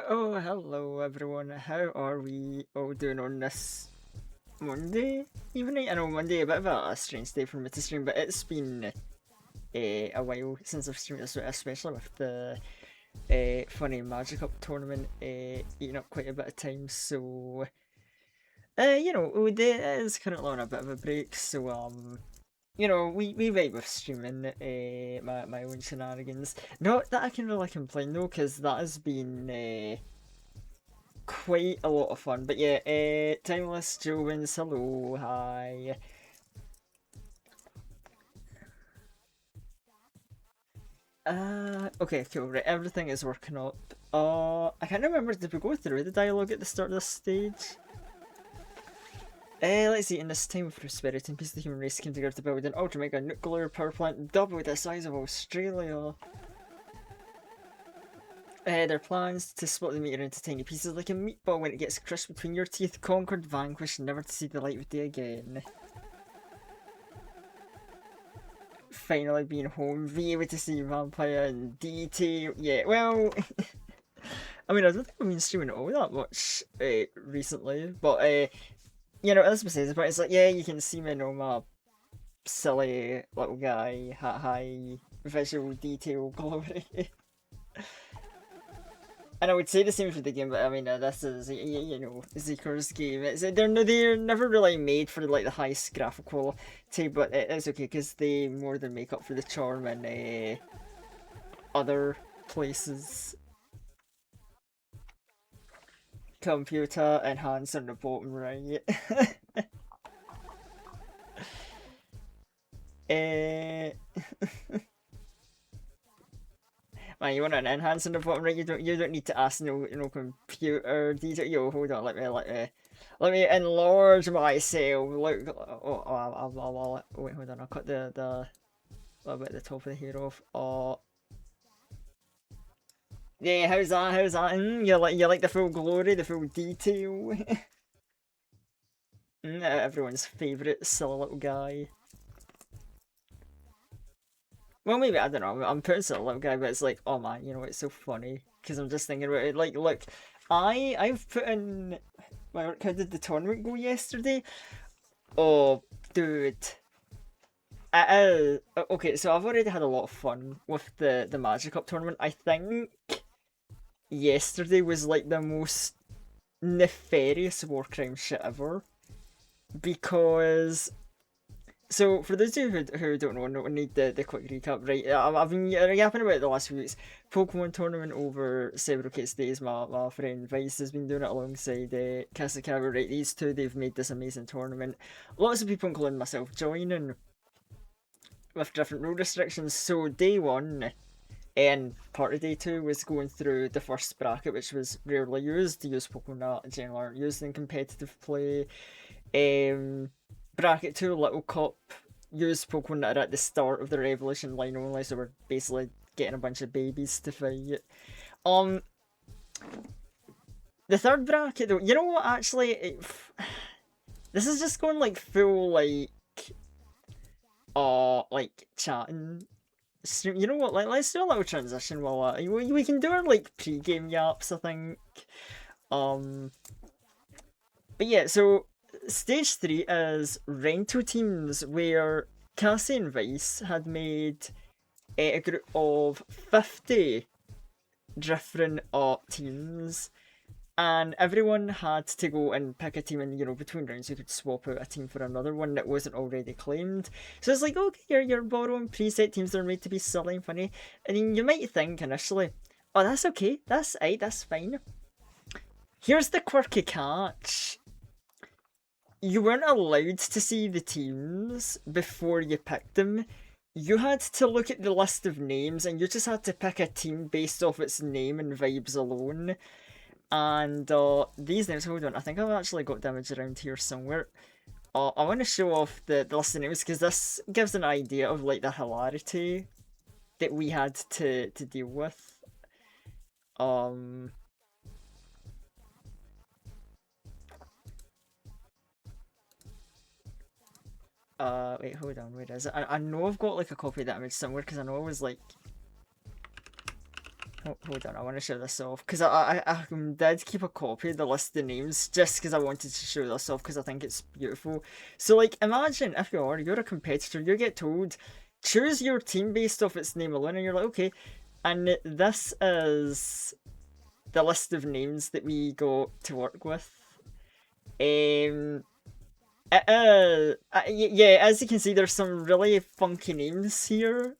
Oh, hello everyone. How are we all doing on this Monday evening? I know Monday a bit of a strange day for me to stream, but it's been a while since I've streamed this, especially with the funny Magic Cup tournament eating up quite a bit of time. So, it is currently on a bit of a break. So, we vibe with streaming my own shenanigans. Not that I can really complain though, because that has been quite a lot of fun. But yeah, Timeless Jovens, hello, hi. Okay, cool, right, everything is working up. I can't remember, did we go through the dialogue at the start of this stage? Let's see, in this time of prosperity and peace, the human race came together to build an ultra mega nuclear power plant double the size of Australia. Their plans to split the meteor into tiny pieces like a meatball when it gets crushed between your teeth, conquered, vanquished, never to see the light of day again. Finally being home, be able to see Vampire in detail. Yeah, well, I mean, I don't think I've been streaming all that much recently, but as besides the point, it's like, yeah, you can see me in all my silly little guy, high visual detail glory. And I would say the same for the game, but I mean, this is Zeker's game. They're never really made for like the highest graphic quality, but it's okay because they more than make up for the charm in other places. Computer enhance on the bottom right. uh, Man, you want an enhance on the bottom right? You don't need to ask no computer detail. Yo, hold on, let me enlarge myself. Look, wait, hold on. I'll cut the little bit at the top of the hair off. Oh, yeah. How's that? How's that? You like the full glory, the full detail. Everyone's favorite silly little guy. Well, maybe I don't know. I'm putting silly little guy, but it's like, oh man, it's so funny because I'm just thinking about it. Like, look, I've put in my work. How did the tournament go yesterday? Oh, dude. Okay, so I've already had a lot of fun with the Magic Cup tournament. I think yesterday was like the most nefarious war crime shit ever because for those of you who don't know, no need the quick recap, right? I've been yapping about it the last few weeks. Pokemon tournament over several case days. My friend Vice has been doing it alongside Kasakawa, right? These two, they've made this amazing tournament. Lots of people, including myself, joining with different rule restrictions. So day one and part of day two was going through the first bracket, which was rarely used. To use Pokemon that generally aren't used in competitive play. Bracket 2 Little Cup used Pokemon that are at the start of the Revolution line only, so we're basically getting a bunch of babies to fight. Um, the third bracket though, you know what? Actually, this is just going like full like chatting. You know what? Like, let's do a little transition while we can do our like pre-game yaps. I think. Um, but yeah, so stage three is rental teams where Cassie and Vice had made a group of 50 different teams, and everyone had to go and pick a team, and between rounds you could swap out a team for another one that wasn't already claimed. So it's like, okay, you're borrowing preset teams that are made to be silly and funny, and then you might think initially, oh, that's okay, that's fine. Here's the quirky catch: you weren't allowed to see the teams before you picked them. You had to look at the list of names and you just had to pick a team based off its name and vibes alone. And these names, hold on, I think I've actually got damage around here somewhere. I want to show off the list of names because this gives an idea of like the hilarity that we had to deal with. Um, wait, hold on, where is it? I know I've got like a copy of that image somewhere because I know I was like, Hold on, I want to show this off because I did keep a copy of the list of names just because I wanted to show this off because I think it's beautiful. So, like, imagine if you're a competitor, you get told choose your team based off its name alone, and you're like, okay. And this is the list of names that we got to work with. Yeah, as you can see, there's some really funky names here.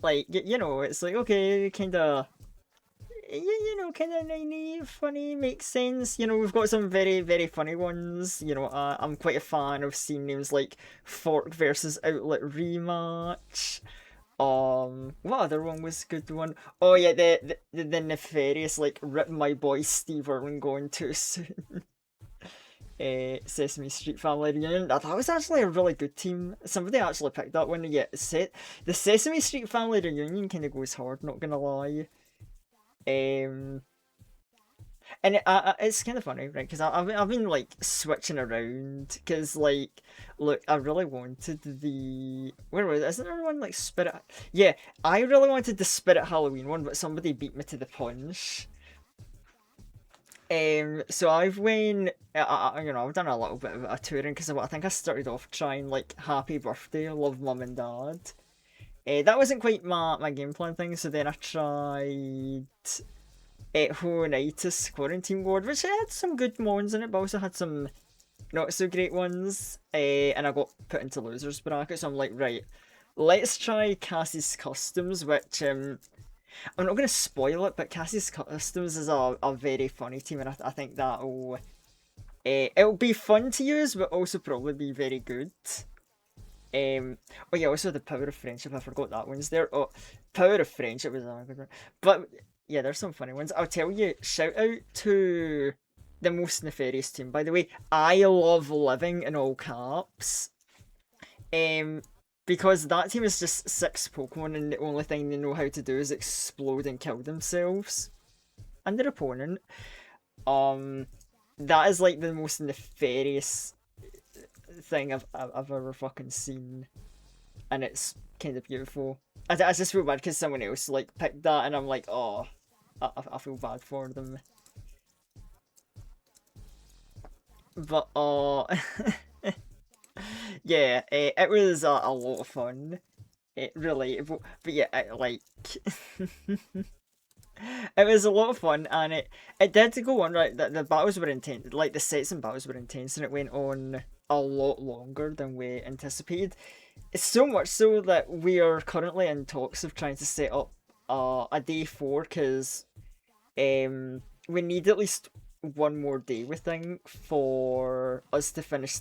Like, you know, it's like, okay, kind of, you know, kind of naive, funny, makes sense. You know, we've got some very, very funny ones. You know, I'm quite a fan of seeing names like Fork versus Outlet rematch. What other one was a good one? Oh yeah, the nefarious, like, rip my boy Steve Irwin going too soon. Sesame Street Family Reunion. That was actually a really good team. Somebody actually picked that one. Yeah, the Sesame Street Family Reunion kind of goes hard, not gonna lie. Um, and it's kind of funny, right? Because I've been like switching around. Because, like, look, I really wanted the where was it? Isn't there one like Spirit? Yeah, I really wanted the Spirit Halloween one, but somebody beat me to the punch. So I've went, you know, I've done a little bit of a touring because I think I started off trying like Happy Birthday, Love Mum and Dad. That wasn't quite my game plan thing, so then I tried Hoonitis Quarantine Ward, which had some good ones in it, but also had some not so great ones. And I got put into losers bracket, so I'm like, right, let's try Cassie's Customs, which I'm not going to spoil it, but Cassie's Customs is a very funny team, and I think that'll it'll be fun to use, but also probably be very good. Oh yeah, also the Power of Friendship. I forgot that one's there. Oh, Power of Friendship was a good one, but yeah, there's some funny ones. I'll tell you. Shout out to the most nefarious team. By the way, I love living in all caps. Um, because that team is just 6 Pokemon, and the only thing they know how to do is explode and kill themselves and their opponent. Um, that is like the most nefarious thing I've ever fucking seen, and it's kind of beautiful. I just feel bad because someone else like picked that, and I'm like, oh, I feel bad for them. But yeah, it was a lot of fun. Relatable, but yeah, like it was a lot of fun, and it did go on, right. The battles were intense, like the sets and battles were intense, and it went on a lot longer than we anticipated. It's so much so that we are currently in talks of trying to set up a day 4 because we need at least one more day, we think, for us to finish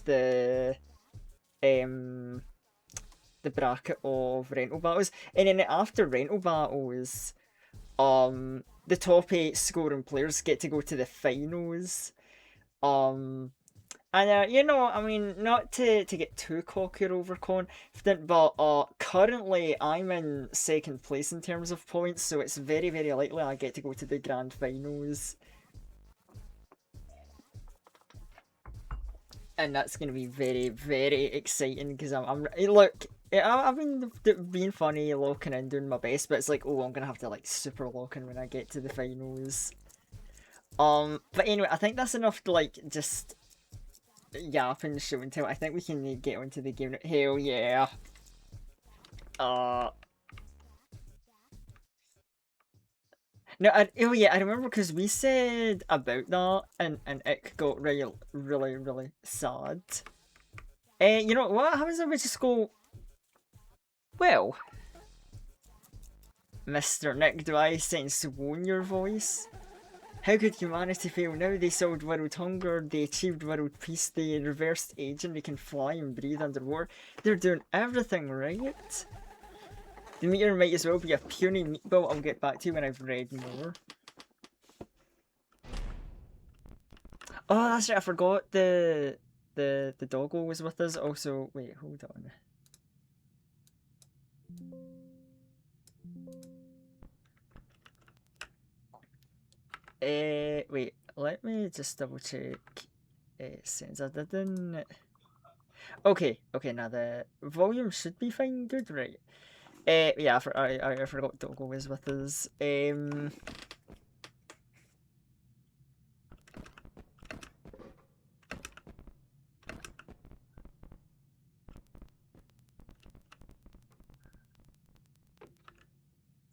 um the bracket of rental battles, and then after rental battles, the top 8 scoring players get to go to the finals. And you know, I mean, not to get too cocky or overconfident, but currently I'm in second place in terms of points, so it's very, very likely I get to go to the grand finals. And that's going to be very, very exciting because look, I've been being funny, locking in, doing my best, but it's like, oh, I'm going to have to like super lock in when I get to the finals. But anyway, I think that's enough to like just yap and show and tell. I think we can get onto the game. Hell yeah. No, oh yeah, I remember because we said about that, and it got really, really, really sad. You know what happens if we just go? Well, Mr. Nick, do I sense woe in your voice? How could humanity fail now? They solved world hunger, they achieved world peace, they reversed aging, they can fly and breathe underwater. They're doing everything right. The meteor might as well be a puny meatball. I'll get back to you when I've read more. Oh, that's right. I forgot the doggo was with us. Also, wait, hold on. Wait. Let me just double check. Since I didn't. Okay. Okay. Now the volume should be fine. Good, right? Yeah, I forgot Doggo was with us.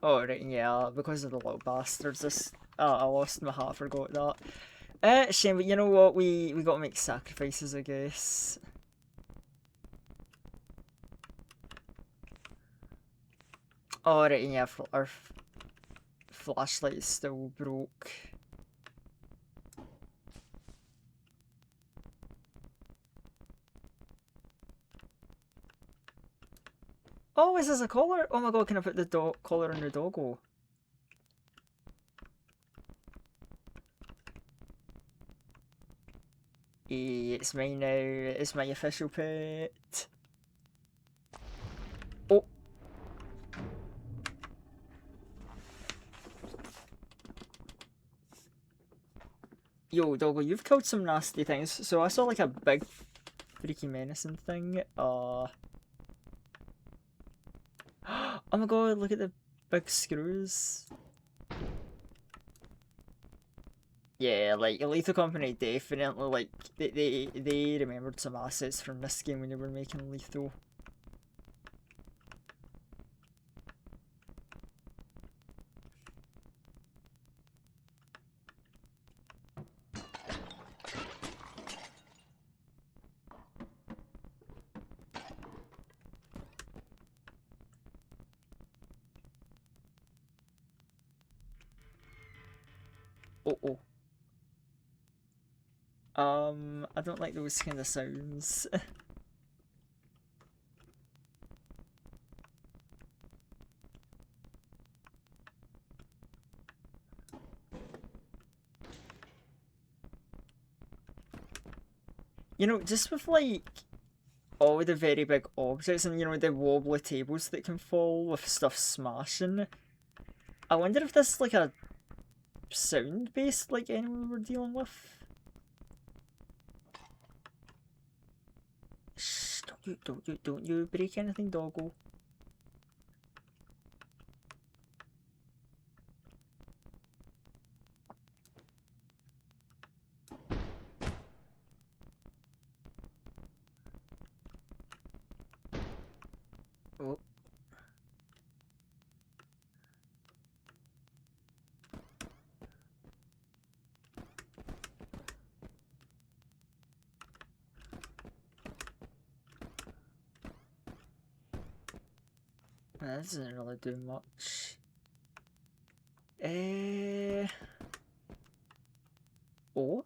Oh, right, yeah, because of the little bastards. I lost my hat, I forgot that. Shame, but you know what? We gotta make sacrifices, I guess. Oh, right, yeah, our flashlight is still broke. Oh, is this a collar? Oh my god, can I put the collar on the doggo? It's mine now. It's my official pet. Oh. Yo, doggo, you've killed some nasty things. So I saw like a big freaky menacing thing. Oh my god, look at the big screws. Yeah, like Lethal Company definitely like they remembered some assets from this game when they were making Lethal. Oh oh. I don't like those kind of sounds. You know, just with like all the very big objects and you know the wobbly tables that can fall with stuff smashing. I wonder if this is like a sound-based like enemy we're dealing with. Shh! Don't you break anything, doggo. Oh. That doesn't really do much. Oh?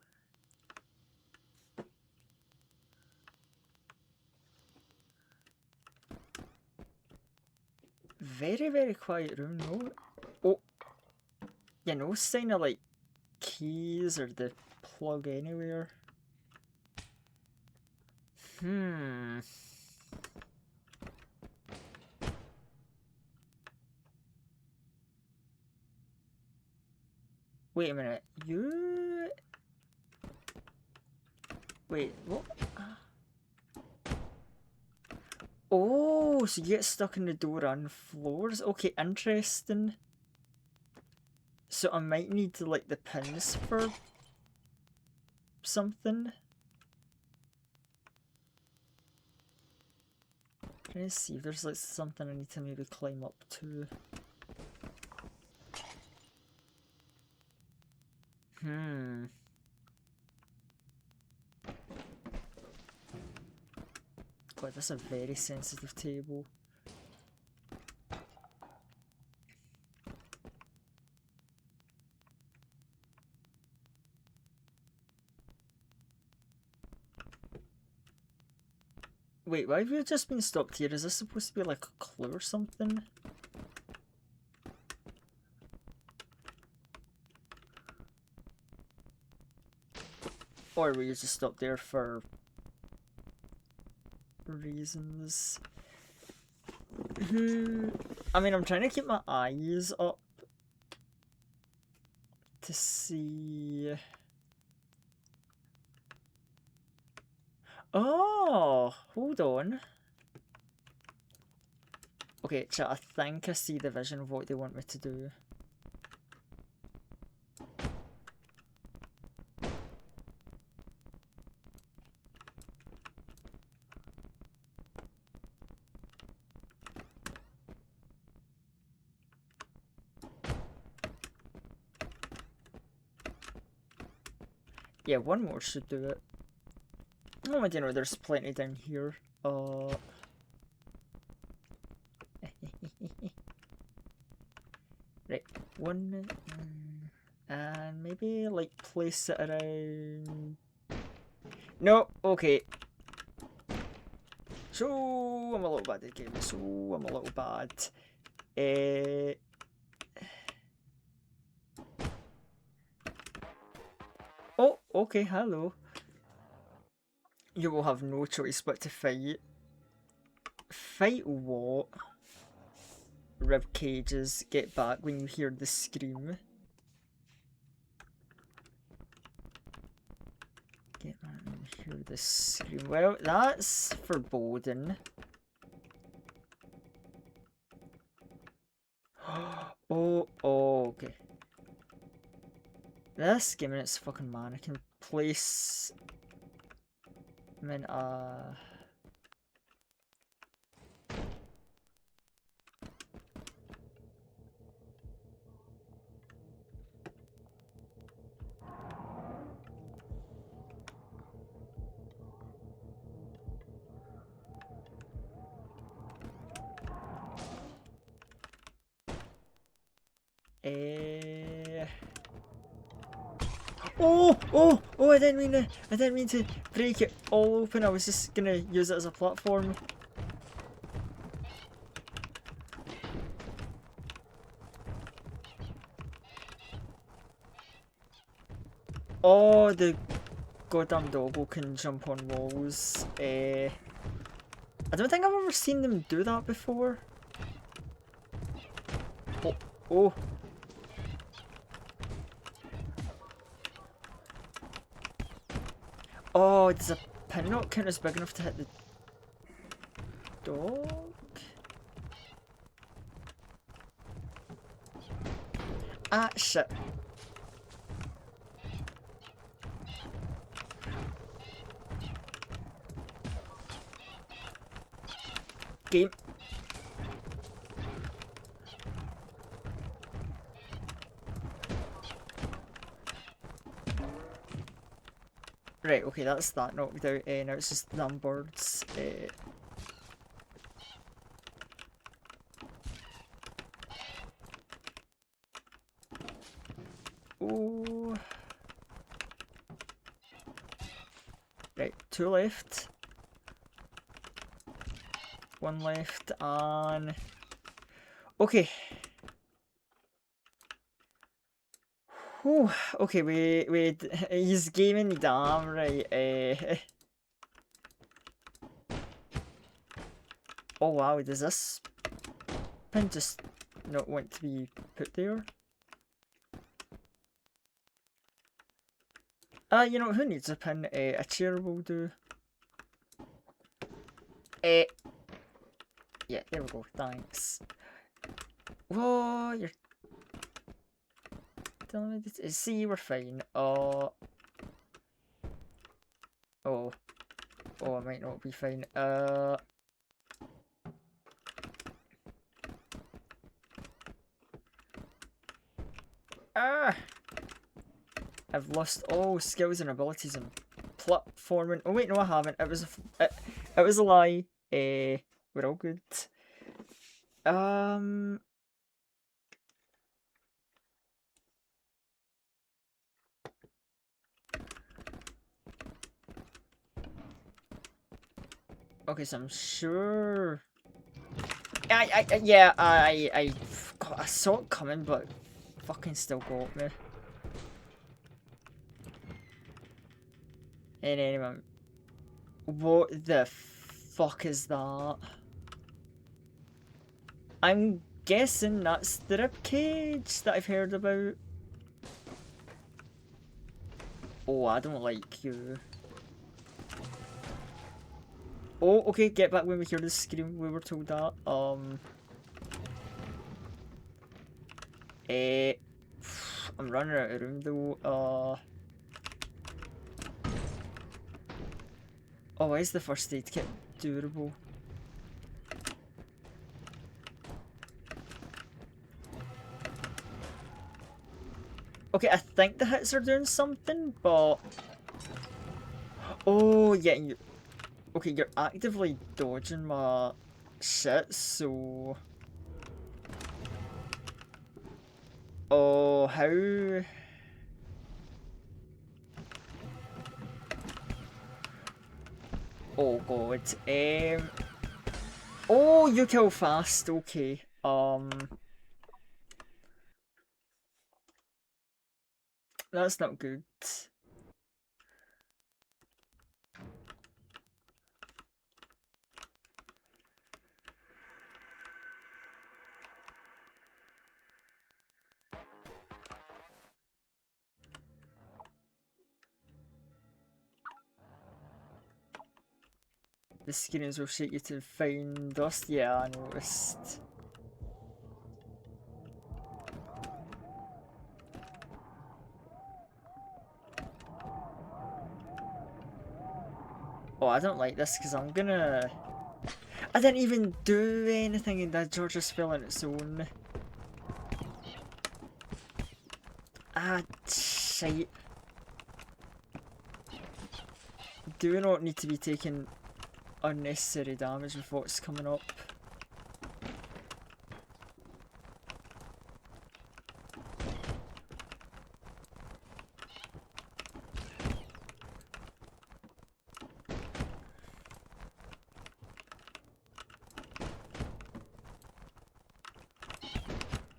Very, very quiet room, no? Oh! Yeah, no sign of like keys or the plug anywhere. Hmm. Wait a minute. You... Wait, what? Oh, so you get stuck in the door on floors? Okay, interesting. So I might need to like the pins for something. Can I see if there's like something I need to maybe climb up to? Hmm. God, that's a very sensitive table. Wait, why have you just been stopped here? Is this supposed to be like a clue or something? Or were you just stopped there for reasons? I mean, I'm trying to keep my eyes up to see... Oh, hold on. Okay, chat, I think I see the vision of what they want me to do. Yeah, one more should do it. Oh, I don't know, there's plenty down here. Right, one, and maybe like place it around. No, okay. So I'm a little bad at game. So I'm a little bad. Oh, okay. Hello. You will have no choice but to fight. Fight what? Rib cages. Get back when you hear the scream. Get back when you hear the scream. Well, that's foreboding. Oh, okay. This giving its fucking mannequin place. I mean, Oh! I didn't mean to break it all open. I was just gonna use it as a platform. Oh, the goddamn doggo can jump on walls. I don't think I've ever seen them do that before. Oh. Oh, does a pin not count as big enough to hit the dog? Ah, shit. Game. Right, okay, that's that knocked out. Now it's just numbers. Oh. Right, 2 left. 1 left, and... Okay. Whew. Okay, wait, he's gaming damn right. Oh wow, does this pin just not want to be put there? You know, who needs a pin? A chair will do. Yeah, there we go, thanks. Whoa, you're telling me this? See, we're fine. Oh, I might not be fine. I've lost all skills and abilities in platforming. Oh wait, no, I haven't. It was a lie. We're all good. Okay, so I'm sure. I saw it coming, but fucking still got me. And anyway, what the fuck is that? I'm guessing that's the ribcage that I've heard about. Oh, I don't like you. Oh, okay, get back when we hear the scream. We were told that. I'm running out of room though. Oh, why is the first aid kit durable? Okay, I think the hits are doing something, but... Oh, yeah, okay, you're actively dodging my shit, so... Oh, how... Oh god. Oh, you kill fast, okay. That's not good. The screens will shake you to find dust. Yeah, I noticed. Oh, I don't like this because I'm gonna... I didn't even do anything and that Georgia fell on its own. Ah, shite. Do not need to be taking unnecessary damage with what's coming up.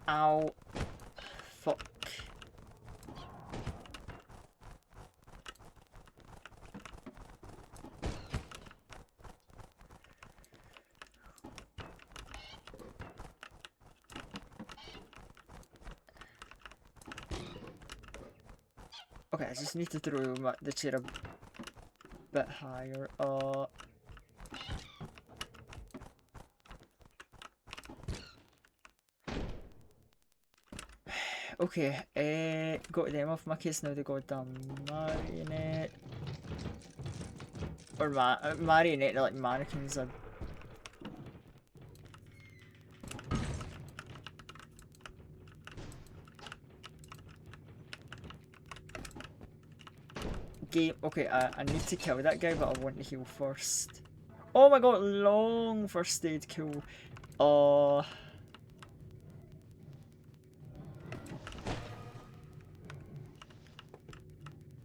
Ow. Fuck. Okay, I just need to throw the chair a bit higher. Okay, got them off my case now, the goddamn marionette. Or marionette, they're like mannequins. Game. Okay, I need to kill that guy, but I want to heal first. Oh my god, long first aid, cool.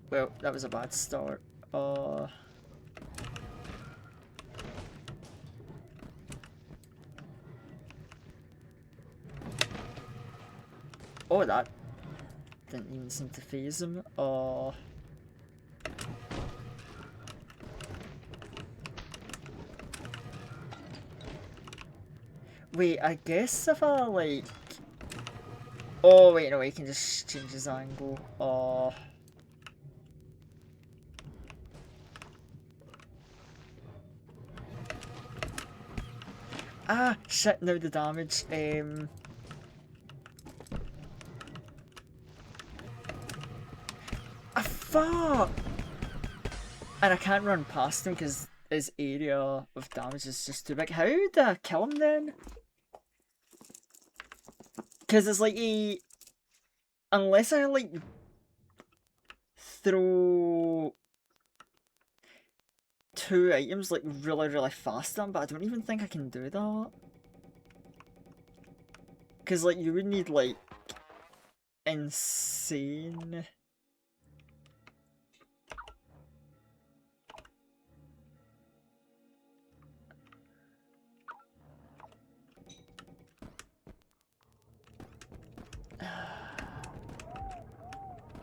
Well, that was a bad start. Oh, that didn't even seem to phase him. Wait, I guess if I like... Oh wait, no, he can just change his angle. Ah, shit, now the damage. Ah, fuck! And I can't run past him because his area of damage is just too big. How did I kill him then? Because it's like unless I like throw 2 items like really fast at him, but I don't even think I can do that. Because like you would need like insane...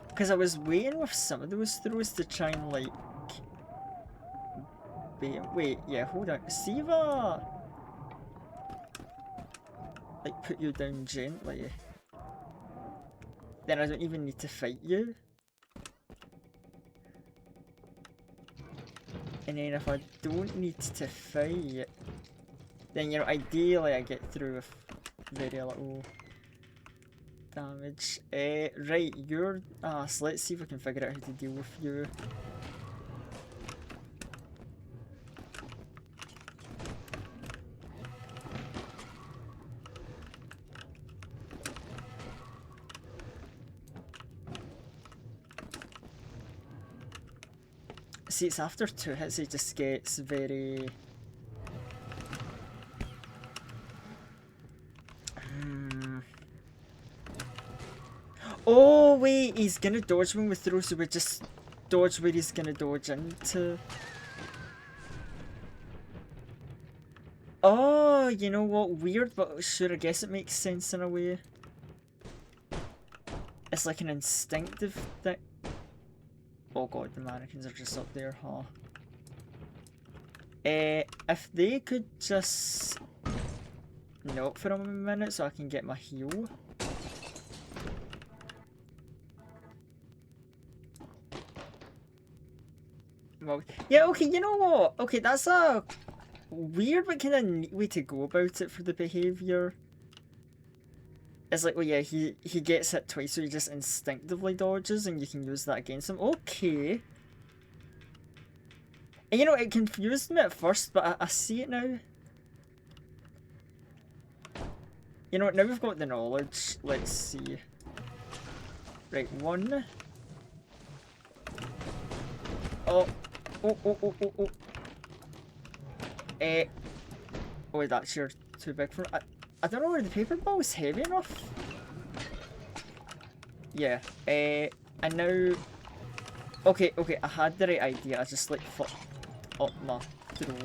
Because I was waiting with some of those throws to try and like... Wait, yeah, hold on. See if I... like put you down gently. Then I don't even need to fight you. And then if I don't need to fight, then you know, ideally I get through with very little... damage. Right, you're... so let's see if we can figure out how to deal with you. See, it's after 2 hits he just gets very... Oh wait, he's gonna dodge when we throw, so we just dodge where he's gonna dodge into. Oh, you know what? Weird, but sure, I guess it makes sense in a way. It's like an instinctive thing. Oh god, the mannequins are just up there, huh? If they could just knock for a minute so I can get my heal. Well, yeah, okay, you know what? Okay, that's a weird but kind of neat way to go about it for the behaviour. It's like, well, yeah, he gets hit twice, so he just instinctively dodges, and you can use that against him. Okay. And you know, it confused me at first, but I see it now. You know what, now we've got the knowledge. Let's see. Right, 1. Oh. Oh. Oh, that's you're too big for it. I don't know where the paper ball is heavy enough. Yeah. And now... Okay, I had the right idea. I just like fucked up my throw.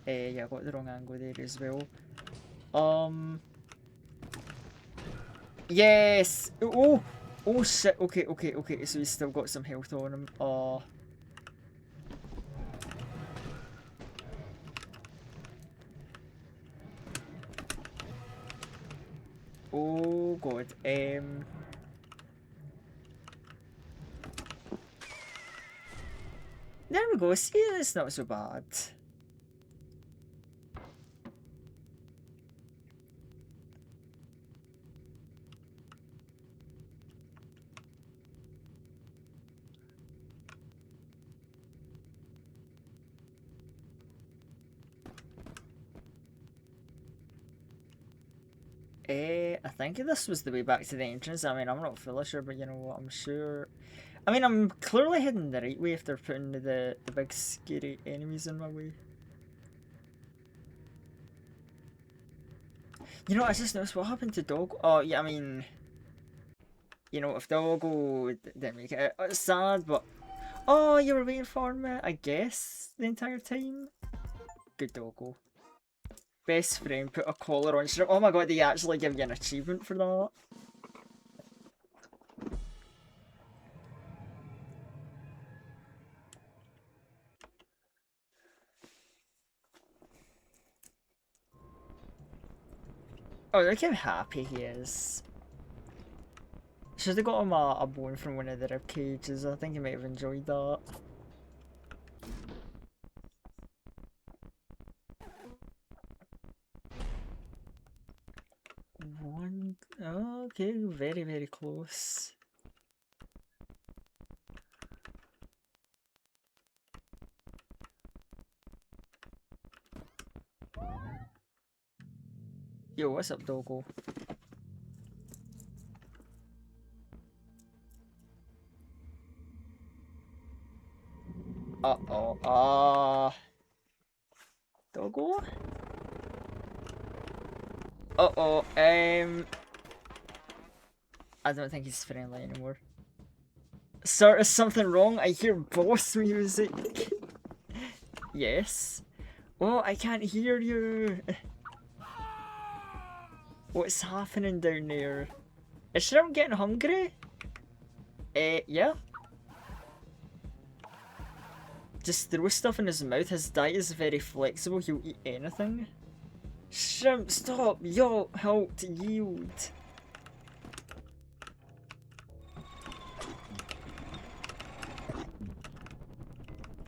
Yeah, I got the wrong angle there as well. Yes! Oh shit, okay, so he's still got some health on him. Oh god, there we go, see, it's not so bad. I think this was the way back to the entrance. I mean, I'm not fully sure, but you know what, I'm sure... I mean, I'm clearly heading the right way if they're putting the big scary enemies in my way. You know, I just noticed what happened to Doggo. Oh, yeah, I mean... You know, if Doggo didn't make it out, it's sad, but... Oh, you were waiting for me, I guess, the entire time? Good Doggo. Best friend, put a collar on shrimp. Oh my god, they actually give you an achievement for that. Oh, look how happy he is. Should have got him a bone from one of the rib cages. I think he might have enjoyed that. One. Oh, okay, very, very close. Yo, what's up, Doggo? Uh-oh, Doggo? Uh-oh, I don't think he's friendly anymore. Sir, is something wrong? I hear boss music. Yes. Oh, I can't hear you. What's happening down there? Is Shrimp getting hungry? Yeah. Just throw stuff in his mouth. His diet is very flexible. He'll eat anything. Shrimp, stop! Yo, halt, yield.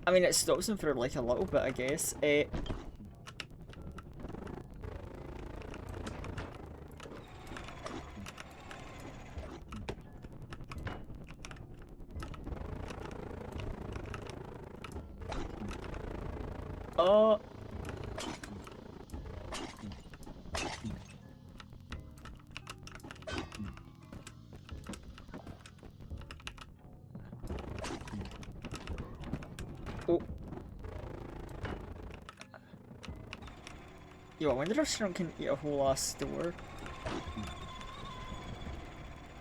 I mean, it stops him for like a little bit, I guess. Oh. Oh. Yo, I wonder if Shrimp can eat a whole ass door.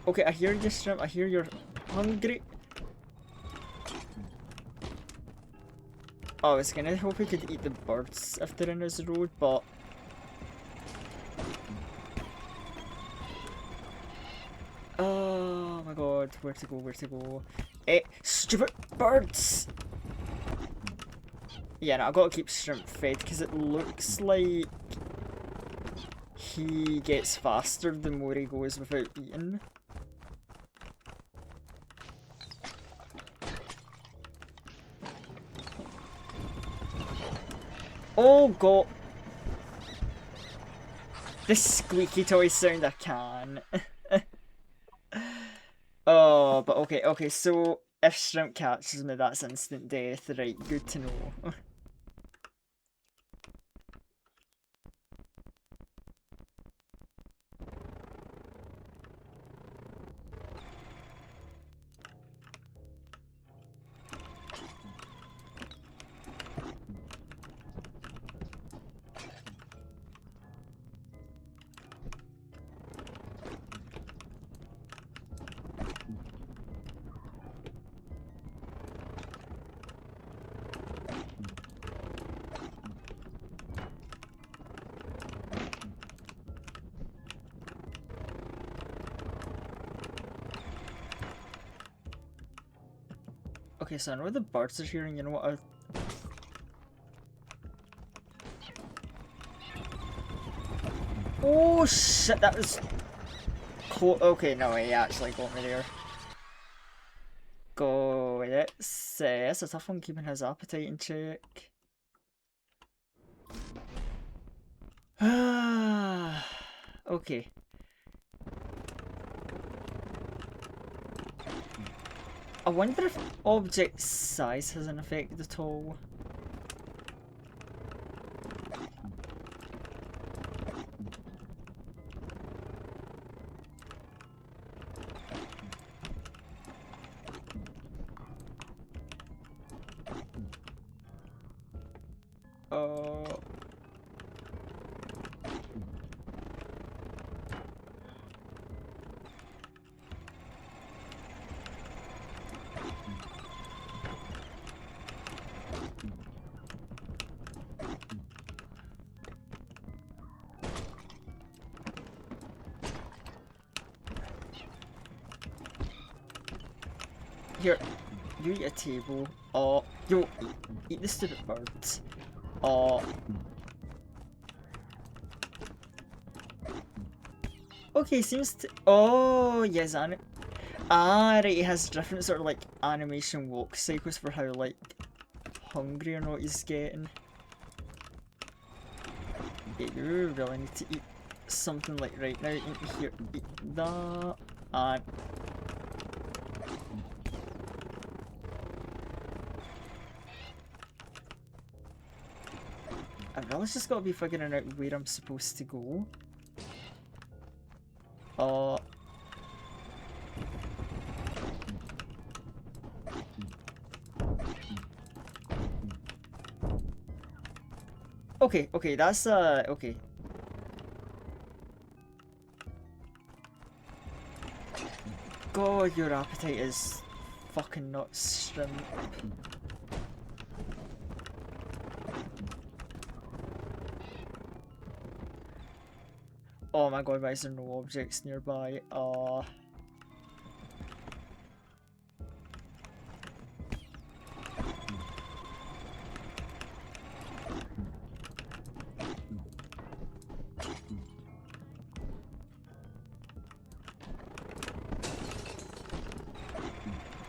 Okay, I hear you, Shrimp. I hear you're hungry. Oh, I was gonna hope he could eat the birds if they're in his road, but... Oh my god, where to go, where to go? Stupid birds! Yeah, no, I gotta keep Shrimp fed, because it looks like he gets faster the more he goes without eating. Oh god! The squeaky toy sound I can. Oh, but okay, so if Shrimp catches me, that's instant death, right, good to know. Okay, so I know the birds are here, and you know what? Oh shit, that was cool. Okay, no, he actually got me there. Go, it's a tough one keeping his appetite in check. Okay. I wonder if object size has an effect at all. Here, you eat a table. Oh, yo, eat the stupid birds. Oh. Okay, seems to. Oh, yes, right, it has different sort of like animation walk cycles for how like hungry or not he's getting. Yeah, you really need to eat something like right now. Here, eat that. And I've really just got to be figuring out where I'm supposed to go. Okay, that's okay. God, your appetite is fucking nuts, Shrimp. Oh my god, why is there no objects nearby?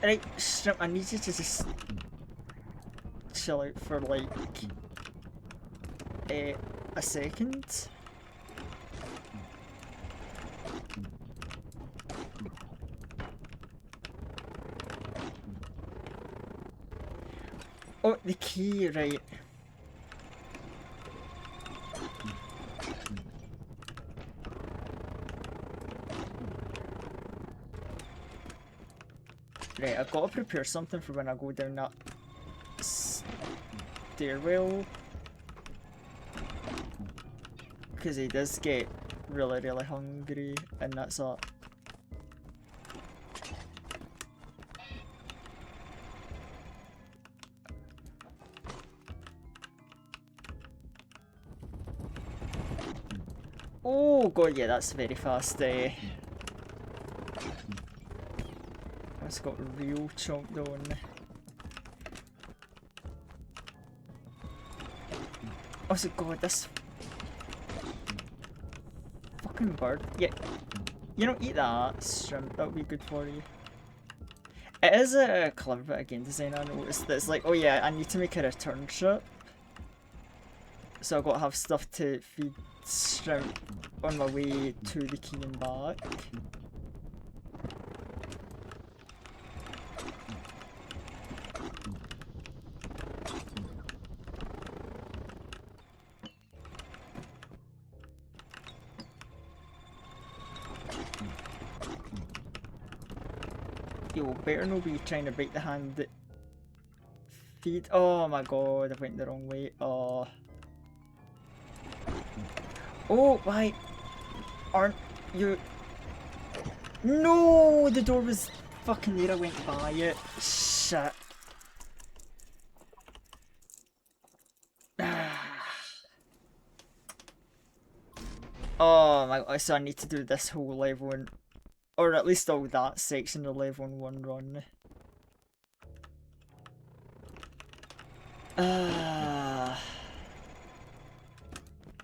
Right, Shrimp, I need you to just chill out for like a second. Oh, the key, right. Right, I've got to prepare something for when I go down that stairwell. Because he does get really, really hungry, and that's a... Oh god, yeah, that's very fast. That's got real chomped on. Oh so god, this fucking bird. Yeah, you know, eat that shrimp. That would be good for you. It is a clever bit of game design. I noticed that it's like, oh yeah, I need to make a return trip, so I've got to have stuff to feed shrimp on my way to the key and back. Yo, better no be trying to bite the hand that feed. Oh my god, I went the wrong way. Oh. Oh, why aren't you? No, the door was fucking there. I went by it. Shit. Oh my god, so I need to do this whole level in, or at least all that section of level in one run.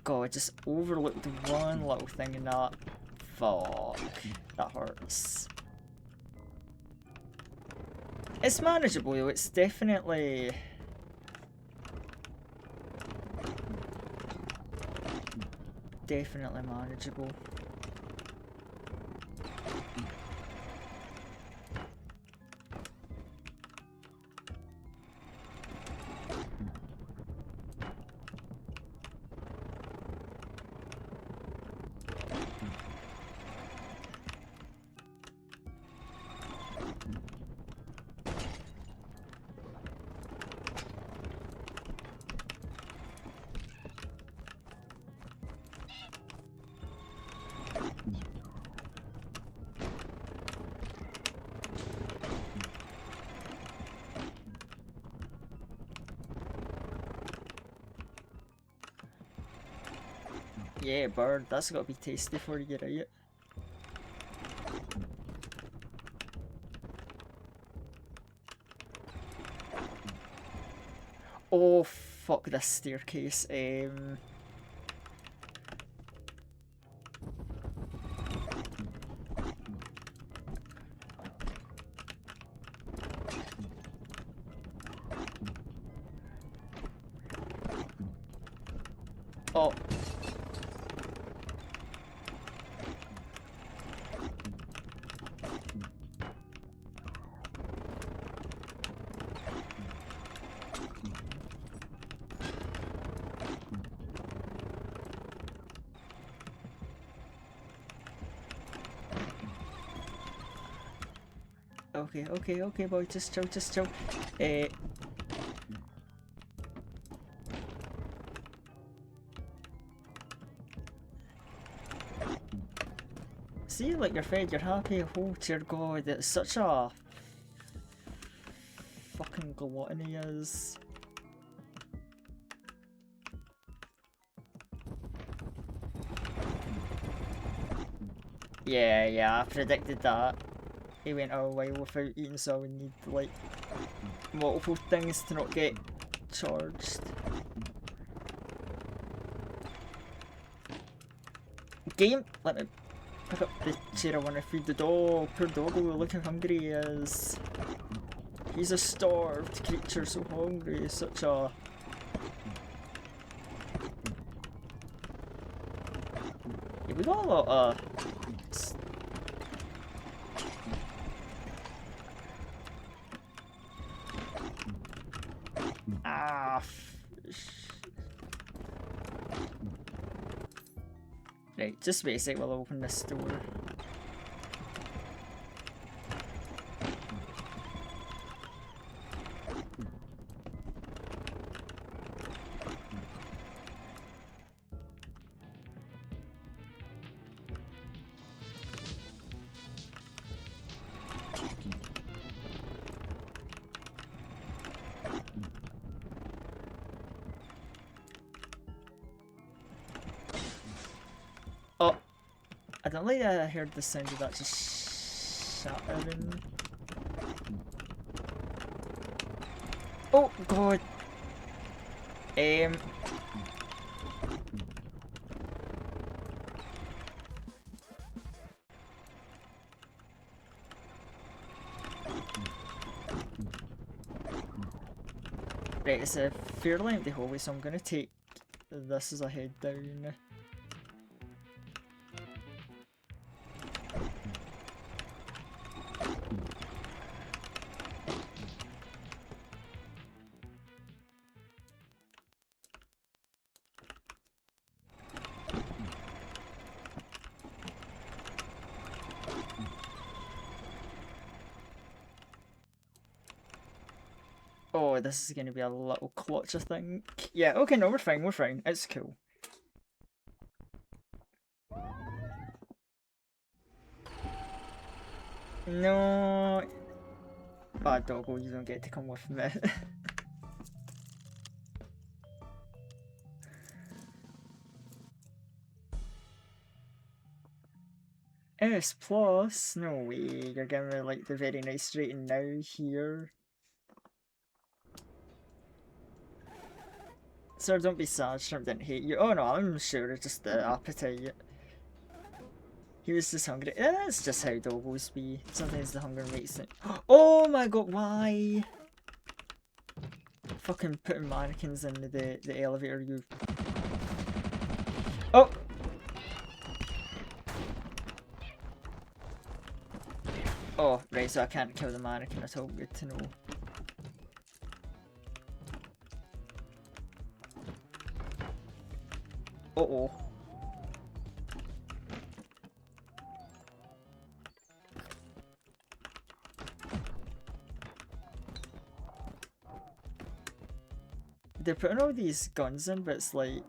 God, I just overlooked one little thing in that. Fuck. That hurts. It's manageable though, it's definitely... Definitely manageable. Yeah, bird, that's gotta be tasty for you, right? Oh, fuck this staircase. Oh. Okay, boy, just chill, just chill. See, like you're fed, you're happy. Oh dear god, it's such a fucking gluttony is. Yeah, I predicted that. He went a while without eating, so I would need like multiple things to not get charged. Game, let me pick up the chair I want to feed the dog. Poor doggo, look how hungry he is. He's a starved creature, so hungry. Such a... Yeah, we got a lot of... Right, just wait a sec while I open this door. don't like that I heard the sound of that just shattering. Oh god. Right, it's a fairly empty hallway, so I'm gonna take this as a head down. Oh, this is gonna be a little clutch, I think. Yeah, okay, no, we're fine, It's cool. No. Bad doggo, you don't get to come with me. S plus? No way, you're giving me like the very nice rating now here. Sir, don't be sad, Shrimp didn't hate you. Oh no, I'm sure it's just the appetite. He was just hungry. That's just how doggos be. Sometimes the hunger makes it. Oh my god, why? Fucking putting mannequins in the elevator, you. Oh! Oh, right, so I can't kill the mannequin at all. Good to know. Uh-oh. They're putting all these guns in, but it's like...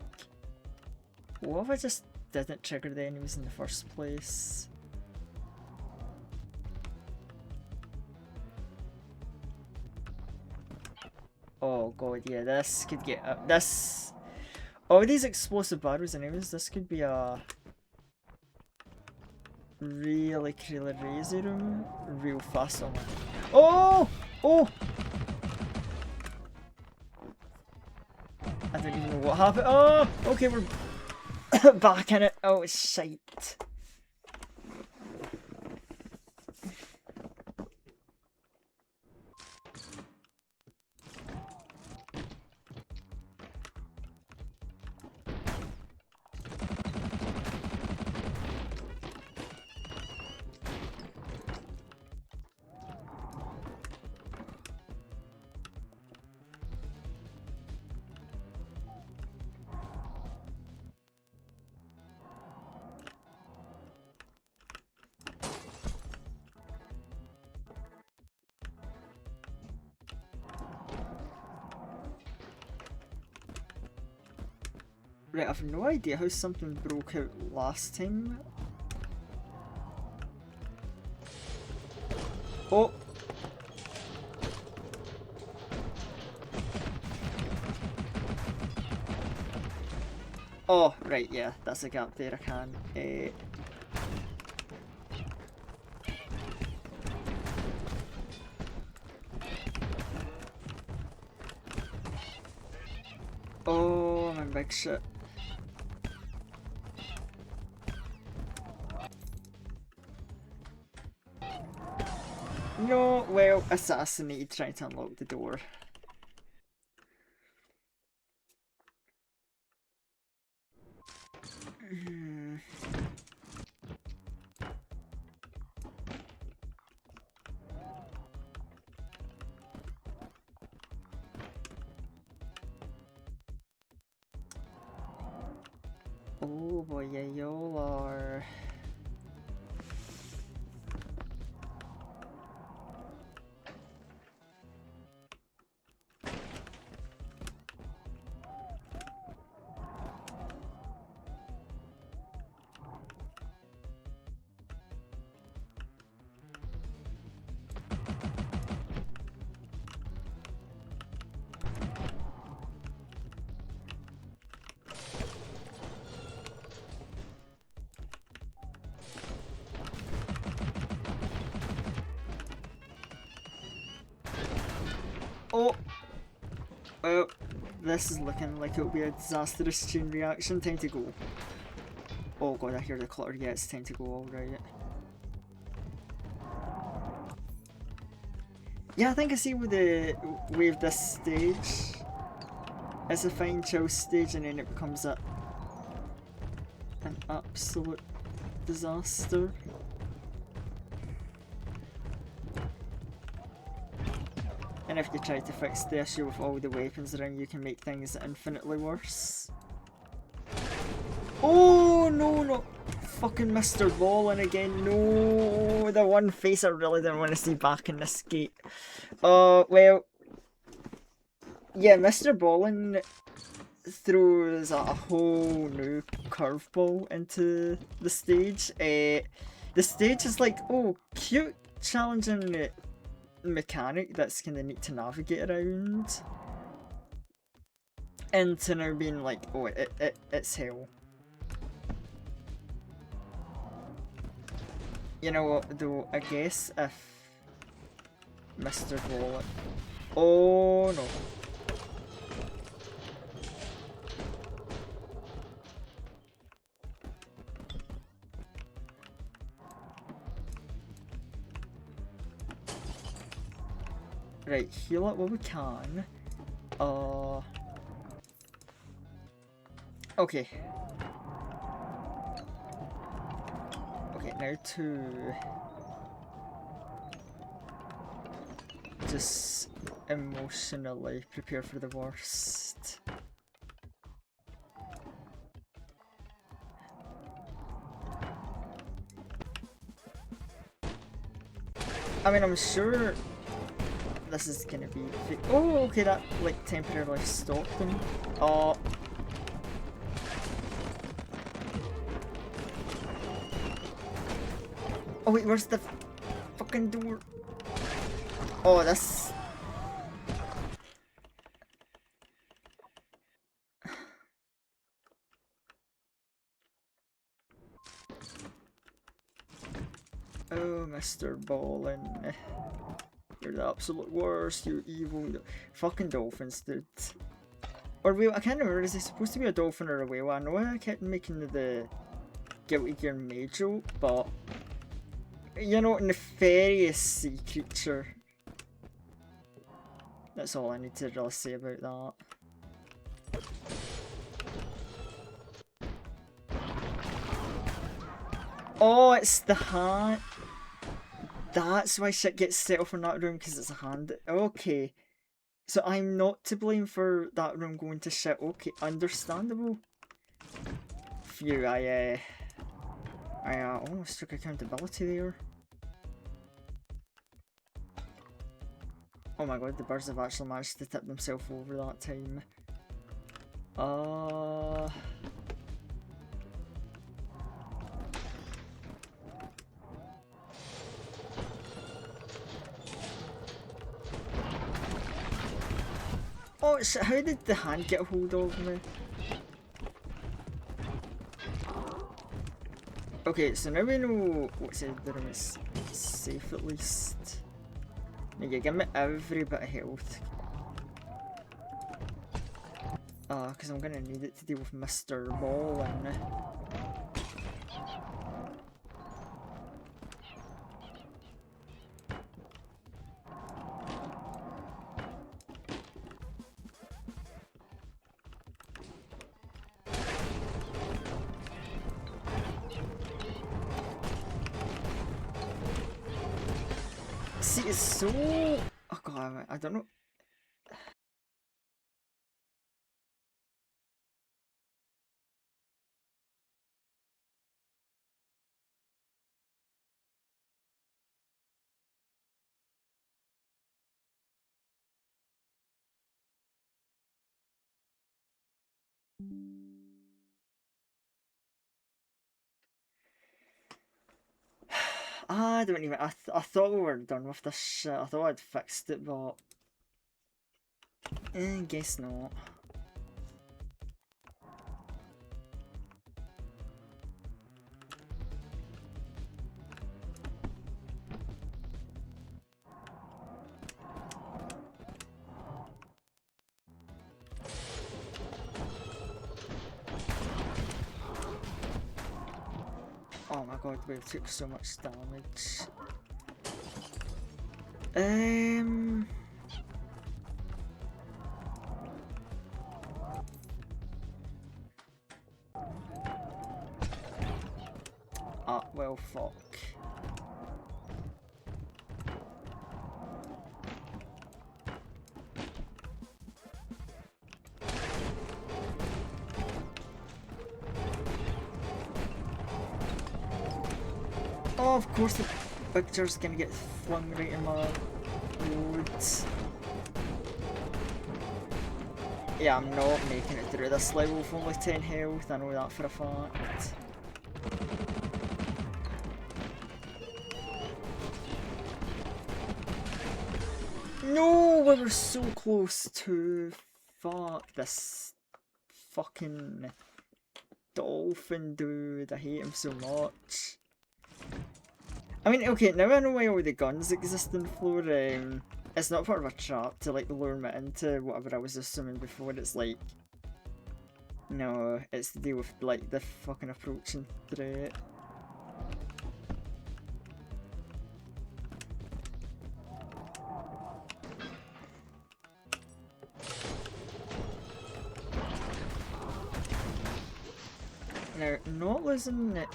What if I just didn't trigger the enemies in the first place? Oh god, yeah, this could get... this... All these explosive barrels and enemies, this could be a... really crazy room real fast on it. Oh! Oh! I don't even know what happened. Oh! Okay, we're back in it. Oh, it's shite. Right, I've no idea how something broke out last time. Oh! Oh, right, yeah, that's a gap there, I can. Oh, I'm in big shit. No, well, assassinated trying to unlock the door. Oh boy, yeah, y'all are... Oh! Well, this is looking like it'll be a disastrous chain reaction. Time to go. Oh god, I hear the clutter. Yeah, it's time to go, alright. Yeah, I think I see with the wave this stage. It's a fine chill stage and then it becomes an absolute disaster. And if you try to fix the issue with all the weapons around, you can make things infinitely worse. Oh no, no! Fucking Mr. Ballin again, no! The one face I really didn't want to see back in this gate. Well, yeah, Mr. Ballin throws a whole new curveball into the stage. The stage is like, oh, cute, challenging mechanic that's kind of neat to navigate around. Into now being like, oh, it's hell. You know what, though, I guess if Mr. Ballin... Oh, no. Right, heal it while we can. Okay. Okay, now to... just emotionally prepare for the worst. I mean, I'm sure this is gonna be... Oh, okay, that like temporarily stopped him. Oh, wait, where's the fucking door? Oh, that's... Oh, Mr. Ballin. You're the absolute worst, you evil... Fucking dolphins, dude. Or whale, I can't remember, is it supposed to be a dolphin or a whale? I know I kept making the Guilty Gear May joke, but... You know, nefarious sea creature. That's all I need to really say about that. Oh, it's the hand. That's why shit gets set off in that room, because it's a hand. Okay. So I'm not to blame for that room going to shit. Okay, understandable. Phew, I almost took accountability there. Oh my god, the birds have actually managed to tip themselves over that time. Oh shit, how did the hand get a hold of me? Okay, so now we know what's in the room is safe at least. Now you give me every bit of health. Because I'm gonna need it to deal with Mr. Ballin. See, it's so... Oh god, I don't know. I don't even... I thought we were done with this shit. I thought I'd fixed it, but... guess not. Oh my god, we took so much damage. Ah, well, fuck. Oh, of course the picture's gonna get flung right in my road. Yeah, I'm not making it through this level with only 10 health, I know that for a fact. No, we were so close to... Fuck this fucking dolphin dude, I hate him so much. I mean, okay, now I know why all the guns exist in Floor. It's not part of a trap to like lure me into whatever I was assuming before. It's like, no, it's to deal with like the fucking approaching threat. Now, not losing it.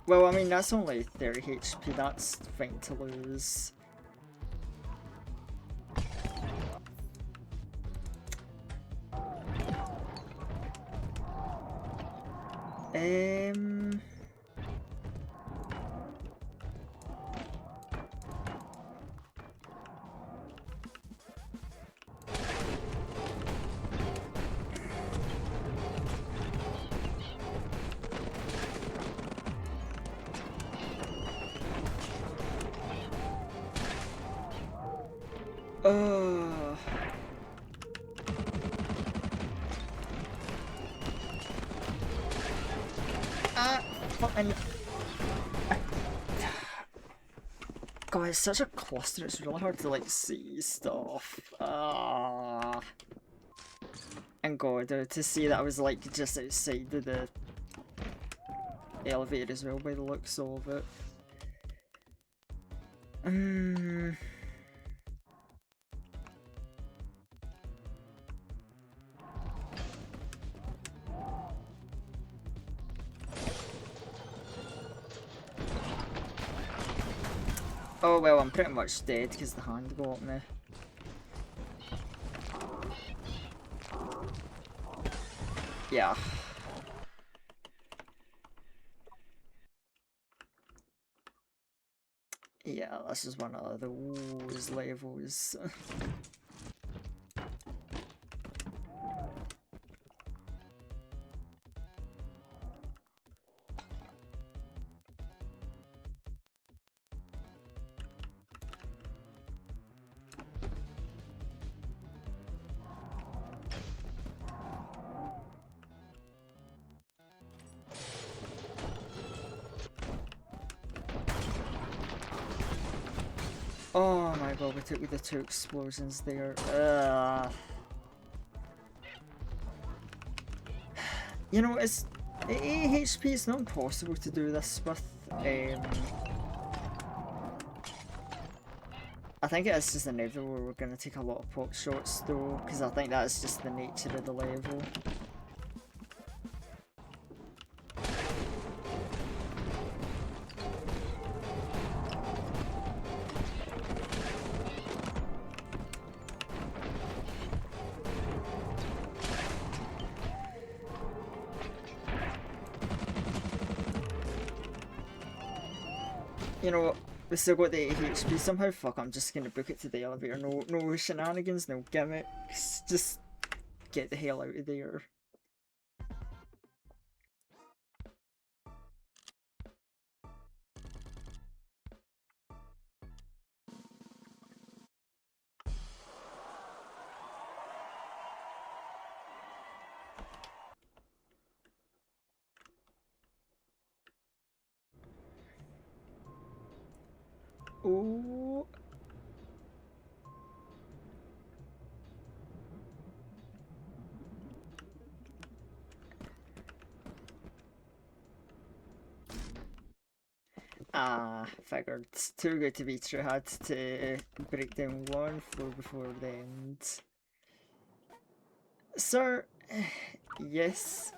Well, I mean, that's only 30 HP, that's fine to lose. Fucking... God, it's such a cluster, it's really hard to like see stuff. And God, to see that I was like just outside of the elevator as well by the looks of it. Oh well, I'm pretty much dead because the hand got me. Yeah. Yeah, this is one of those levels. Oh my god, we took with the 2 explosions there. You know, it's 8 HP, it's not impossible to do this with. I think it is just inevitable we're going to take a lot of pot shots though, because I think that is just the nature of the level. You know what? We still got the 8 HP somehow. Fuck, I'm just gonna book it to the elevator. No shenanigans, no gimmicks. Just get the hell out of there. Ooh. Ah, figured. Too good to be true. Had to break down one floor before the end. Sir, yes.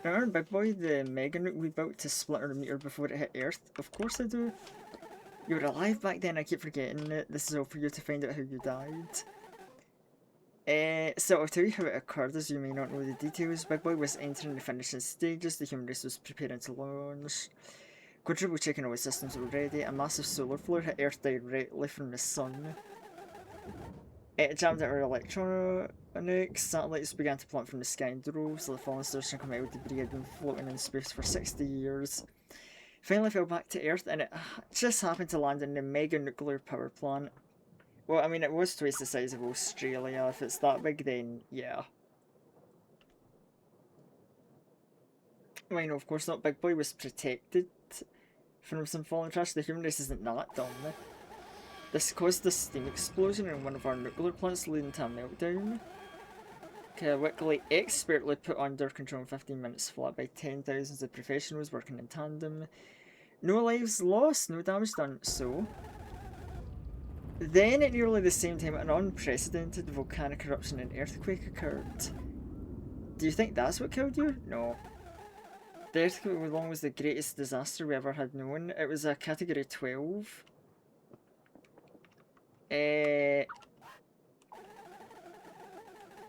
Remember Big Boy, the mega nuke we built to split our meter before it hit Earth? Of course I do. You were alive back then, I keep forgetting it. This is all for you to find out how you died. So I'll tell you how it occurred, as you may not know the details. Big Boy was entering the finishing stages, the human race was preparing to launch. Quadruple checking all the systems were ready. A massive solar flare hit Earth directly from the sun. It jammed at our electronics, satellites began to plummet from the sky in droves, the fallen stars and chemical debris had been floating in space for 60 years. Finally fell back to Earth, and it just happened to land in the mega nuclear power plant. Well, I mean, it was twice the size of Australia. If it's that big, then yeah. I mean, of course not. Big Boy was protected from some falling trash. The human race isn't that dumb. This caused a steam explosion in one of our nuclear plants, leading to a meltdown. Quickly, expertly put under control in 15 minutes flat by 10,000s of professionals working in tandem. No lives lost, no damage done, so... Then, at nearly the same time, an unprecedented volcanic eruption and earthquake occurred. Do you think that's what killed you? No. The earthquake along was the greatest disaster we ever had known. It was a category 12.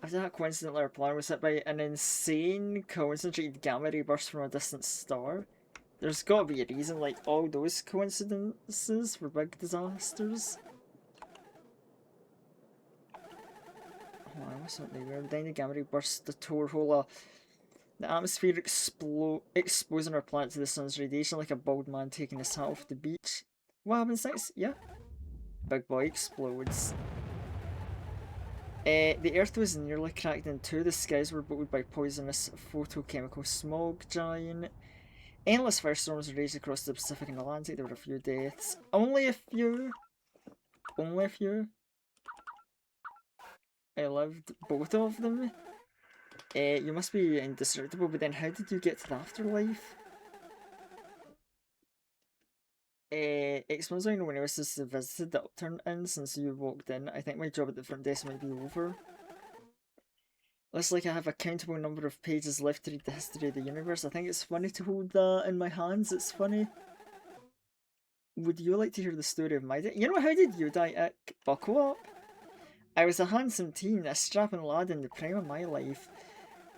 After that, coincidentally, our planet was hit by an insane concentrated gamma ray burst from a distant star. There's gotta be a reason, like all those coincidences for big disasters. Oh, I was something weird. Then the gamma ray burst the tore hole. The atmosphere exposing our planet to the sun's radiation like a bald man taking his hat off the beach. What happens next? Yeah. Big Boy explodes. The Earth was nearly cracked in two. The skies were bloated by poisonous photochemical smog giant. Endless firestorms raged across the Pacific and Atlantic. There were a few deaths. Only a few. Only a few. I lived both of them. You must be indestructible, but then how did you get to the afterlife? Explains why no one else has visited the Upturned Inn since you walked in. I think my job at the front desk might be over. Looks like I have a countable number of pages left to read the history of the universe. I think it's funny to hold that in my hands. It's funny. Would you like to hear the story of my day? You know, how did you die, Ick? Buckle up. I was a handsome teen, a strapping lad in the prime of my life.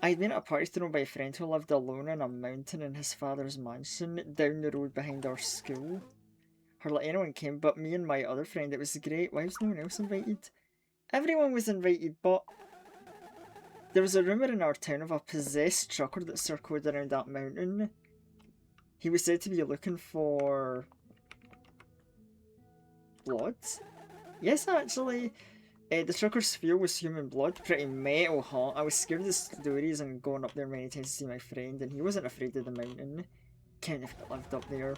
I had been at a party thrown by a friend who lived alone on a mountain in his father's mansion down the road behind our school. Hardly anyone came but me and my other friend. It was great. Why was no one else invited? Everyone was invited, but there was a rumour in our town of a possessed trucker that circled around that mountain. He was said to be looking for... blood? Yes, actually. The trucker's fuel was human blood, pretty metal hot. I was scared of the stories and going up there many times to see my friend, and he wasn't afraid of the mountain. Can't have lived up there.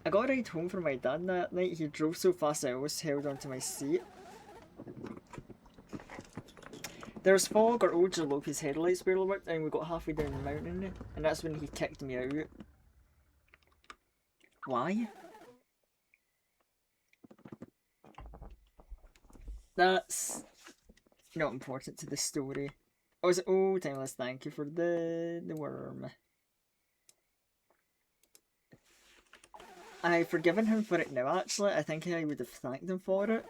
I got a ride home from my dad that night. He drove so fast I always held onto my seat. There was fog, our old jalopi's headlights barely worked, and we got halfway down the mountain, and that's when he kicked me out. Why? That's not important to the story. Oh, Timeless, thank you for the worm. I've forgiven him for it now, actually. I think I would have thanked him for it.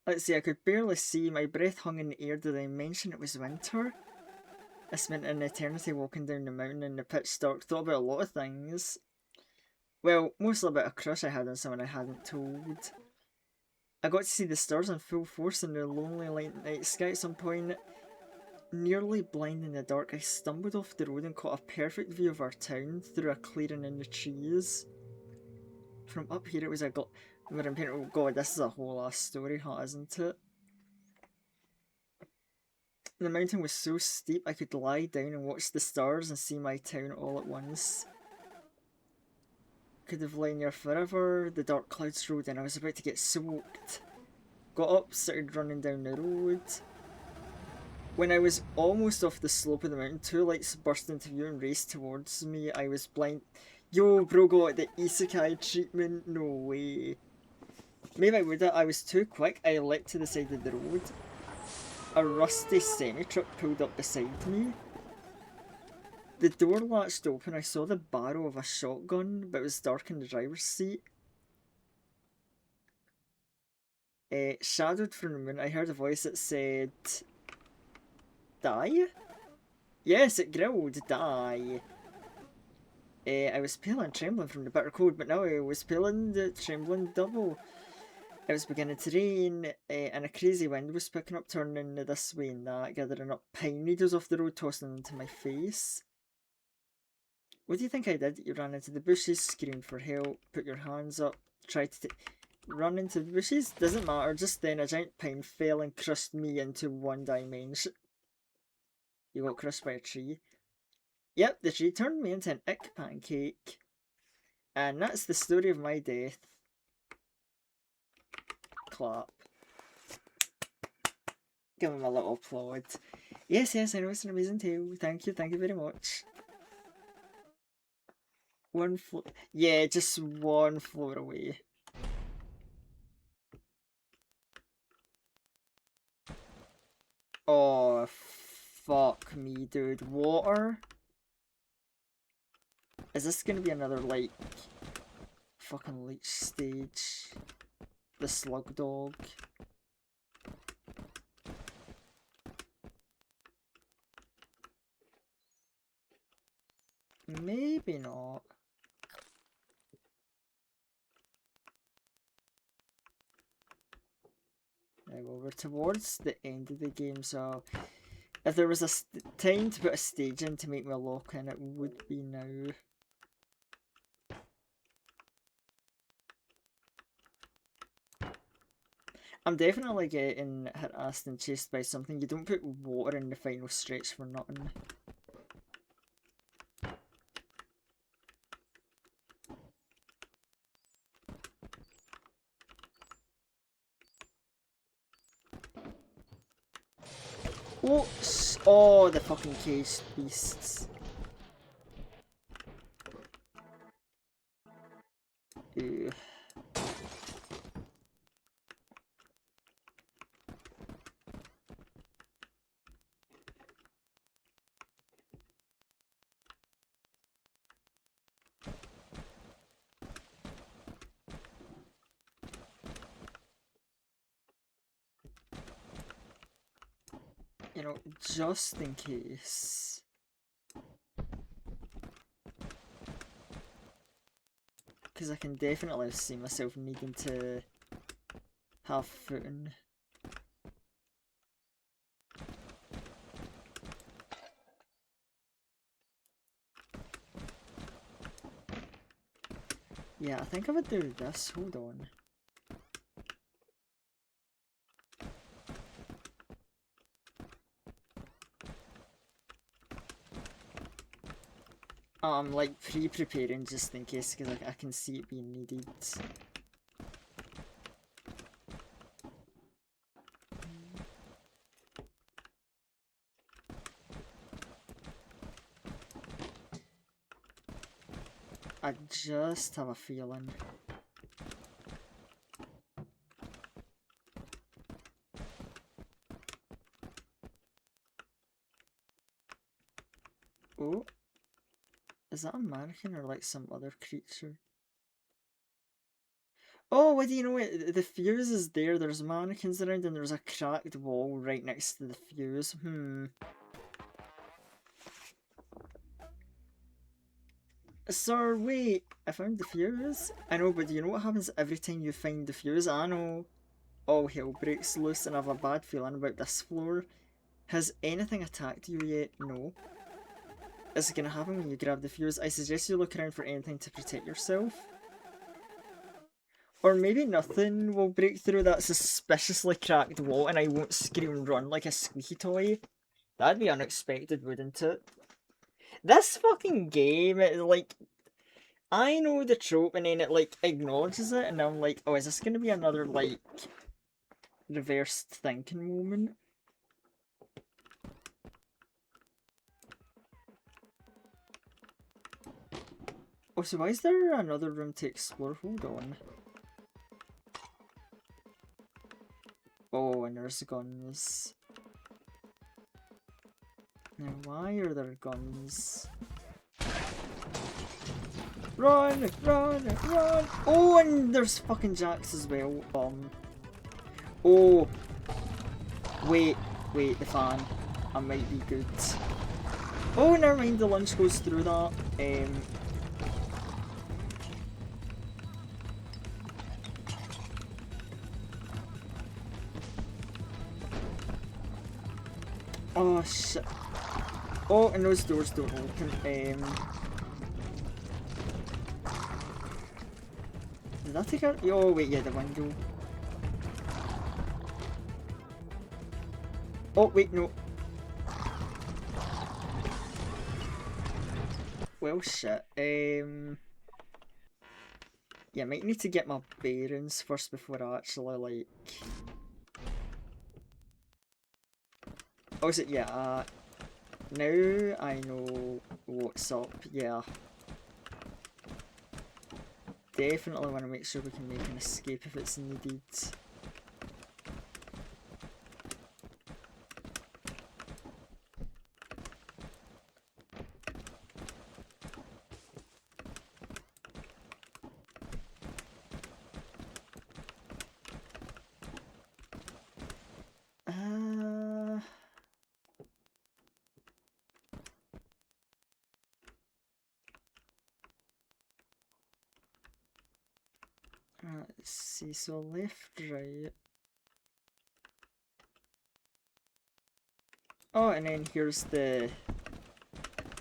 Let's see, I could barely see. My breath hung in the air. Did I mention it was winter? I spent an eternity walking down the mountain in the pitch dark. Thought about a lot of things. Well, mostly about a crush I had on someone I hadn't told. I got to see the stars in full force in the lonely light night sky at some point. Nearly blind in the dark, I stumbled off the road and caught a perfect view of our town through a clearing in the trees. From up here it was a oh god, this is a whole ass story, huh, isn't it? The mountain was so steep I could lie down and watch the stars and see my town all at once. Could have lain there forever. The dark clouds rolled in. I was about to get soaked. Got up, started running down the road. When I was almost off the slope of the mountain, two lights burst into view and raced towards me. I was blind. Yo, bro got the isekai treatment? No way. Maybe I would have. I was too quick. I leapt to the side of the road. A rusty semi-truck pulled up beside me. The door latched open. I saw the barrel of a shotgun, but it was dark in the driver's seat. Shadowed from the moon, I heard a voice that said, "Die?" Yes, it growled, "Die." I was pale and trembling from the bitter cold, but now I was pale and trembling double. It was beginning to rain, and a crazy wind was picking up, turning this way and that, gathering up pine needles off the road, tossing them into my face. What do you think I did? You ran into the bushes, screamed for help, put your hands up, tried to run into the bushes? Doesn't matter, just then a giant pine fell and crushed me into one dimension. You got crushed by a tree. Yep, the tree turned me into an ick pancake. And that's the story of my death. Clap. Give him a little applaud. Yes, I know it's an amazing tale. Thank you very much. One floor. Yeah, just one floor away. Oh, fuck me, dude. Water? Is this gonna be another, like, fucking leech stage? The slug dog? Maybe not. Right, well, we're towards the end of the game, so if there was a time to put a stage in to make me lock in, it would be now. I'm definitely getting harassed and chased by something. You don't put water in the final stretch for nothing. Oh, oh, the fucking caged beasts. Ew. You know, just in case. Because I can definitely see myself needing to have footing. Yeah, I think I would do this. Hold on. I'm like pre-preparing just in case, because I can see it being needed. I just have a feeling. Oh, is that a mannequin or like some other creature? Oh, what do you know? The fuse is there. There's mannequins around, and there's a cracked wall right next to the fuse. Sir, wait, I found the fuse. I know, but do you know what happens every time you find the fuse? I know. All hell breaks loose, and I have a bad feeling about this floor. Has anything attacked you yet? No. Is it gonna happen when you grab the fuse? I suggest you look around for anything to protect yourself. Or maybe nothing will break through that suspiciously cracked wall and I won't scream and run like a squeaky toy. That'd be unexpected, wouldn't it? This fucking game, like, I know the trope and then it, like, acknowledges it and I'm like, oh, is this gonna be another, like, reversed thinking moment? Oh, so why is there another room to explore? Hold on. Oh, and there's guns. Now, why are there guns? Run! Run! Run! Oh, and there's fucking jacks as well. Oh. Wait, the fan. I might be good. Oh, never mind, the lunch goes through that. Oh, shit. Oh, and those doors don't open. Did that take out? Oh, wait, yeah, the window. Oh, wait, no. Well, shit. Yeah, I might need to get my bearings first before I actually, like... Oh, is it? Yeah, now I know what's up, yeah. Definitely want to make sure we can make an escape if it's needed. Let's see, so left, right. Oh, and then here's the...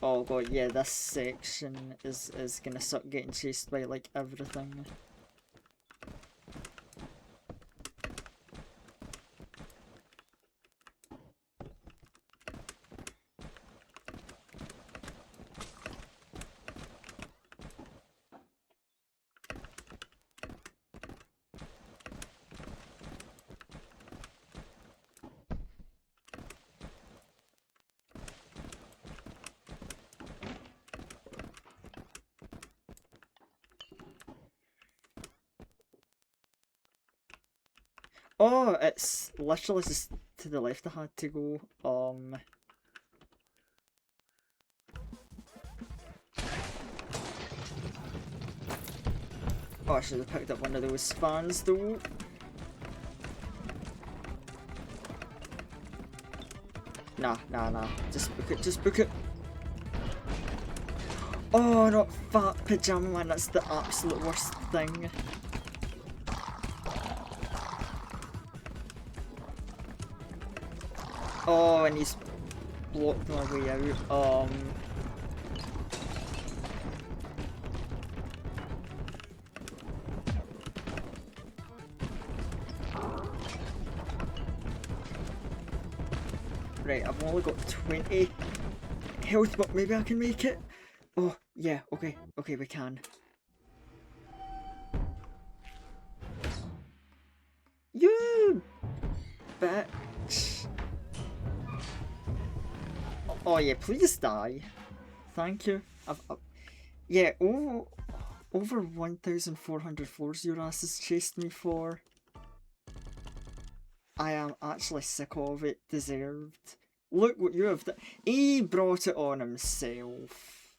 Oh god, yeah, this section is gonna suck getting chased by, like, everything. Oh, it's literally just to the left I had to go. Oh, I should have picked up one of those fans though. Nah. Just book it. Oh, not Fat Pajama Man, that's the absolute worst thing. Oh, and he's blocked my way out. Right, I've only got 20 health, but maybe I can make it. Oh, yeah, okay, we can. You bitch. Oh yeah, please die. Thank you. Yeah, over 1,400 floors your ass has chased me for. I am actually sick of it. Deserved. Look what you have done. He brought it on himself.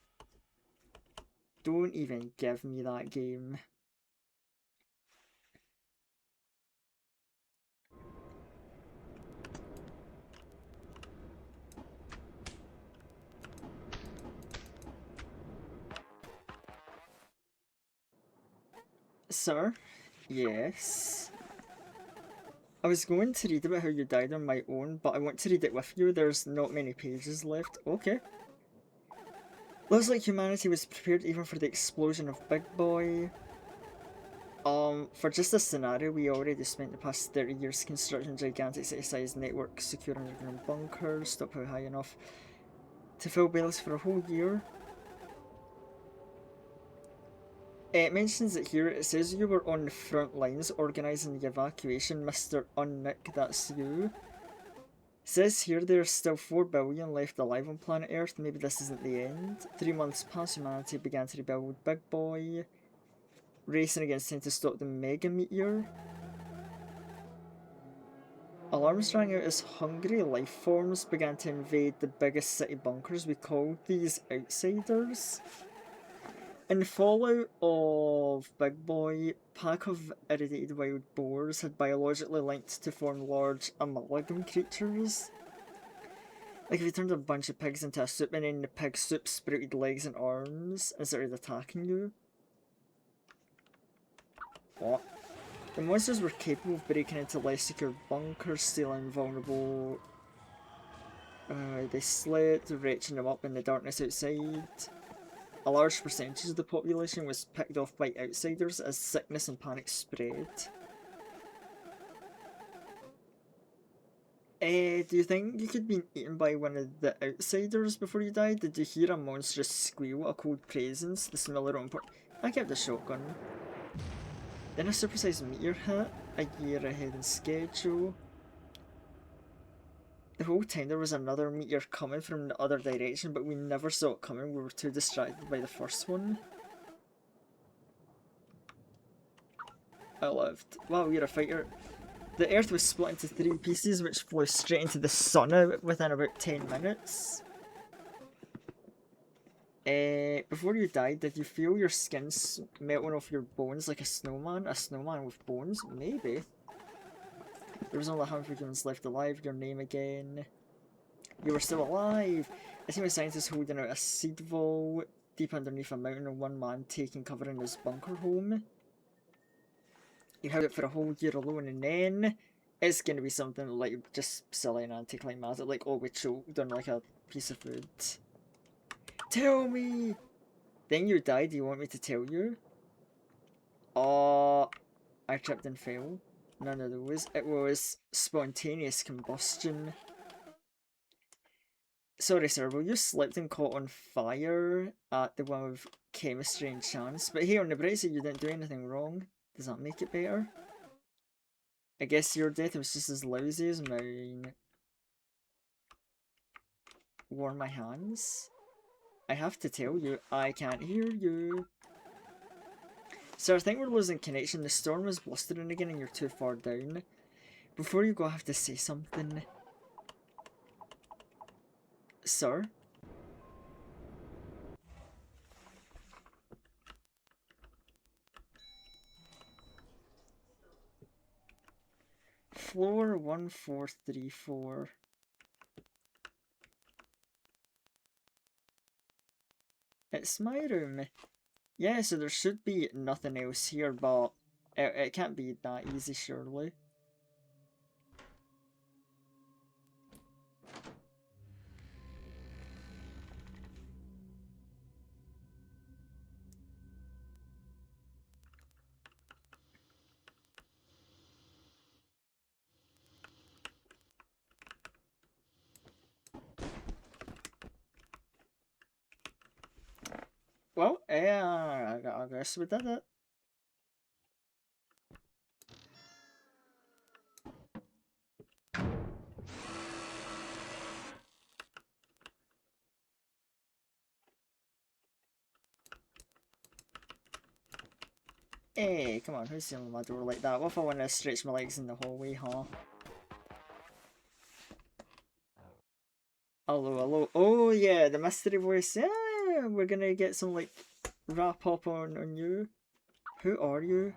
Don't even give me that game. Sir? Yes? I was going to read about how you died on my own, but I want to read it with you. There's not many pages left. Okay. Looks like humanity was prepared even for the explosion of Big Boy. For just this scenario, we already spent the past 30 years constructing gigantic city-sized networks, secure underground bunkers, stockpile high enough to fill bales for a whole year. It mentions it here. It says you were on the front lines organising the evacuation, Mr. Unnick, that's you. Says here there are still 4 billion left alive on planet Earth. Maybe this isn't the end. 3 months past, humanity began to rebuild Big Boy, racing against him to stop the mega meteor. Alarms rang out as hungry life forms began to invade the biggest city bunkers. We called these outsiders. In the fallout of Big Boy, pack of irradiated wild boars had biologically linked to form large amalgam creatures. Like if you turned a bunch of pigs into a soup and then the pig soup sprouted legs and arms and started attacking you. What? The monsters were capable of breaking into less secure bunkers, stealing vulnerable... they slept, retching them up in the darkness outside. A large percentage of the population was picked off by outsiders as sickness and panic spread. Do you think you could be eaten by one of the outsiders before you died? Did you hear a monstrous squeal, a cold presence, the smell of own I kept the shotgun. Then a supersized meteor hit, a year ahead in schedule. The whole time there was another meteor coming from the other direction, but we never saw it coming. We were too distracted by the first one. I lived. Wow, you're a fighter. The Earth was split into 3 pieces, which flew straight into the sun within about 10 minutes. Before you died, did you feel your skin melting off your bones like a snowman? A snowman with bones? Maybe. There was only a handful of humans left alive. Your name again. You were still alive! I see my scientists holding out a seed vault deep underneath a mountain and one man taking cover in his bunker home. You held it for a whole year alone and then it's gonna be something like just silly and anticlimactic, like oh we choked on like a piece of food. Tell me! Then you died, do you want me to tell you? I tripped and fell. None of those. It was spontaneous combustion. Sorry sir, well you slipped and caught on fire at the one with chemistry and chance, but hey, on the bright side you didn't do anything wrong. Does that make it better? I guess your death was just as lousy as mine. Warm my hands? I have to tell you, I can't hear you. Sir, I think we're losing connection. The storm is blustering again and you're too far down. Before you go, I have to say something. Sir? Floor 1434. It's my room. Yeah, so there should be nothing else here, but it can't be that easy, surely. Well, I guess we did it. Hey, come on, who's sealing my door like that? What if I want to stretch my legs in the hallway, huh? Hello, hello. Oh yeah, the mystery voice. Yeah, we're gonna get some like wrap up on you. Who are you?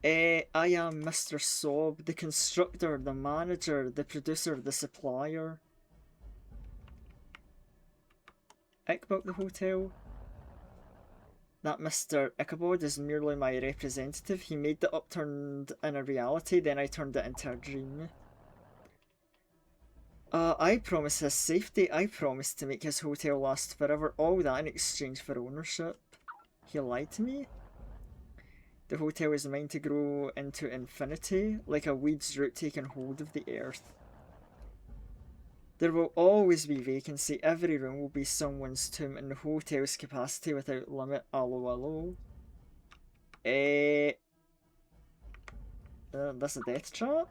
I am Mr. Sob, the constructor, the manager, the producer, the supplier. Ick built the hotel. That Mr. Ichabod is merely my representative. He made the Upturned in a reality, then I turned it into a dream. I promised his safety. I promised to make his hotel last forever. All that in exchange for ownership. He lied to me? The hotel is mine to grow into infinity, like a weed's root taking hold of the earth. There will always be vacancy. Every room will be someone's tomb, and the hotel's capacity without limit. Allo, allo. That's a death trap?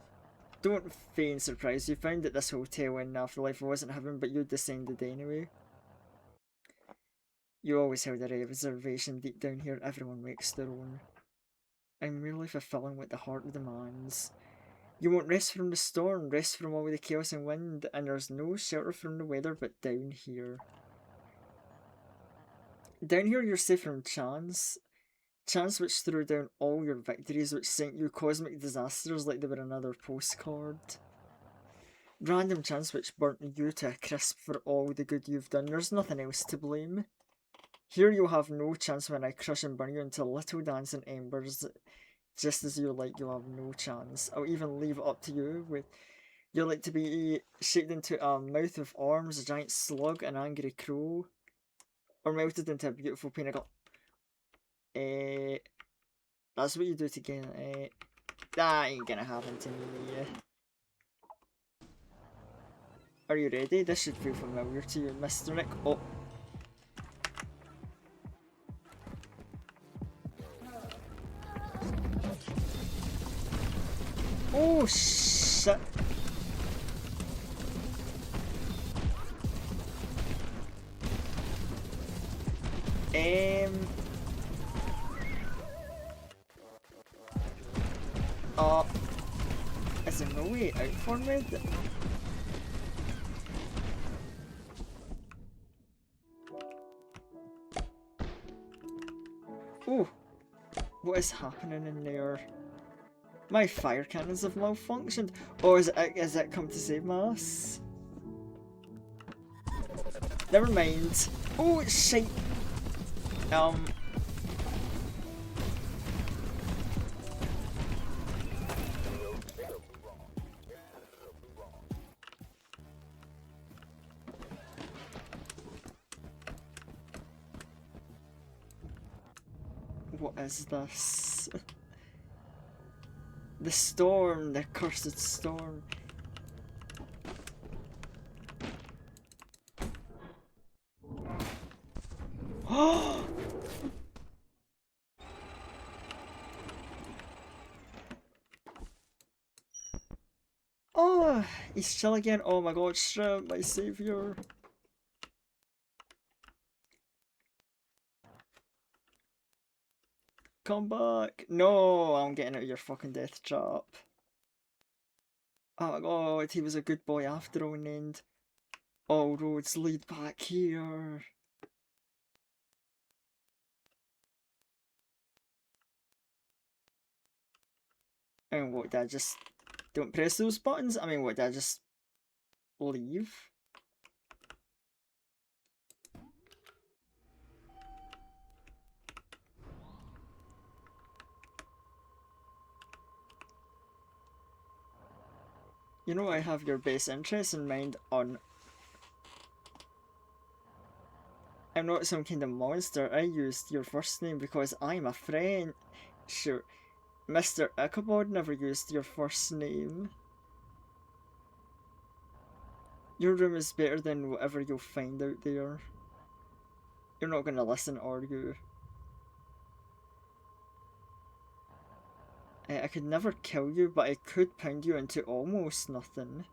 Don't feign surprise. You found that this hotel in Afterlife wasn't heaven, but you descended anyway. You always held a reservation deep down here. Everyone makes their own. I'm merely fulfilling what the heart demands. You won't rest from the storm, rest from all the chaos and wind, and there's no shelter from the weather but down here. Down here you're safe from chance. Chance which threw down all your victories, which sent you cosmic disasters like they were another postcard. Random chance which burnt you to a crisp for all the good you've done. There's nothing else to blame. Here you'll have no chance when I crush and burn you into little dancing embers. Just as you'll have no chance. I'll even leave it up to you. You're like to be shaped into a mouth with arms, a giant slug, an angry crow, or melted into a beautiful pinnacle. That's what you do to get. That ain't gonna happen to me. Are you ready? This should feel familiar to you, Mr. Nick. Oh. Oh shit. Is there no way out for me? Oh, what is happening in there? My fire cannons have malfunctioned. Oh, is it come to save my ass? Never mind. Oh, shit. What is this? The storm, the cursed storm. Oh, he's chill again. Oh my god, Shrimp, my savior. Come back. No, I'm getting out of your fucking death trap. Oh my god, he was a good boy after all in the end. All roads lead back here. And what, did I just don't press those buttons? I mean, what, did I just leave? You know I have your best interests in mind on... I'm not some kind of monster. I used your first name because I'm a friend. Sure. Mr. Ichabod never used your first name. Your room is better than whatever you'll find out there. You're not gonna listen, are you? I could never kill you, but I could pound you into almost nothing.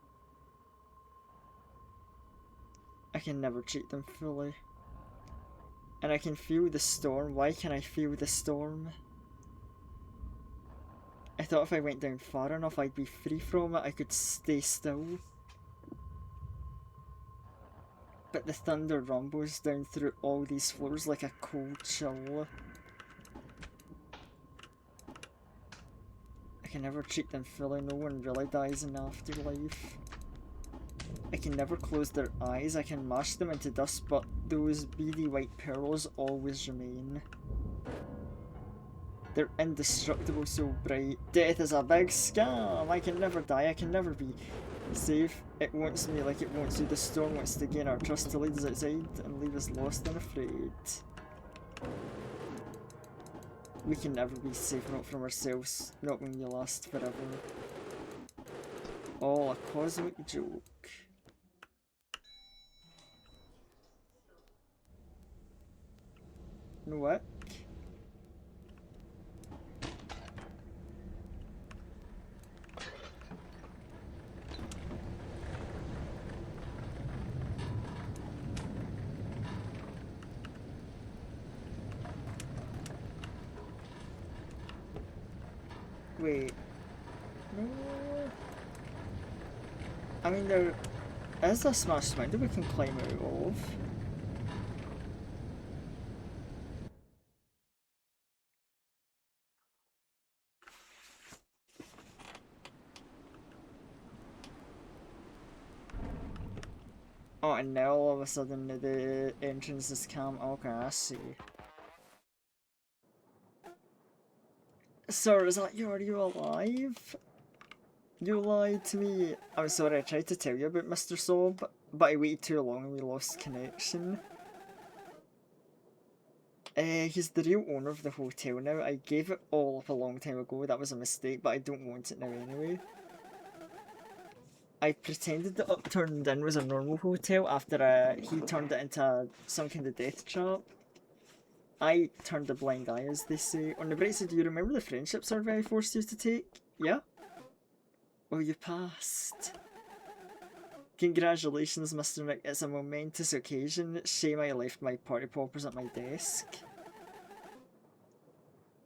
I can never treat them fully. And I can feel the storm. Why can I feel the storm? I thought if I went down far enough I'd be free from it, I could stay still. But the thunder rumbles down through all these floors like a cold chill. I can never treat them fully, no one really dies in the afterlife. I can never close their eyes, I can mash them into dust, but those beady white pearls always remain. They're indestructible, so bright. Death is a big scam! I can never die, I can never be safe. It wants me like it wants you. The storm wants to gain our trust, to lead us outside and leave us lost and afraid. We can never be safe, not from ourselves, not when we last forever. All a cosmic joke. You know what? Wait. No. I mean, there is a smashed window we can climb out of. Oh, and now all of a sudden the entrance is calm. Okay, I see. Sir, is that you? Are you alive? You lied to me. I'm sorry, I tried to tell you about Mr. Sob, but I waited too long and we lost connection. He's the real owner of the hotel now. I gave it all up a long time ago. That was a mistake, but I don't want it now anyway. I pretended the Upturned Inn was a normal hotel after he turned it into some kind of death trap. I turned a blind eye, as they say. On the bright side, do you remember the friendship survey I forced you to take? Yeah? Oh, you passed. Congratulations, Mr. Nick. It's a momentous occasion. Shame I left my party poppers at my desk.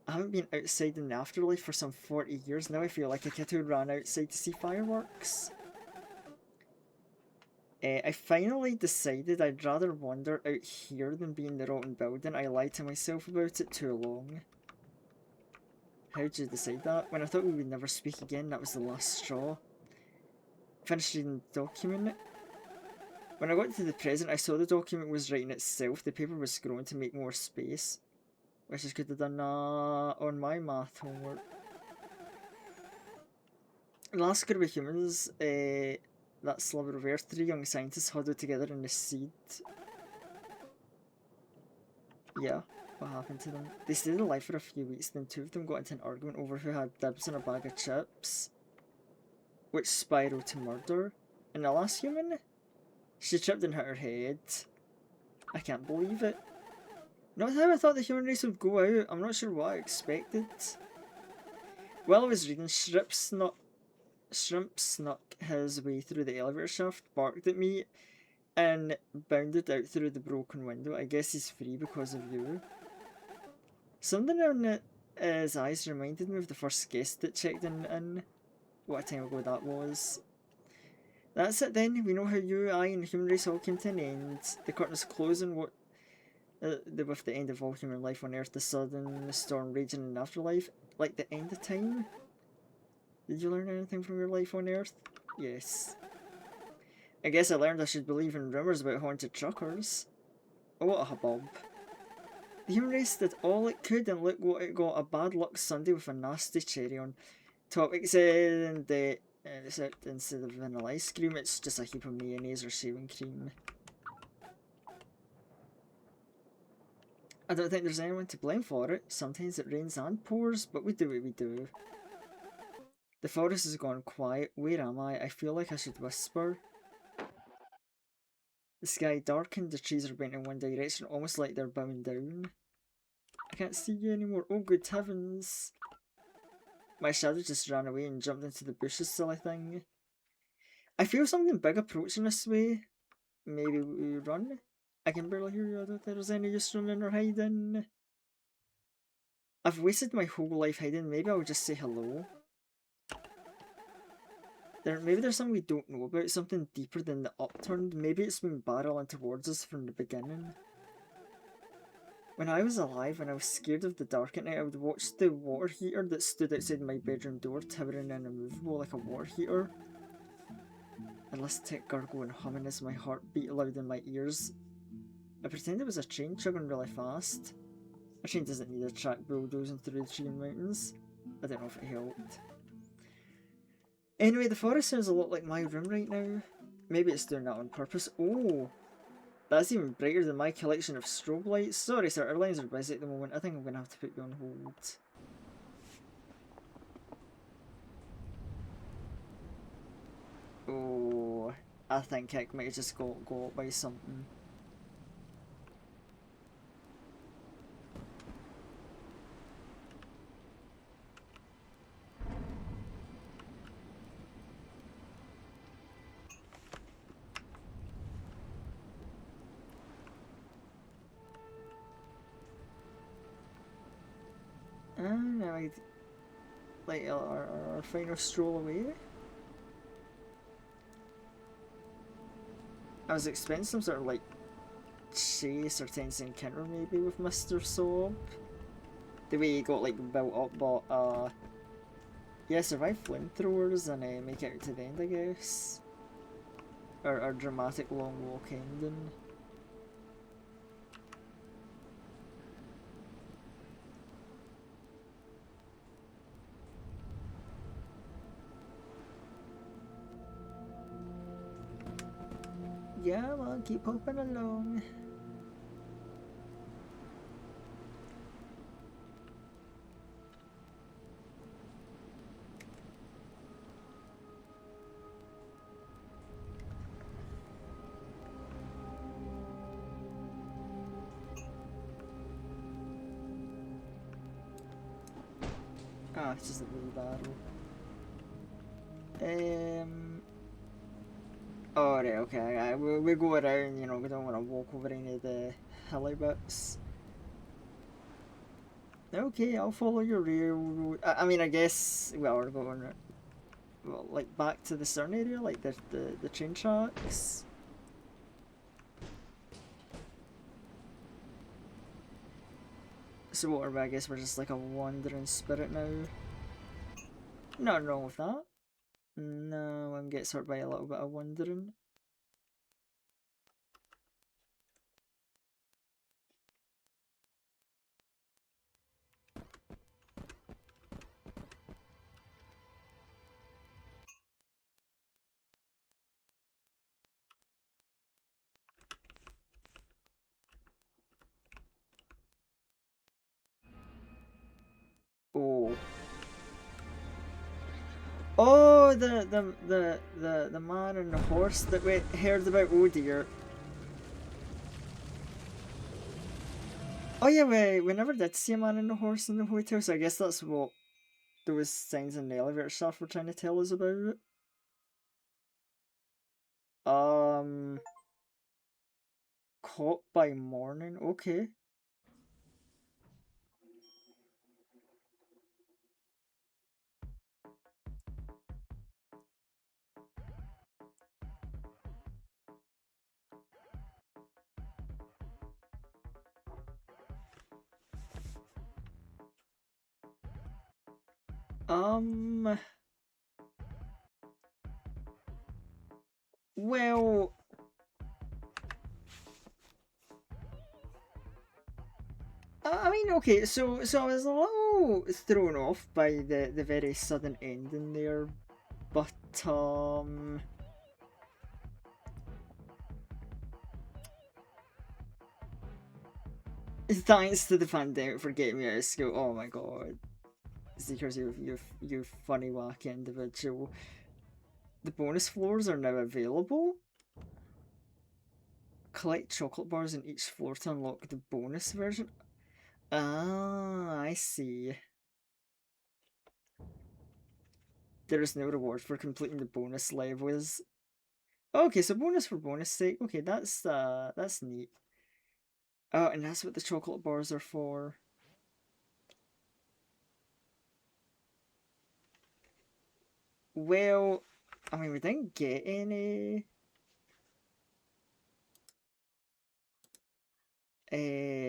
I haven't been outside in the afterlife for some 40 years now. I feel like a kid who ran outside to see fireworks. I finally decided I'd rather wander out here than be in the rotten building. I lied to myself about it too long. How did you decide that? When I thought we would never speak again, that was the last straw. Finished reading the document. When I got to the present, I saw the document was writing itself. The paper was scrolling to make more space. Wish I could have done that on my math homework. The last group of humans, that sliver of Earth, 3 young scientists huddled together in the seed. Yeah, what happened to them? They stayed alive for a few weeks, then 2 of them got into an argument over who had dibs on a bag of chips, which spiraled to murder. And the last human? She tripped and hit her head. I can't believe it. Not how I thought the human race would go out. I'm not sure what I expected. While I was reading, Shrimp snuck his way through the elevator shaft, barked at me, and bounded out through the broken window. I guess he's free because of you. Something in his eyes reminded me of the first guest that checked in. What a time ago that was. That's it then. We know how you, I, and the human race all came to an end. The curtain's closing. What? With the end of all human life on Earth, the sudden storm raging in the afterlife, like the end of time. Did you learn anything from your life on Earth? Yes. I guess I learned I should believe in rumours about haunted truckers. Oh, what a hubbub. The human race did all it could, and look what it got, a bad luck sundae with a nasty cherry on top. Except instead of vanilla ice cream, it's just a heap of mayonnaise or shaving cream. I don't think there's anyone to blame for it. Sometimes it rains and pours, but we do what we do. The forest has gone quiet. Where am I? I feel like I should whisper. The sky darkened, the trees are bent in one direction, almost like they're bowing down. I can't see you anymore. Oh, good heavens. My shadow just ran away and jumped into the bushes, silly thing. I feel something big approaching this way. Maybe we run? I can barely hear you. I don't think there's any use running or hiding. I've wasted my whole life hiding. Maybe I'll just say hello. Maybe there's something we don't know about, something deeper than the Upturned. Maybe it's been barreling towards us from the beginning. When I was alive and I was scared of the dark at night, I would watch the water heater that stood outside my bedroom door, towering and immovable like a water heater. I'd listen to it gurgle and humming as my heart beat loud in my ears. I pretended it was a train chugging really fast. A train doesn't need a track bulldozing through the tree and mountains. I don't know if it helped. Anyway, the forest sounds a lot like my room right now. Maybe it's doing that on purpose. Oh, that's even brighter than my collection of strobe lights. Sorry sir, our lines are busy at the moment. I think I'm going to have to put you on hold. Oh, I think I might have just got up by something. No, like our final stroll away. I was expecting some sort of like chase or tense encounter maybe with Mr. Soap. The way he got like built up, but yeah, survive flamethrowers and make it out to the end, I guess. Or dramatic long walk ending. Yeah, well, keep hopping along. Ah, it's just a wee battle. Oh, right, okay. We go around, you know, we don't want to walk over any of the hilly bits. Okay, I'll follow your railroad. I mean, I guess, well, we're going, well, like, back to the certain area, like the train tracks. So what are we? I guess we're just like a wandering spirit now. Nothing wrong with that. No, I'm getting hurt by a little bit of wandering. Oh. Oh, the man and the horse that we heard about. Oh dear. Oh yeah, we never did see a man and a horse in the hotel, so I guess that's what those signs in the elevator stuff were trying to tell us about. Um, caught by morning. Okay. Um. Well, I mean, okay. So I was a little thrown off by the very sudden ending there, but thanks to the pandemic for getting me out of school. Oh my god. Seekers, you funny wacky individual. The bonus floors are now available. Collect chocolate bars in each floor to unlock the bonus version. Ah, I see. There is no reward for completing the bonus levels. Okay, so bonus for bonus sake. Okay, that's neat. Oh, and that's what the chocolate bars are for. Well, I mean, we didn't get any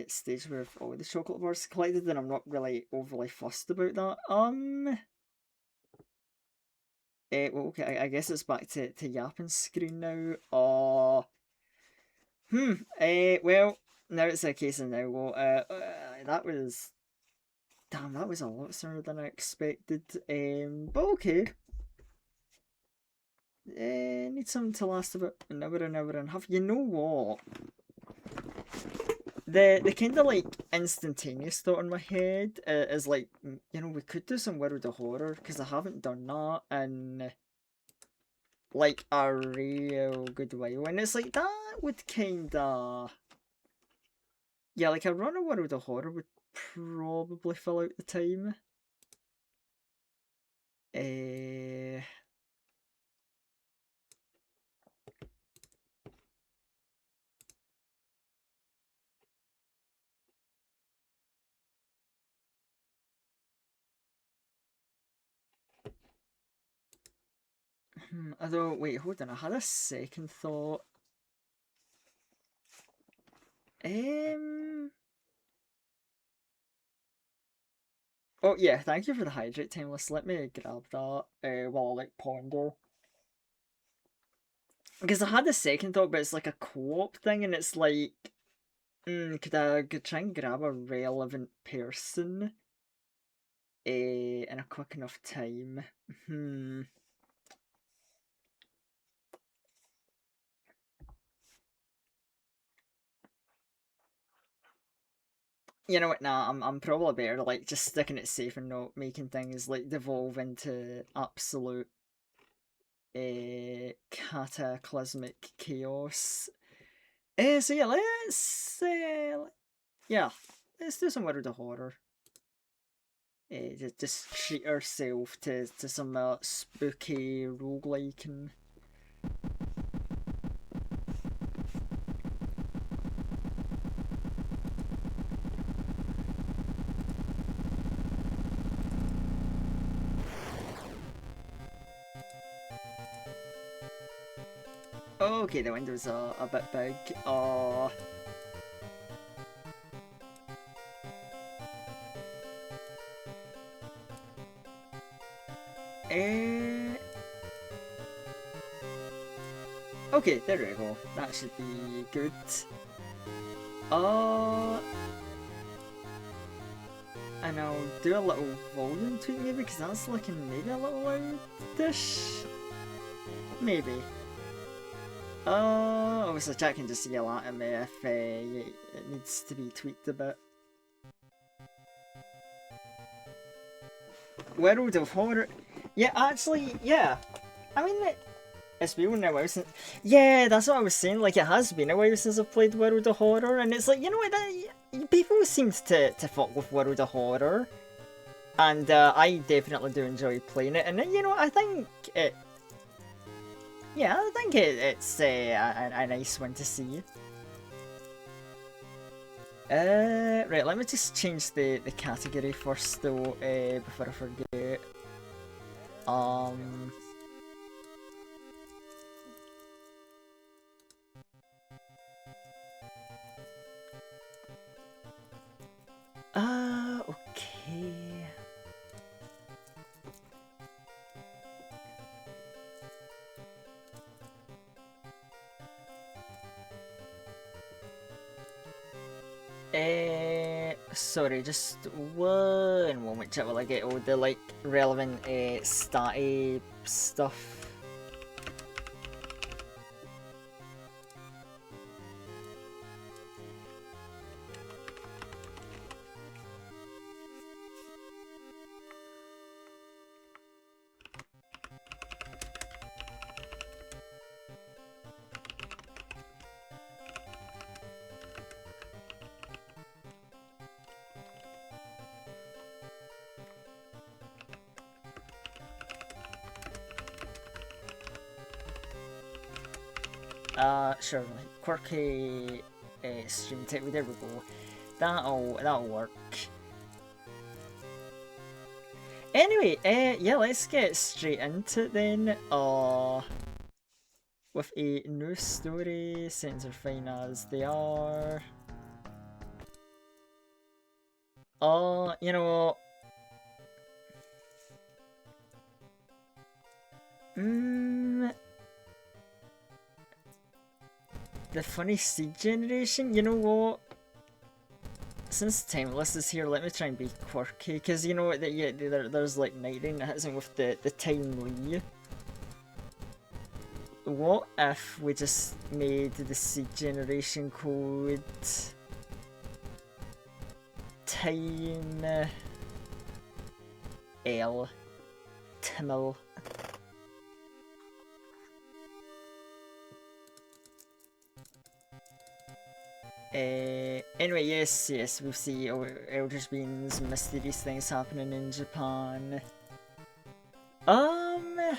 stage where all the chocolate bars collected, and I'm not really overly fussed about that. Well, okay, I guess it's back to yapping screen now. Well, now it's a case of now. Well, that was damn. That was a lot sooner than I expected. But okay. Need something to last about an hour, an hour and a half. You know what? The kind of like instantaneous thought in my head is like, you know, we could do some World of Horror because I haven't done that in like a real good while, and it's like that would kind of, yeah, like a run of World of Horror would probably fill out the time. Uh, Although, wait, hold on, I had a second thought. Oh yeah, thank you for the hydrate, Timeless. Let me grab that while I like ponder. Because I had a second thought, but it's like a co-op thing, and it's like, could try and grab a relevant person in a quick enough time? You know what? Nah, I'm probably better like just sticking it safe and not making things like devolve into absolute cataclysmic chaos. So yeah, let's do some World of Horror. Just treat ourselves to some spooky roguelike and. Okay, the window's a bit big. Okay, there we go. That should be good. And I'll do a little volume tweak maybe, because that's looking maybe a little loudish. Maybe. Obviously chat can just yell at me if it needs to be tweaked a bit. World of Horror. Yeah, actually, yeah. I mean, it's been a while since. Yeah, that's what I was saying. Like, it has been a while since I've played World of Horror, and it's like, you know what? People seem to fuck with World of Horror, and I definitely do enjoy playing it. And you know, I think it. Yeah, I think it's a nice one to see. Right, let me just change the category first though, before I forget. Okay. Sorry, just one moment, chat, while I get all the like relevant statty stuff. Sure, like quirky stream tip. There we go. That'll work. Anyway, yeah, let's get straight into it then. With a new story, settings are fine as they are. You know. The funny seed generation, you know what? Since Timeless is here, let me try and be quirky, because you know what, yeah, there's like Night Rain that hits him with the timely. What if we just made the seed generation code time L Timel? Anyway, yes, we'll see Elder's Beans, mysterious things happening in Japan. And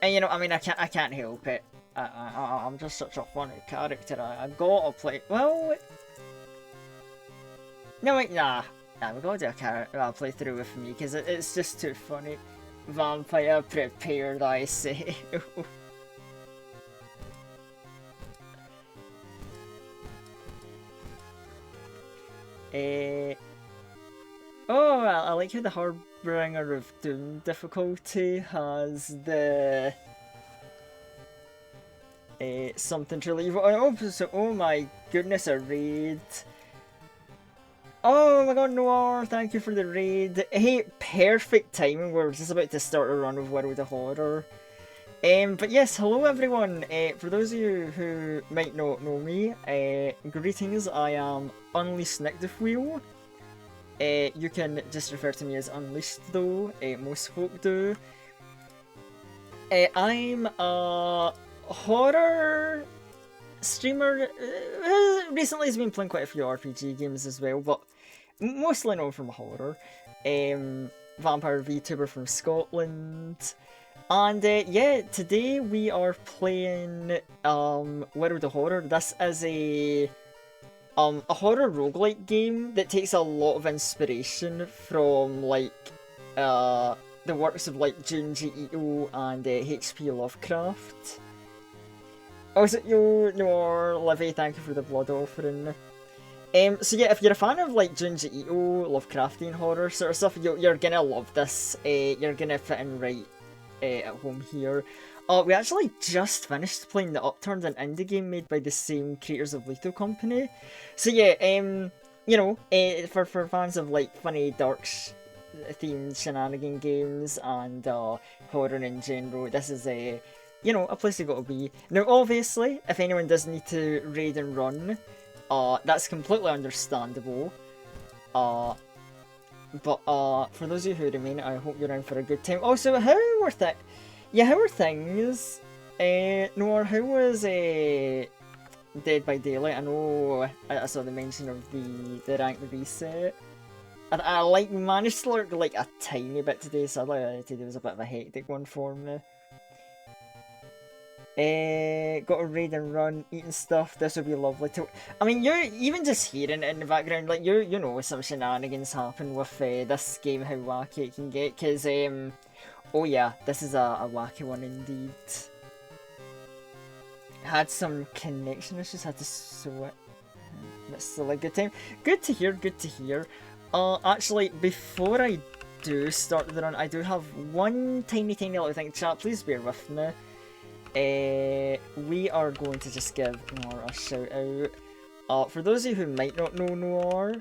you know, I mean, I can't help it. I'm just such a funny character. I gotta play. Well, no wait, nah, we gotta do a playthrough with me because it's just too funny. Vampire, prepare thyself. Oh, I like how the Harbinger of Doom difficulty has the something to leave. Oh my goodness, a raid. Oh my god, Noir, thank you for the raid. Hey, perfect timing, we're just about to start a run of World of Horror. But yes, hello everyone. For those of you who might not know me, greetings, I am Unleashed Wheel. You can just refer to me as Unleashed though, most folk do. I'm a horror streamer. Recently has been playing quite a few RPG games as well, but mostly known from horror. Vampire VTuber from Scotland. And yeah, today we are playing World of Horror. This is a horror roguelike game that takes a lot of inspiration from like the works of like Junji Ito and H.P. Lovecraft. Also, yo, Noir, Livy, thank you for the blood offering. So yeah, if you're a fan of like Junji Ito, Lovecraftian horror sort of stuff, you're gonna love this. You're gonna fit in right at home here. We actually just finished playing the Upturned, an indie game made by the same creators of Leto Company. So yeah, you know, for fans of like funny, dark themed shenanigan games and horror in general, this is a, you know, a place you gotta be. Now obviously, if anyone does need to raid and run, that's completely understandable. But for those of you who remain, I hope you're in for a good time. Also, how were things? Noir, how was Dead by Daylight? I know I saw the mention of the rank reset. I like managed to lurk like a tiny bit today, so today was a bit of a hectic one for me. Got to raid and run, eating stuff. This would be lovely too. I mean, you're even just hearing it in the background, like you know some shenanigans happen with this game, how wacky it can get. Cause oh yeah, this is a wacky one indeed. Had some connection issues, had to switch. But still a good time. Good to hear. Good to hear. Actually, before I do start the run, I do have one tiny little thing. Chat, please bear with me. We are going to just give Noir a shout out. For those of you who might not know Noir,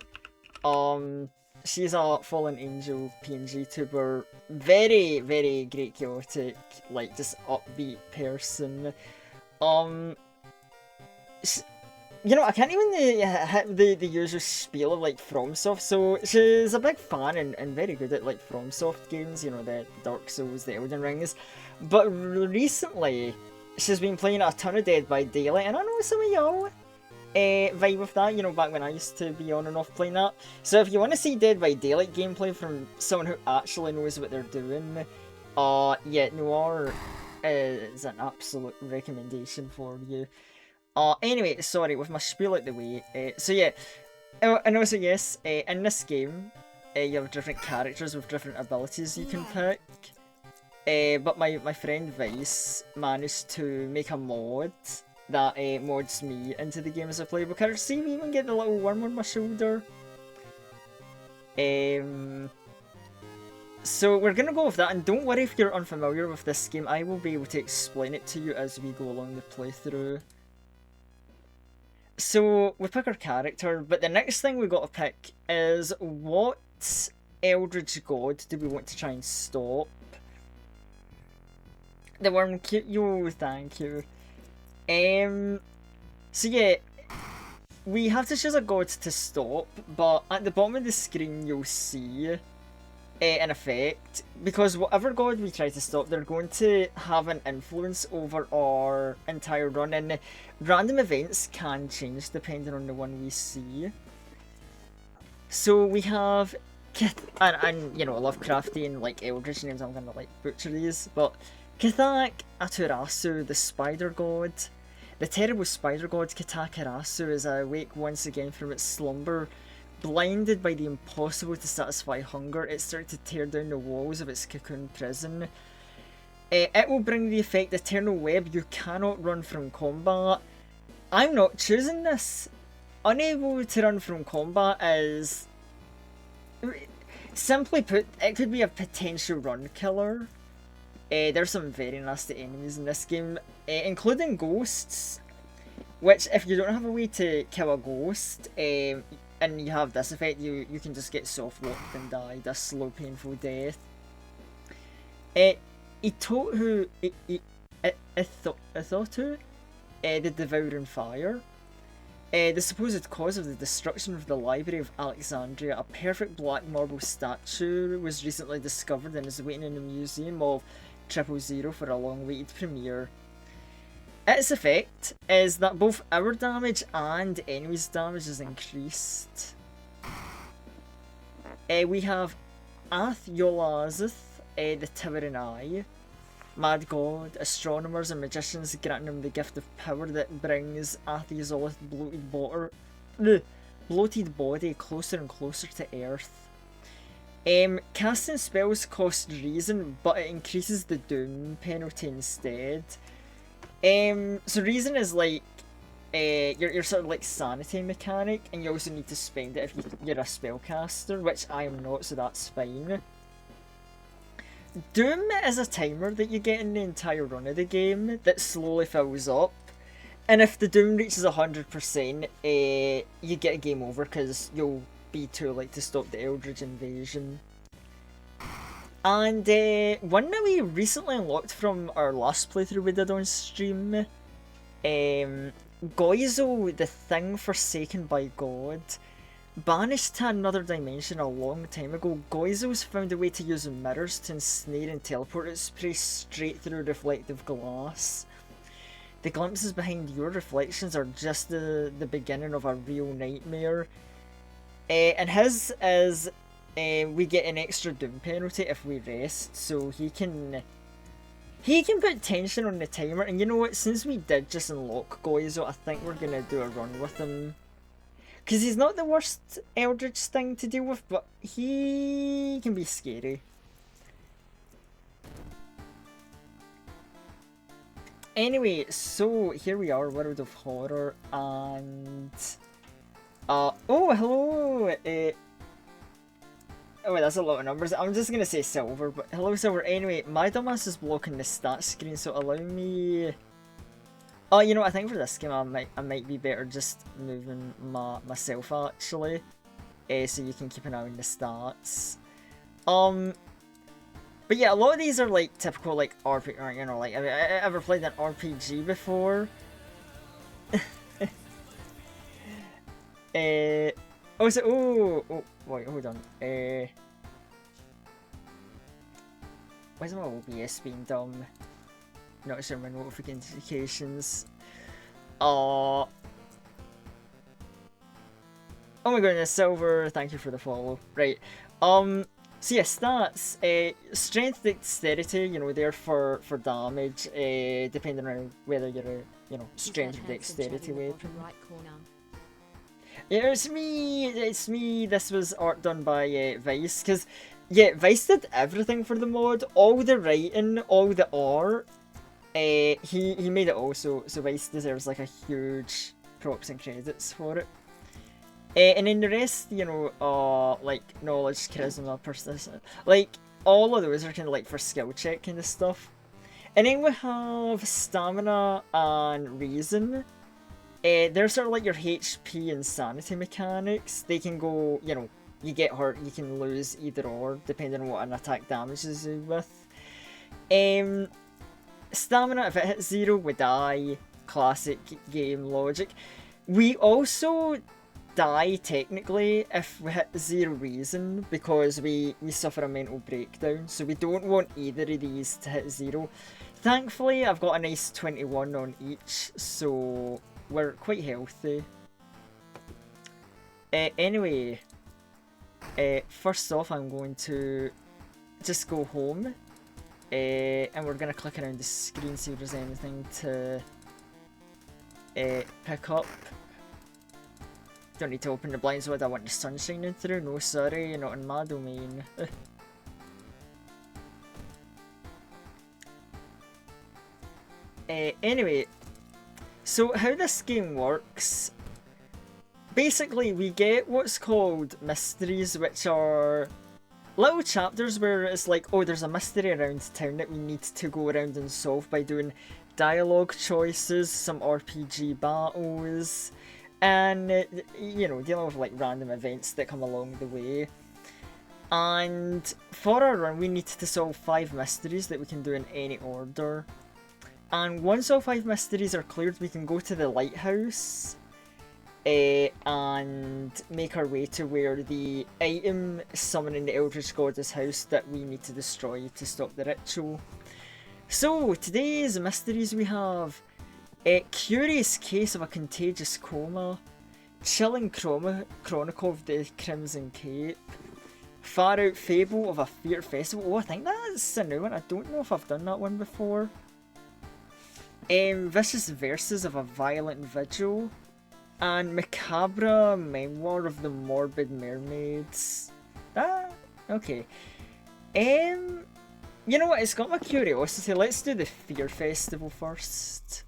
she's a Fallen Angel PNG tuber, very great, chaotic, like just upbeat person. You know, I can't even hit the usual spiel of like FromSoft, so she's a big fan and very good at like FromSoft games, you know, the Dark Souls, the Elden Rings. But recently, she's been playing a ton of Dead by Daylight, and I know some of y'all vibe with that, you know, back when I used to be on and off playing that. So if you want to see Dead by Daylight gameplay from someone who actually knows what they're doing, yeah, Noir is an absolute recommendation for you. Anyway, sorry, with my spiel out the way, so yeah, and also yes, in this game, you have different characters with different abilities you can pick. But my friend Vice managed to make a mod that mods me into the game as a playable character. See me even get the little worm on my shoulder. So we're gonna go with that, and don't worry if you're unfamiliar with this game, I will be able to explain it to you as we go along the playthrough. So we pick our character, but the next thing we got to pick is what Eldritch God do we want to try and stop? The worm cute you, thank you. So yeah, we have to choose a god to stop, but at the bottom of the screen you'll see an effect, because whatever god we try to stop, they're going to have an influence over our entire run, and random events can change depending on the one we see. So we have and you know, Lovecraftian like Eldritch names, I'm gonna like butcher these, but Kathak Aturasu, the spider god. The terrible spider god Katakarasu is awake once again from its slumber, blinded by the impossible to satisfy hunger, it started to tear down the walls of its cocoon prison. It will bring the effect Eternal Web. You cannot run from combat. I'm not choosing this. Unable to run from combat is... Simply put, it could be a potential run killer. There's some very nasty enemies in this game, including ghosts. Which, if you don't have a way to kill a ghost, and you have this effect, you can just get soft-locked and die this slow, painful death. Itotu, the Devouring Fire. The supposed cause of the destruction of the Library of Alexandria, a perfect black marble statue, was recently discovered and is waiting in the Museum of 000 for a long-awaited premiere. Its effect is that both our damage and enemies' damage is increased. We have Ath Yolazith, the Towering Eye. Mad God, astronomers and magicians granting him the gift of power that brings Athizolith's bloated body closer and closer to Earth. Casting spells costs reason, but it increases the doom penalty instead. So reason is like your sort of like sanity mechanic, and you also need to spend it if you're a spellcaster, which I am not, so that's fine. Doom is a timer that you get in the entire run of the game that slowly fills up, and if the Doom reaches 100%, you get a game over because you'll be too late to stop the Eldritch invasion. And one that we recently unlocked from our last playthrough we did on stream, Goizo, the Thing Forsaken by God. Banished to another dimension a long time ago, Goizo's found a way to use mirrors to ensnare and teleport its prey straight through reflective glass. The glimpses behind your reflections are just the beginning of a real nightmare. And his is, we get an extra doom penalty if we rest, so he can put tension on the timer, and you know what, since we did just unlock Goizo, I think we're gonna do a run with him. Because he's not the worst Eldritch thing to deal with, but he can be scary. Anyway, so here we are, World of Horror, and... oh, hello! Oh, that's a lot of numbers. I'm just gonna say Silver, but hello Silver. Anyway, my dumbass is blocking the stats screen, so allow me... Oh, you know, I think for this game I might be better just moving myself actually, so you can keep an eye on the stats. But yeah, a lot of these are like typical like RPG, or, you know, like have I ever played an RPG before? Oh, so wait, hold on. Why is my OBS being dumb? Not sure my notifications. Oh my goodness, Silver, thank you for the follow. Right. So yeah, stats. Strength, dexterity, you know, they're for damage, depending on whether you're a, you know, strength or dexterity weapon. Yeah, it's me. This was art done by Vice, because yeah, Vice did everything for the mod, all the writing, all the art. He made it all, so Vice deserves like a huge props and credits for it. And then the rest, you know, like knowledge, charisma, persistence, like all of those are kind of like for skill check kind of stuff. And then we have stamina and reason. They're sort of like your HP and sanity mechanics. They can go, you know, you get hurt, you can lose either or, depending on what an attack damages you with. Stamina, if it hits 0, we die. Classic game logic. We also die technically if we hit 0 reason, because we suffer a mental breakdown, so we don't want either of these to hit 0. Thankfully, I've got a nice 21 on each, so we're quite healthy. Anyway, first off, I'm going to just go home. And we're gonna click around the screen, see if there's anything to pick up. Don't need to open the blinds, what I want the sun shining through? No, sorry, you're not in my domain. Anyway, so how this game works, basically we get what's called mysteries, which are little chapters where it's like, oh, there's a mystery around town that we need to go around and solve by doing dialogue choices, some RPG battles, and, you know, dealing with like random events that come along the way. And for our run, we need to solve 5 mysteries that we can do in any order. And once all 5 mysteries are cleared, we can go to the lighthouse and make our way to where the item summoning the Eldritch Goddess house that we need to destroy to stop the ritual. So, today's mysteries we have a curious case of a contagious coma, chilling chronicle of the Crimson Cape, far out fable of a fear festival. Oh, I think that's a new one. I don't know if I've done that one before. Vicious verses of a violent vigil, and macabre memoir of the morbid mermaids. Ah, okay. You know what? It's got my curiosity. Let's do the fear festival first.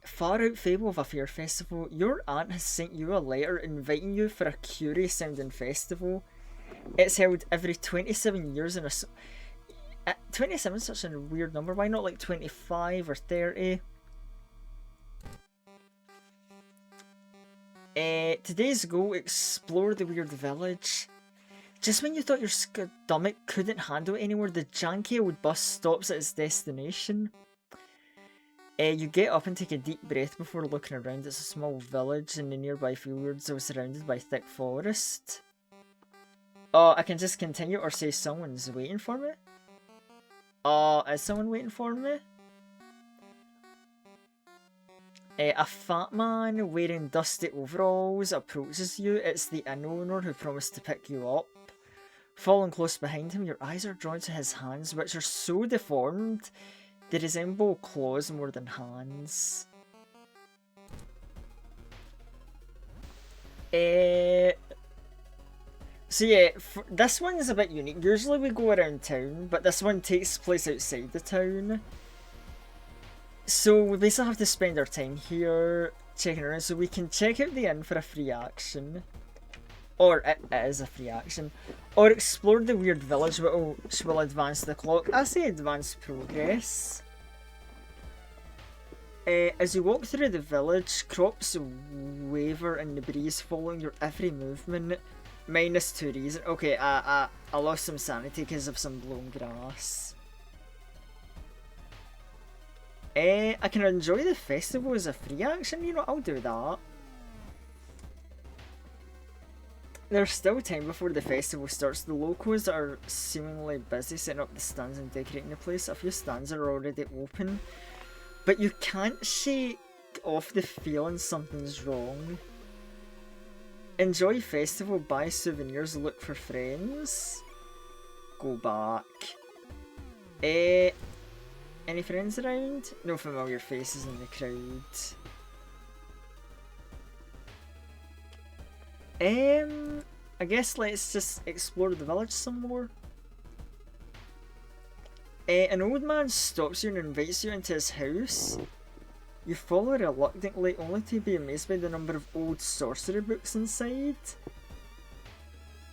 Far out fable of a fear festival. Your aunt has sent you a letter inviting you for a curious sounding festival. It's held every 27 years in a. 27 is such a weird number. Why not like 25 or 30? Today's goal: explore the weird village. Just when you thought your stomach couldn't handle it anymore, the janky old bus stops at its destination. You get up and take a deep breath before looking around. It's a small village in the nearby fields, surrounded by thick forest. Oh, I can just continue or say someone's waiting for me? Is someone waiting for me? A fat man wearing dusty overalls approaches you. It's the inn owner who promised to pick you up. Following close behind him, your eyes are drawn to his hands, which are so deformed they resemble claws more than hands. So yeah, this one is a bit unique. Usually we go around town, but this one takes place outside the town. So we basically have to spend our time here checking around, so we can check out the inn for a free action. Or it is a free action. Or explore the weird village, which will advance the clock. I say advance progress. As you walk through the village, crops waver in the breeze following your every movement. -2 reason. Okay, I lost some sanity because of some blown grass. I can enjoy the festival as a free action, you know, I'll do that. There's still time before the festival starts. The locals are seemingly busy setting up the stands and decorating the place. A few stands are already open, but you can't shake off the feeling something's wrong. Enjoy festival, buy souvenirs, look for friends. Go back. Any friends around? No familiar faces in the crowd. I guess let's just explore the village some more. An old man stops you and invites you into his house. You follow reluctantly, only to be amazed by the number of old sorcery books inside.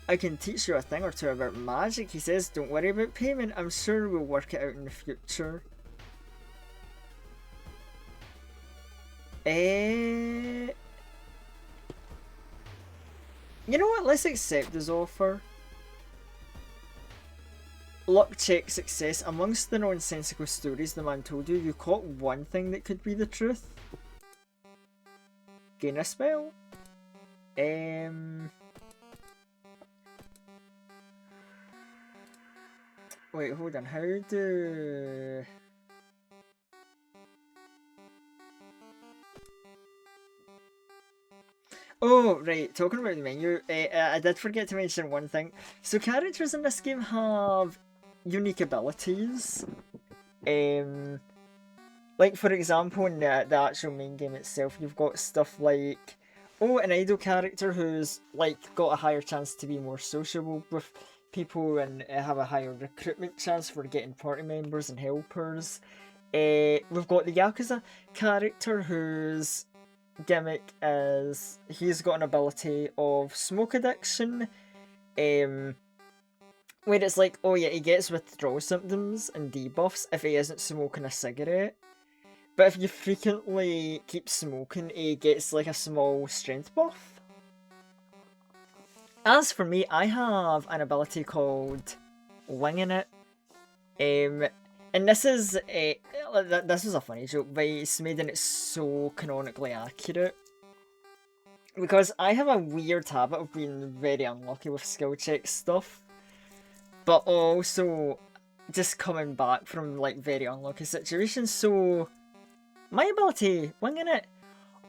I can teach you a thing or two about magic, he says. Don't worry about payment, I'm sure we'll work it out in the future. You know what, let's accept his offer. Luck check success. Amongst the nonsensical stories the man told you, you caught one thing that could be the truth. Gain a spell. Wait, hold on, how do... Oh, right, talking about the menu, I did forget to mention one thing. So characters in this game have unique abilities. Like, for example, in the actual main game itself, you've got stuff like, oh, an idle character who's, like, got a higher chance to be more sociable with people and have a higher recruitment chance for getting party members and helpers. We've got the Yakuza character whose gimmick is he's got an ability of smoke addiction, where it's like, oh yeah, he gets withdrawal symptoms and debuffs if he isn't smoking a cigarette. But if you frequently keep smoking, he gets like a small strength buff. As for me, I have an ability called Winging It. And this is this was a funny joke, but it's making it so canonically accurate. Because I have a weird habit of being very unlucky with skill check stuff. But also just coming back from like very unlucky situations, so my ability, Winging It,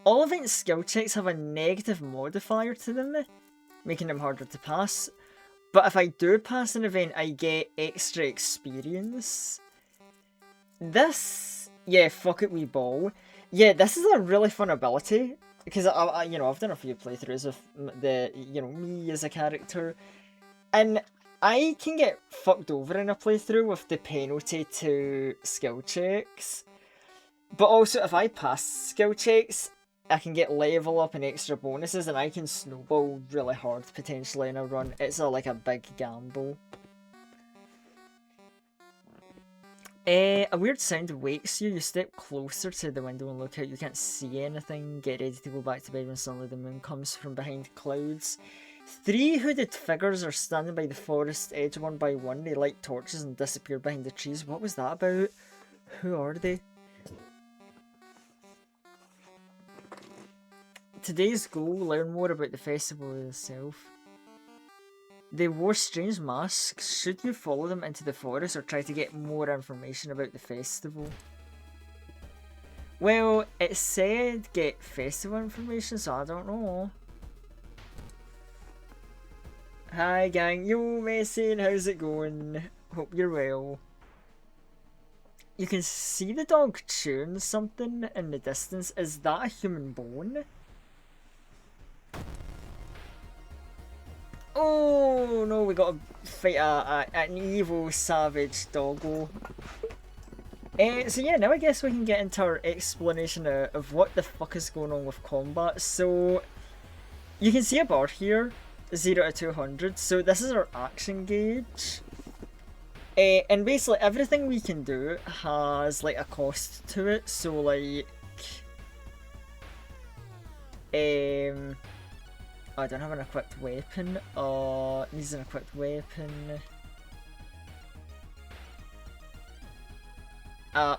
all event skill checks have a negative modifier to them, making them harder to pass. But if I do pass an event, I get extra experience. This, yeah, fuck it, wee ball. Yeah, this is a really fun ability because I I've done a few playthroughs with me as a character, and I can get fucked over in a playthrough with the penalty to skill checks. But also, if I pass skill checks, I can get level up and extra bonuses, and I can snowball really hard potentially in a run. It's like a big gamble. A weird sound wakes you. You step closer to the window and look out. You can't see anything. Get ready to go back to bed when suddenly the moon comes from behind clouds. 3 hooded figures are standing by the forest edge one by one. They light torches and disappear behind the trees. What was that about? Who are they? Today's goal, learn more about the festival itself. They wore strange masks. Should you follow them into the forest or try to get more information about the festival? Well, it said get festival information, so I don't know. Hi gang, yo Mason, how's it going? Hope you're well. You can see the dog chewing something in the distance. Is that a human bone? Oh no, we gotta fight an evil savage doggo. So yeah, now I guess we can get into our explanation of what the fuck is going on with combat. So you can see a bar here, 0 to 200. So this is our action gauge. And basically everything we can do has like a cost to it. So like, I don't have an equipped weapon. Needs an equipped weapon.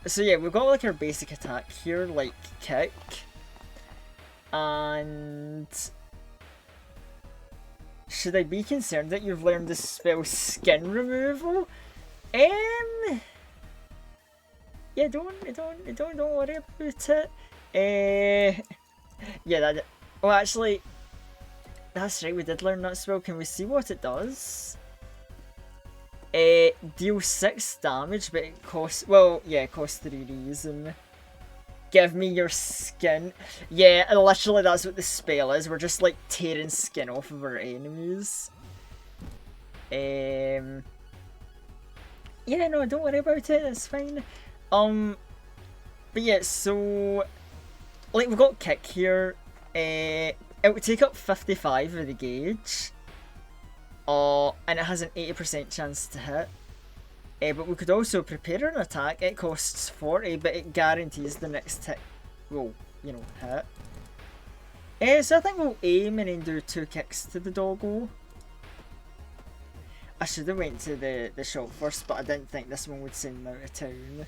So yeah, we've got like our basic attack here, like kick. And should I be concerned that you've learned the spell skin removal? Yeah, don't worry about it. Yeah, that. Well, actually, that's right. We did learn that spell. Can we see what it does? Deal 6 damage, but it costs. Well, yeah, it costs 3 reason. Give me your skin. Yeah, literally, that's what the spell is. We're just like tearing skin off of our enemies. Yeah, no, don't worry about it, it's fine. But yeah, so like we've got kick here. It would take up 55 of the gauge. And it has an 80% chance to hit. But we could also prepare an attack. It costs 40, but it guarantees the next hit will, hit. So I think we'll aim and then do 2 kicks to the doggo. I should have went to the shop first, but I didn't think this one would send me out of town.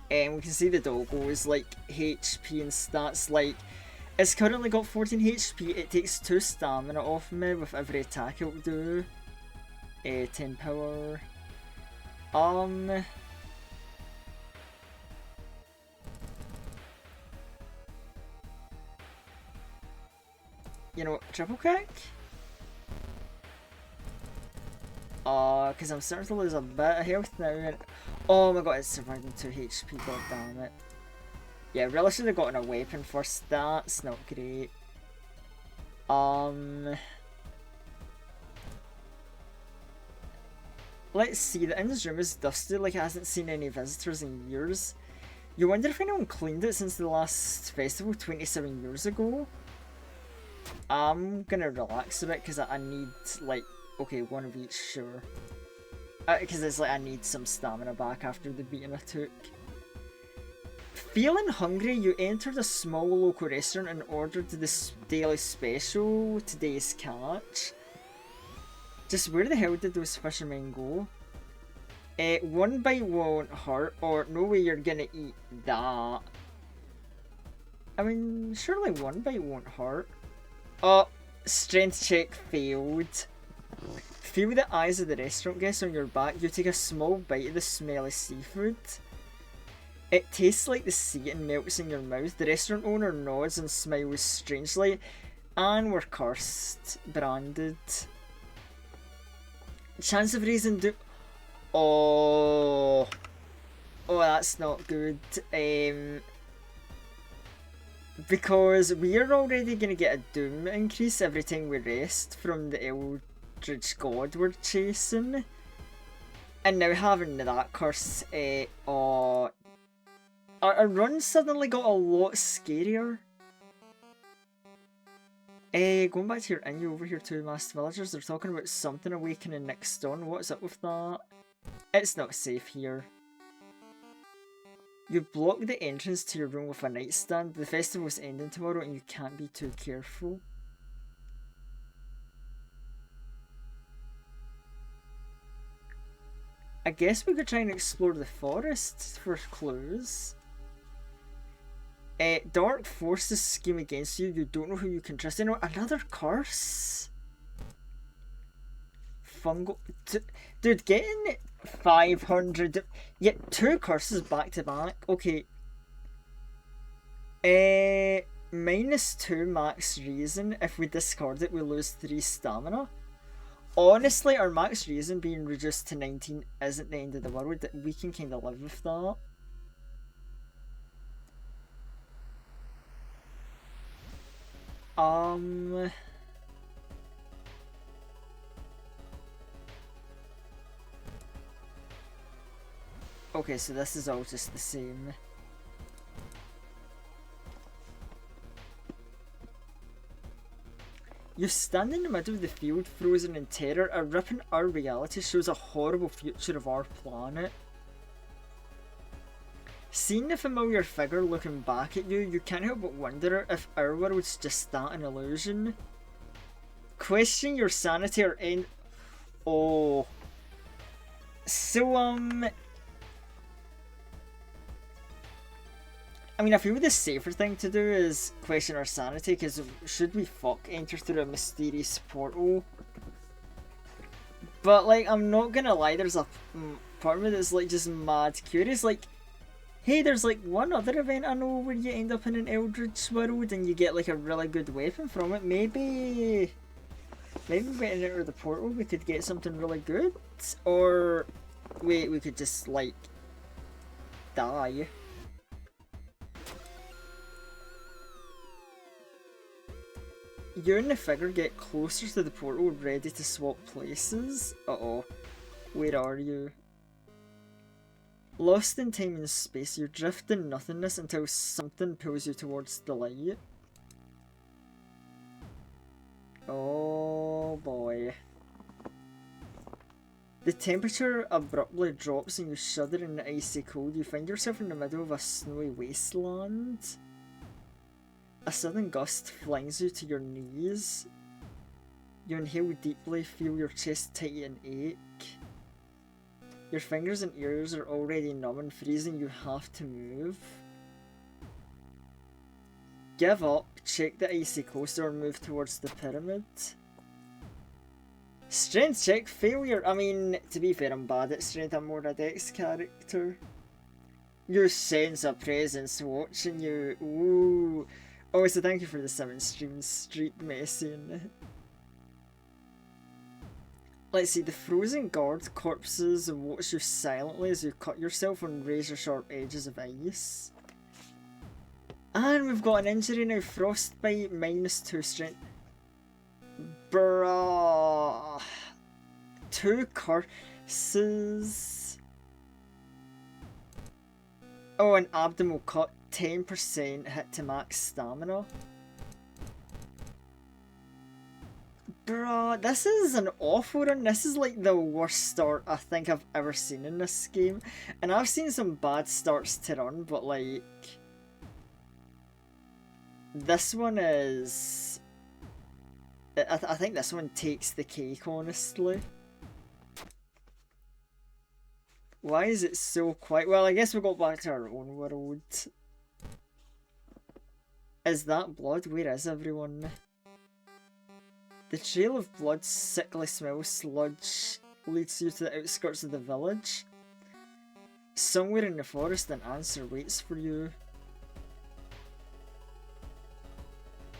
And we can see the doggo is like HP and stats. Like, it's currently got 14 HP. It takes 2 stamina off me with every attack it will do. 10 power. You know, triple kick? Because I'm starting to lose a bit of health now. And oh my god, it's surviving 2 HP, god damn it. Yeah, really should have gotten a weapon first. That's not great. Let's see, the inn's room is dusty, like it hasn't seen any visitors in years. You wonder if anyone cleaned it since the last festival 27 years ago? I'm gonna relax a bit because I need, like, okay, one of each, sure. Because it's like I need some stamina back after the beating I took. Feeling hungry, you entered a small local restaurant and ordered this daily special, today's catch. Just where the hell did those fishermen go? One bite won't hurt, or no way you're gonna eat that. I mean, surely one bite won't hurt. Oh, strength check failed. Feel the eyes of the restaurant guests on your back. You take a small bite of the smelly seafood. It tastes like the sea and melts in your mouth. The restaurant owner nods and smiles strangely. And we're cursed. Branded. Chance of raising Oh, that's not good. Because we're already gonna get a doom increase every time we rest from the Eldritch God we're chasing. And now having that curse, our run suddenly got a lot scarier. Going back to your inn, you overhear 2 masked villagers. They're talking about something awakening next dawn. What's up with that? It's not safe here. You block the entrance to your room with a nightstand. The festival's ending tomorrow and you can't be too careful. I guess we could try and explore the forest for clues. Dark forces scheme against you. You don't know who you can trust. Another curse? Fungal. Dude, getting 500. Yet 2 curses back to back. Okay. -2 max reason. If we discard it, we lose 3 stamina. Honestly, our max reason being reduced to 19 isn't the end of the world. We can kind of live with that. Okay, so this is all just the same. You stand in the middle of the field, frozen in terror. A rip in our reality shows a horrible future of our planet. Seeing the familiar figure looking back at you, you can't help but wonder if our world's just that an illusion. Question your sanity or end. Oh. So, I mean, I feel the safer thing to do is question our sanity, because should we enter through a mysterious portal? But, like, I'm not gonna lie, there's a part of me that's, like, just mad curious. Like, hey, there's, like, one other event I know where you end up in an Eldritch world and you get, like, a really good weapon from it. Maybe we went into the portal, we could get something really good. Or we could just, like, die. You and the figure get closer to the portal, ready to swap places. Uh-oh. Where are you? Lost in time and space, you drift in nothingness until something pulls you towards the light. Oh boy. The temperature abruptly drops and you shudder in the icy cold. You find yourself in the middle of a snowy wasteland. A sudden gust flings you to your knees. You inhale deeply, feel your chest tighten and ache. Your fingers and ears are already numb and freezing, you have to move. Give up, check the icy coaster or move towards the pyramid. Strength check, failure. I mean, to be fair, I'm bad at strength, I'm more a dex character. You sense a presence watching you. Ooh. Oh, so thank you for the 7 streams, Street Messing. Let's see, the frozen guard corpses watch you silently as you cut yourself on razor-sharp edges of ice. And we've got an injury now, frostbite, -2 strength. Bruh. 2 curses. Oh, an abdominal cut, 10% hit to max stamina. Bruh, this is an awful run. This is like the worst start I think I've ever seen in this game. And I've seen some bad starts to run, but like... this one is... I think this one takes the cake, honestly. Why is it so quiet? Well, I guess we'll go back to our own world. Is that blood? Where is everyone? The trail of blood, sickly smell, sludge leads you to the outskirts of the village. Somewhere in the forest an answer waits for you.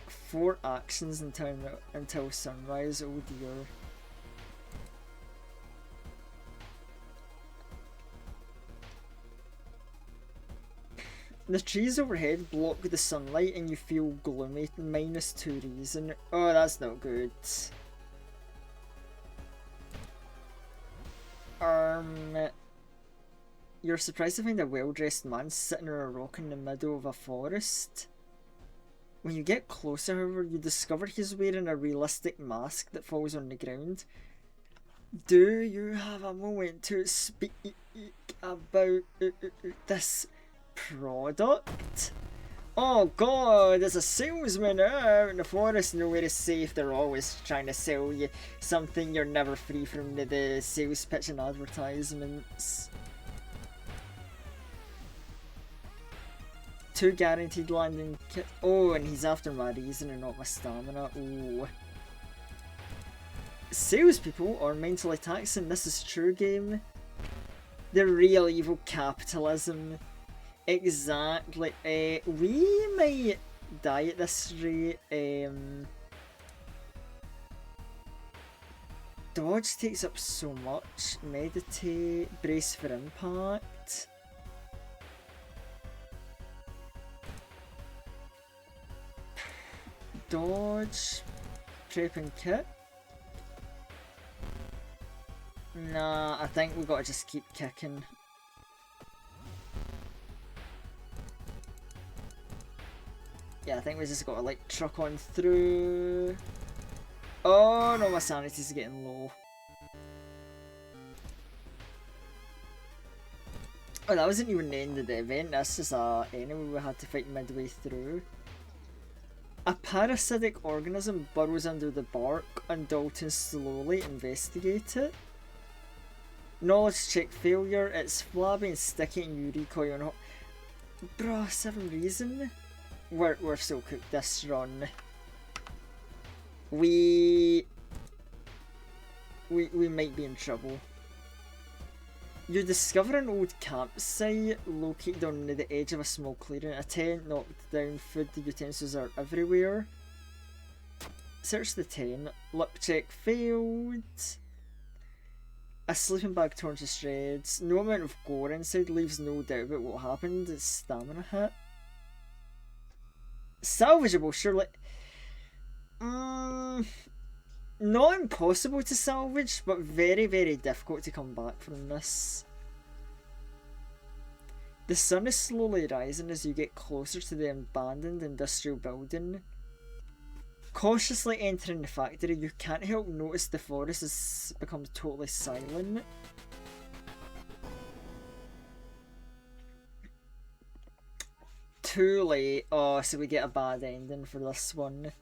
4 actions until sunrise, oh dear. The trees overhead block the sunlight and you feel gloomy, -2 reason. Oh, that's not good. You're surprised to find a well-dressed man sitting on a rock in the middle of a forest. When you get closer, however, you discover he's wearing a realistic mask that falls on the ground. Do you have a moment to speak about this product? Oh god, there's a salesman out in the forest, nowhere is safe. They're always trying to sell you something. You're never free from the sales pitch and advertisements. 2 guaranteed landing kit. Oh, and he's after my reason and not my stamina. Ooh. Salespeople are mentally taxing. This is true, game. The real evil capitalism. Exactly. We might die at this rate. Dodge takes up so much. Meditate. Brace for impact. Dodge. Prep and kit. Nah, I think we gotta just keep kicking. Yeah, I think we just gotta like truck on through. Oh no, my sanity's getting low. Oh, that wasn't even the end of the event, that's just a enemy we had to fight midway through. A parasitic organism burrows under the bark and Dalton slowly investigate it. Knowledge check failure, it's flabby and sticky and you recoil on. Bruh, 7 reason? We're so cooked this run. We might be in trouble. You discover an old campsite located on the edge of a small clearing. A tent knocked down, food utensils are everywhere. Search the tent. Luck check failed. A sleeping bag torn to shreds. No amount of gore inside leaves no doubt about what happened. It's stamina hit. Salvageable, surely. Not impossible to salvage, but very, very difficult to come back from this. The sun is slowly rising as you get closer to the abandoned industrial building. Cautiously entering the factory, you can't help notice the forest has become totally silent. Too late. Oh, so we get a bad ending for this one.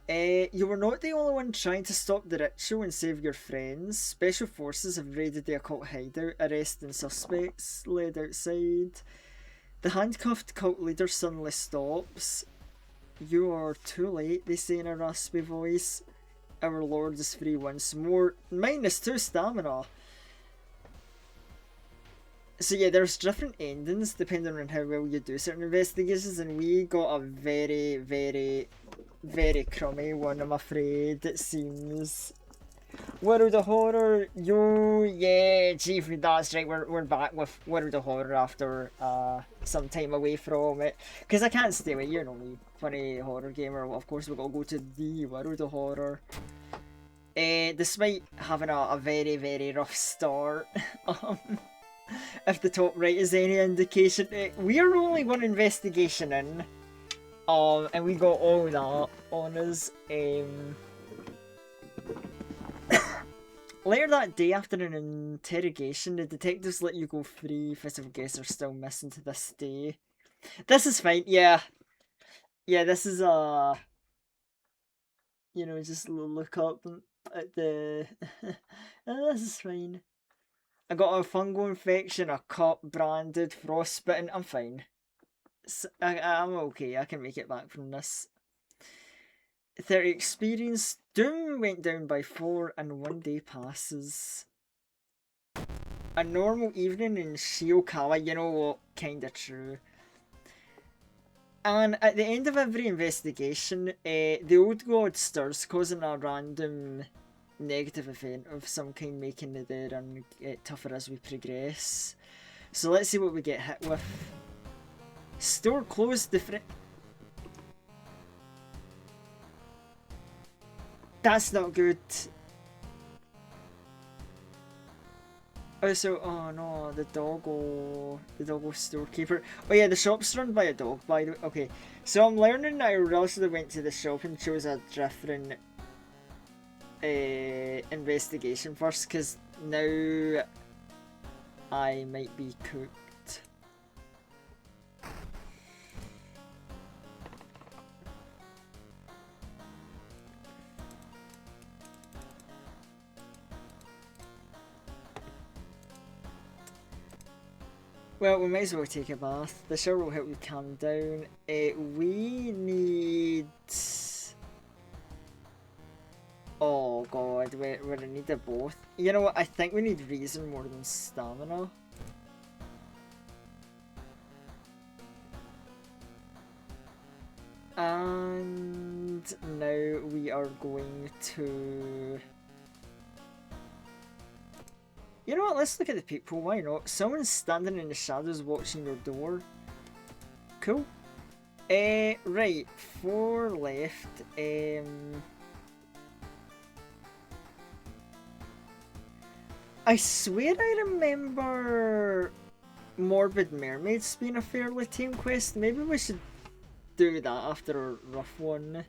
You were not the only one trying to stop the ritual and save your friends. Special forces have raided the occult hideout, arresting suspects led outside. The handcuffed cult leader suddenly stops. You are too late, they say in a raspy voice. Our lord is free once more. -2 stamina. So yeah, there's different endings depending on how well you do certain investigations, and we got a very, very, very crummy one, I'm afraid, it seems. World of Horror, yo, yeah, Chief, that's right, we're back with World of Horror after some time away from it. Because I can't stay away, you know me, funny horror gamer, well, of course we've got to go to the World of Horror. Despite having a very, very rough start, if the top right is any indication, we are only one investigation in, and we got all that on us. Later that day, after an interrogation, the detectives let you go free. Physical guests are still missing to this day. This is fine, yeah. Yeah, this is you know, just look up at the... this is fine. I got a fungal infection, a cut, branded, frostbitten. I'm fine. I'm okay. I can make it back from this. 30 experience. Doom went down by 4 and 1 day passes. A normal evening in Shiokawa, you know what? Kinda true. And at the end of every investigation, the old god stirs, causing a random negative event of some kind, making the run get tougher as we progress. So let's see what we get hit with. Store closed. That's not good. Also, oh no, the doggo storekeeper. Oh yeah, the shop's run by a dog, by the way. Okay, so I'm learning that I relatively went to the shop and chose a different investigation first, because now I might be cooked. Well, we might as well take a bath. The shower will help you calm down. We need... Oh god, we're gonna need a both. You know what, I think we need reason more than stamina. And now we are going to... You know what, let's look at the people, why not? Someone's standing in the shadows watching your door. Cool. Right, 4 left. I swear I remember Morbid Mermaids being a fairly tame quest. Maybe we should do that after a rough one.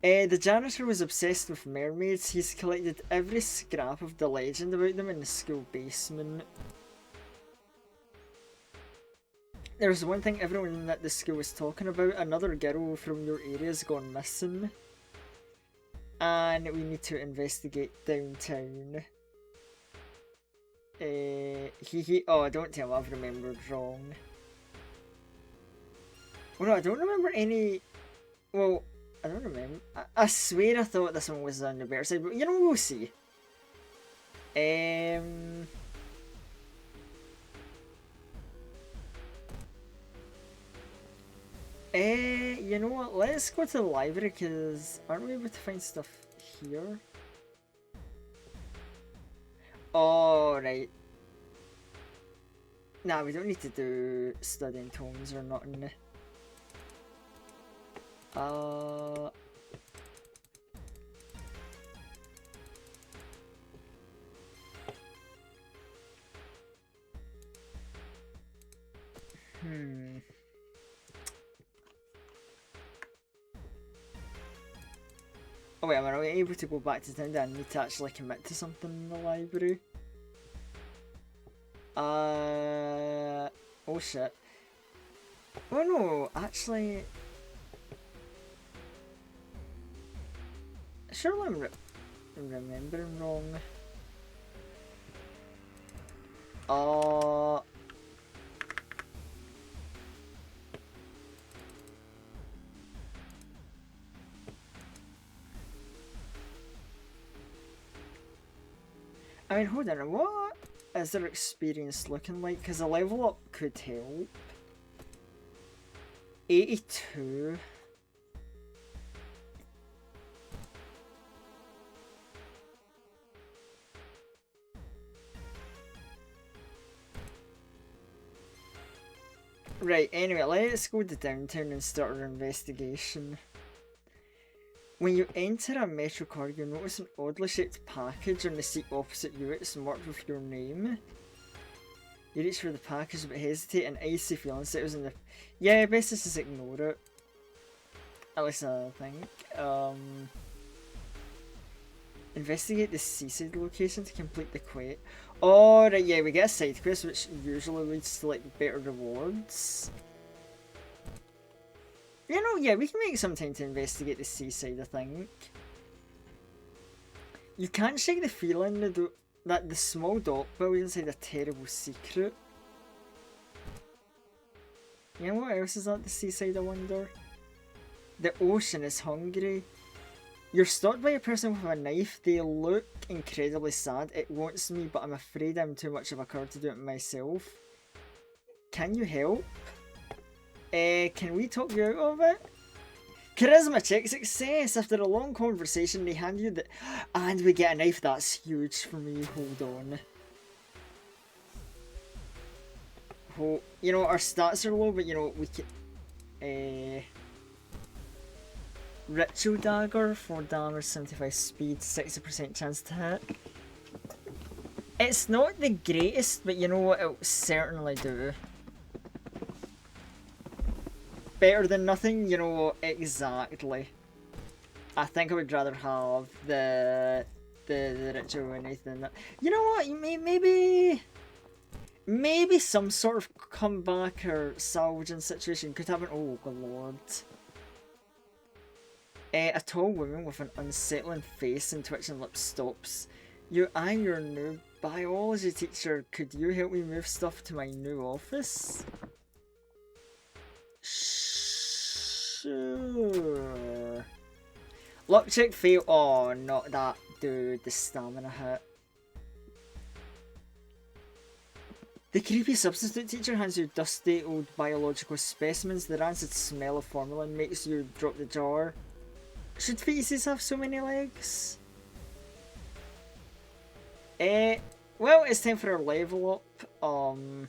The janitor was obsessed with mermaids. He's collected every scrap of the legend about them in the school basement. There's one thing everyone at the school is talking about. Another girl from your area's gone missing. And we need to investigate downtown. Oh, don't tell me I've remembered wrong. Oh no, I don't remember any... Well, I don't remember. I swear I thought this one was on the better side, but you know, we'll see. You know what? Let's go to the library, because aren't we able to find stuff here? Oh, right. Nah, we don't need to do studying tomes or nothing. Oh wait, am I not able to go back to town? Do I need to actually commit to something in the library? Oh shit. Oh no, actually... Surely I'm remembering wrong. I mean, hold on, what is their experience looking like? Because a level up could help. 82. Right, anyway, let's go to downtown and start our investigation. When you enter a metro car, you notice an oddly shaped package on the seat opposite you. It's marked with your name. You reach for the package but hesitate, an icy feeling settles in the... Yeah, best is just ignore it. At least I think. Investigate the seaside location to complete the quest. Oh, right, yeah, we get a side quest which usually leads to like better rewards. You know, yeah, we can make some time to investigate the seaside, I think. You can't shake the feeling that the small dock buildings hide a terrible secret. You know what else is at the seaside, I wonder? The ocean is hungry. You're stalked by a person with a knife. They look incredibly sad. It wants me, but I'm afraid I'm too much of a coward to do it myself. Can you help? Can we talk you out of it? Charisma check success! After a long conversation, they hand you the... And we get a knife. That's huge for me. Hold on. Oh, you know, our stats are low, but you know, we can... Ritual Dagger, 4 damage, 75 speed, 60% chance to hit. It's not the greatest, but you know what, it'll certainly do. Better than nothing, you know, exactly. I think I would rather have the ritual or anything than that. You know what, maybe some sort of comeback or salvaging situation could happen. Oh, good lord. A tall woman with an unsettling face and twitching lips stops. I'm your new biology teacher. Could you help me move stuff to my new office? Sure. Luck check fail. Oh, not that dude. The stamina hit. The creepy substitute teacher hands you dusty old biological specimens. The rancid smell of formalin makes you drop the jar. Should fetuses have so many legs? Well, it's time for our level up.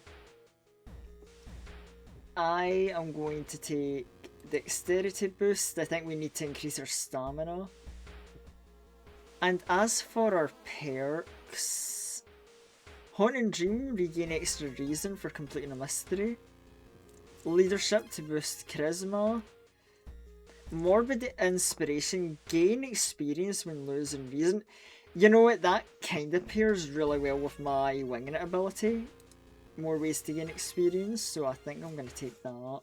I am going to take dexterity boost. I think we need to increase our stamina. And as for our perks, Haunt and Dream regain extra reason for completing a mystery. Leadership to boost charisma. Morbid Inspiration, gain experience when losing reason. You know what, that kind of pairs really well with my winging it ability. More ways to gain experience, so I think I'm going to take that.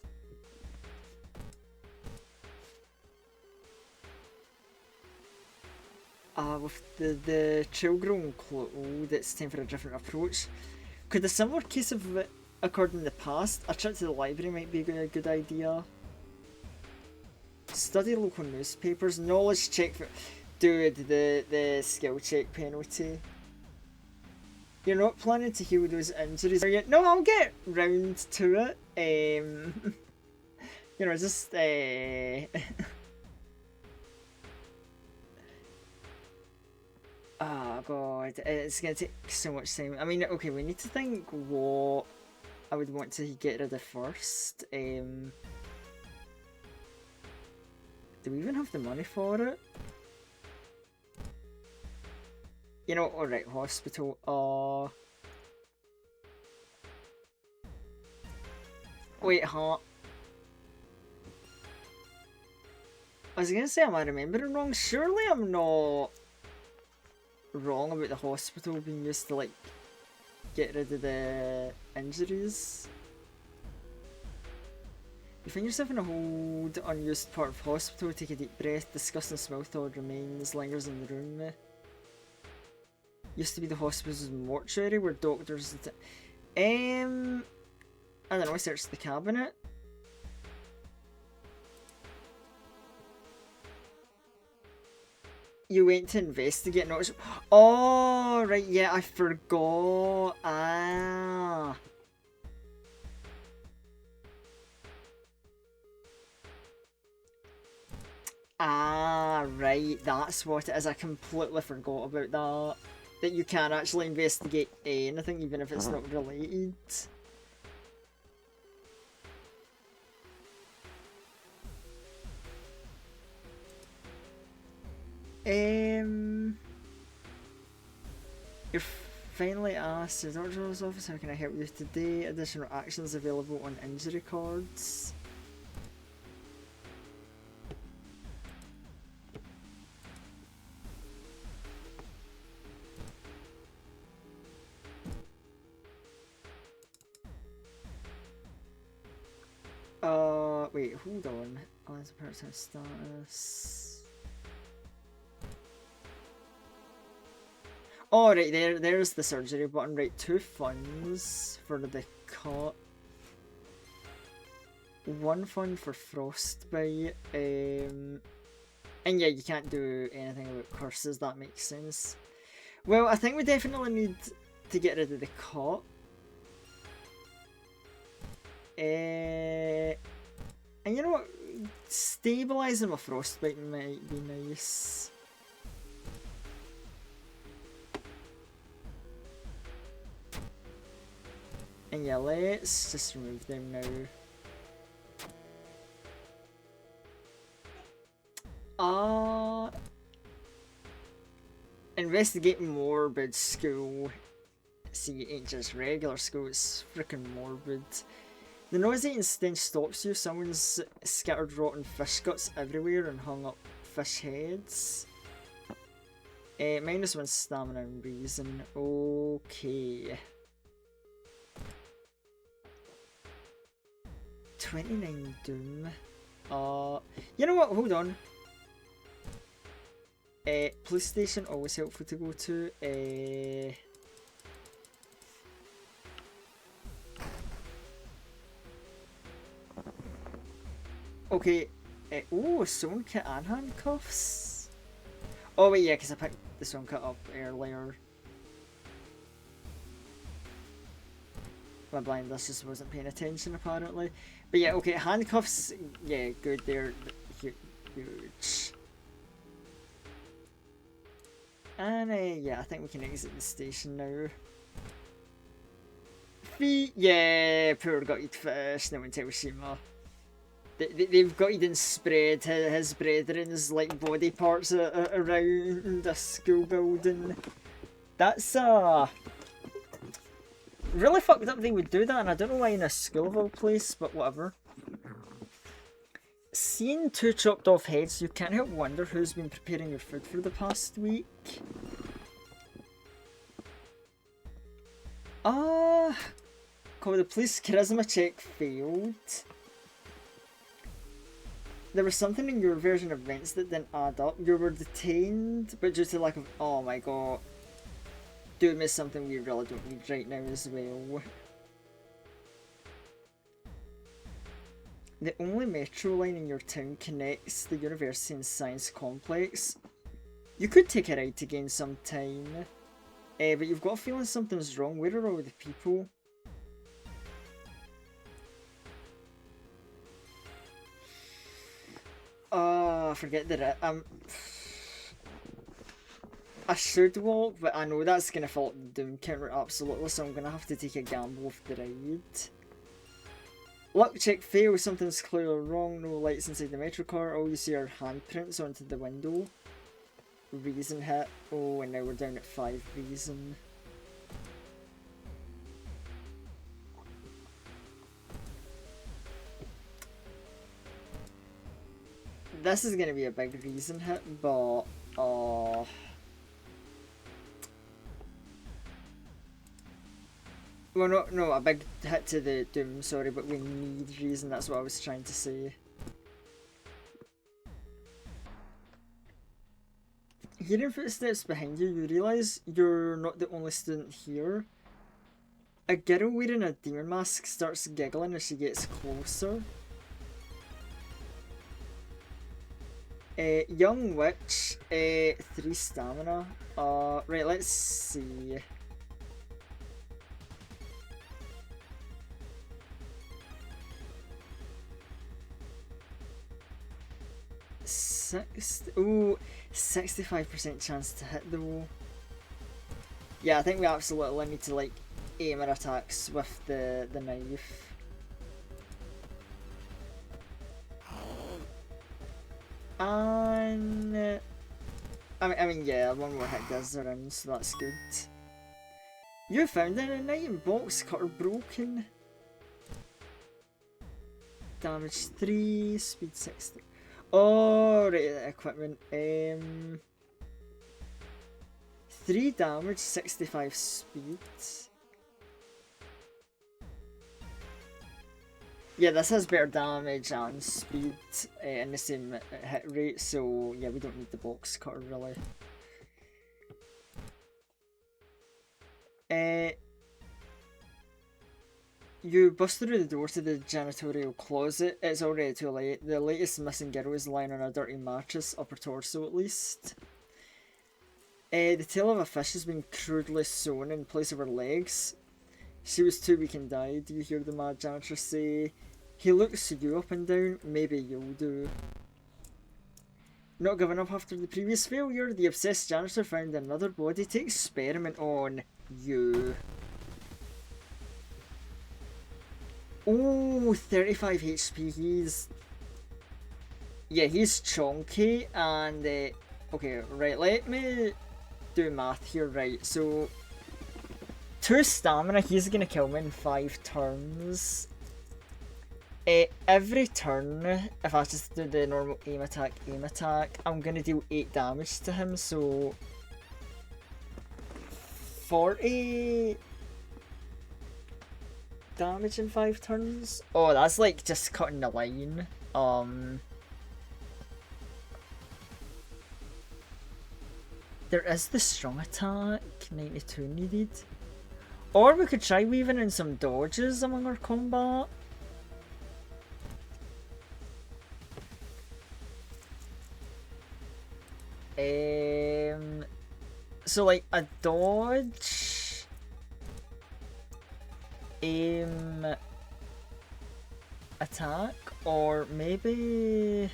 With the Chillgrown Clothes, it's time for a different approach. Could a similar case of it occurred in the past? A trip to the library might be a good idea. Study local newspapers. Knowledge check for... Dude, the skill check penalty. You're not planning to heal those injuries, are you? No, I'll get round to it. You know, just... Oh god, it's gonna take so much time. I mean, okay, we need to think what I would want to get rid of first. Do we even have the money for it? You know, alright, hospital. Wait, huh? I was gonna say, am I remembering wrong? Surely I'm not wrong about the hospital being used to, like, get rid of the injuries. You find yourself in a hold, unused part of hospital, take a deep breath, disgusting smell thawed remains, lingers in the room. Used to be the hospital's mortuary where doctors... I don't know, I searched the cabinet. You went to investigate, not... Oh, right, yeah, I forgot. Ah. Ah, right, that's what it is. I completely forgot about that. That you can actually investigate anything, even if it's not related. You're finally asked the doctor's office, how can I help you today? Additional actions available on injury cards. Wait, hold on. As a part-time status. Oh, right, there's the surgery button. Right, 2 funds for the cut. 1 fund for frostbite. And yeah, you can't do anything about curses, that makes sense. Well, I think we definitely need to get rid of the cut. And you know what? Stabilising my frostbite might be nice. And yeah, let's just remove them now. Investigate morbid school. See, it ain't just regular school, it's freaking morbid. The nauseating stench stops you. Someone's scattered rotten fish guts everywhere and hung up fish heads. -1 stamina and reason. Okay. 29 doom. You know what? Hold on. Police station, always helpful to go to. Okay. Oh, sewn kit and handcuffs. Oh wait, yeah, because I picked the sewn kit up earlier. My blindness just wasn't paying attention apparently. But yeah, okay, handcuffs, yeah, good, they're huge. And yeah, I think we can exit the station now. Feet, yeah, poor gutted fish, no one tells Shima. They've gutted and spread his brethren's like body parts around a school building. That's really fucked up they would do that, and I don't know why in a school of all place, but whatever. Seeing 2 chopped off heads, you can't help wonder who's been preparing your food for the past week. Call the police charisma check failed. There was something in your version of events that didn't add up. You were detained, but due to lack of... Oh my god. Doom is something we really don't need right now as well. The only metro line in your town connects the university and science complex. You could take a ride to gain some time. But you've got a feeling something's wrong. Where are all the people? Forget the I should walk, but I know that's gonna fill up the doom counter absolutely, so I'm gonna have to take a gamble with the ride. Luck check failed, something's clearly wrong, no lights inside the metro car, all you see are handprints onto the window. Reason hit, oh, and now we're down at 5 reason. This is gonna be a big reason hit, but well, no, a big hit to the doom, sorry, but we need reason, that's what I was trying to say. Hearing footsteps behind you, you realise you're not the only student here. A girl wearing a demon mask starts giggling as she gets closer. Young witch, 3 stamina. Right, let's see. Ooh, 65% chance to hit though. Yeah, I think we absolutely need to like aim our attacks with the knife. And I mean, yeah, one more hit does are in, so that's good. You found an item box cutter broken. Damage 3, speed 60. Oh, right, equipment. 3 damage, 65 speed. Yeah, this has better damage and speed and the same hit rate, so yeah, we don't need the box cutter really. You bust through the door to the janitorial closet. It's already too late. The latest missing girl is lying on a dirty mattress, upper torso at least. The tail of a fish has been crudely sewn in place of her legs. She was too weak and died, you hear the mad janitor say. He looks you up and down, maybe you'll do. Not giving up after the previous failure, the obsessed janitor found another body to experiment on you. Oh, 35 HP, he's chonky, and, okay, right, let me do math here, right, so, 2 stamina, he's gonna kill me in 5 turns. Every turn, if I just do the normal aim attack, I'm gonna deal 8 damage to him, so 40 damage in 5 turns? Oh, that's like just cutting the line. There is the strong attack, 92 needed. Or we could try weaving in some dodges among our combat. So like a dodge, aim, attack, or maybe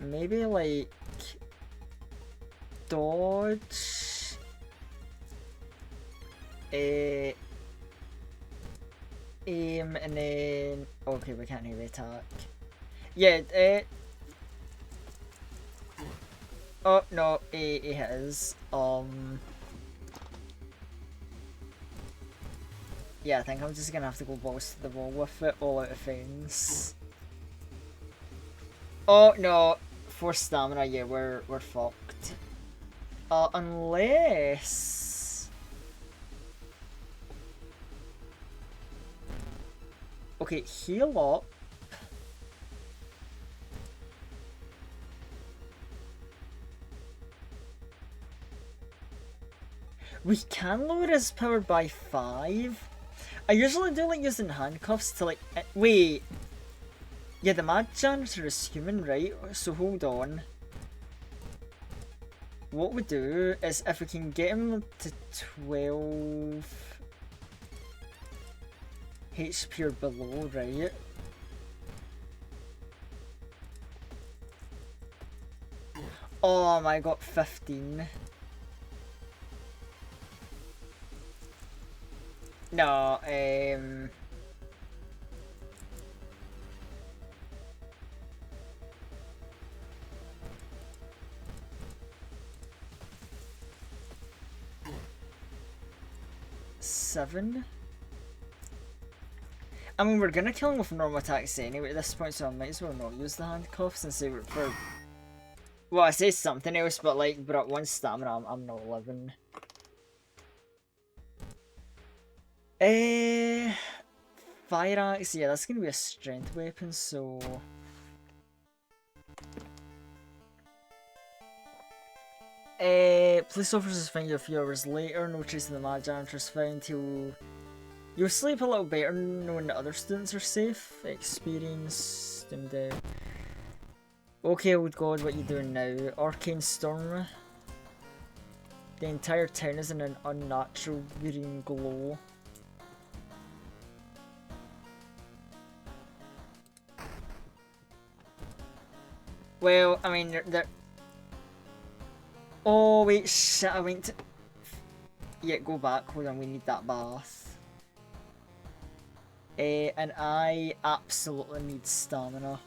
like dodge, aim, and then okay, we can't even attack. Yeah, oh no, he has yeah, I think I'm just gonna have to go balls to the wall with it, all out of things. Oh no, 4 stamina, yeah, we're fucked. Unless okay, heal up. We can lower his power by 5. I usually do like using handcuffs to like wait. Yeah, the mad janitor is human, right? So hold on. What we do is if we can get him to 12 HP or below, right? Oh my god, 15. No, seven. I mean, we're gonna kill him with normal attacks anyway at this point, so I might as well not use the handcuffs and say we're for. Well, I say something else, but like, but at 1 stamina, I'm not living. Fire axe, yeah, that's gonna be a strength weapon, so. Police officers find you a few hours later, no trace of the mad janitor's found. You'll sleep a little better knowing that other students are safe. Experienced and okay, old god, what you doing now? Arcane storm. The entire town is in an unnatural green glow. Well, I mean, they're... Oh, wait, shit, I went to... Yeah, go back, hold on, we need that bath. And I absolutely need stamina.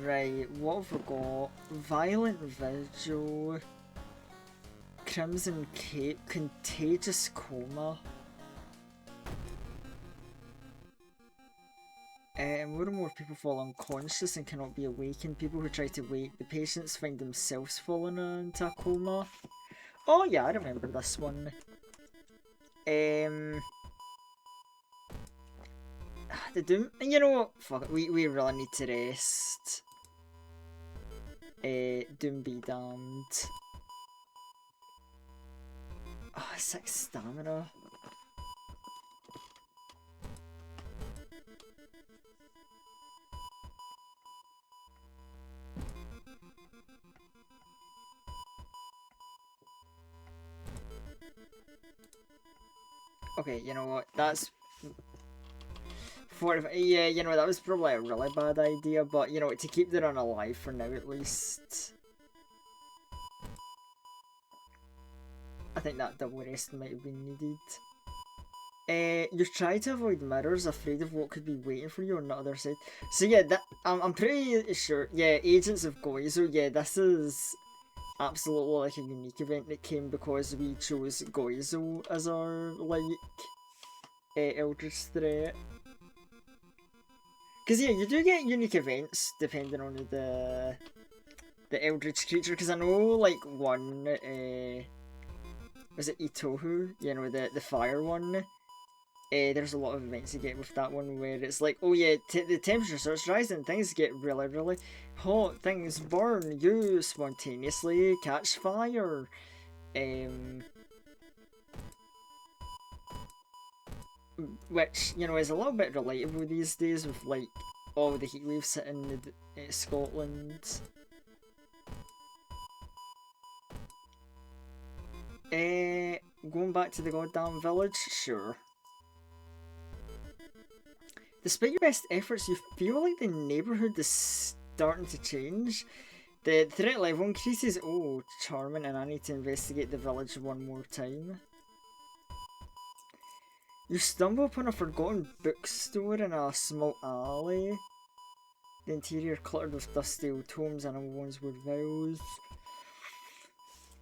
Right, what have we got? Violent Vigil, Crimson Cape, Contagious Coma. More and more people fall unconscious and cannot be awakened. People who try to wake the patients find themselves falling into a coma. Oh yeah, I remember this one. The Doom. You know what? Fuck it. We really need to rest. Doom be damned. Ah, 6 stamina. Okay, you know what? That's 45. Yeah, you know, that was probably a really bad idea, but you know, to keep the run alive for now at least. I think that double rest might have been needed. You try to avoid mirrors, afraid of what could be waiting for you on the other side. So yeah, that I'm pretty sure. Yeah, Agents of Goizo. Yeah, this is absolutely like a unique event that came because we chose Goizo as our like Eldritch threat. Because yeah, you do get unique events depending on the Eldritch creature. Because I know like one, was it Itohu? You know, the fire one. There's a lot of events you get with that one where it's like, oh yeah, the temperature starts rising, things get really, really hot, things burn, you spontaneously catch fire. Which, you know, is a little bit relatable these days with like all the heat waves hitting Scotland. Going back to the goddamn village? Sure. Despite your best efforts, you feel like the neighbourhood is starting to change. The threat level increases. Oh, charming, and I need to investigate the village one more time. You stumble upon a forgotten bookstore in a small alley. The interior cluttered with dusty old tomes and old ones with vows.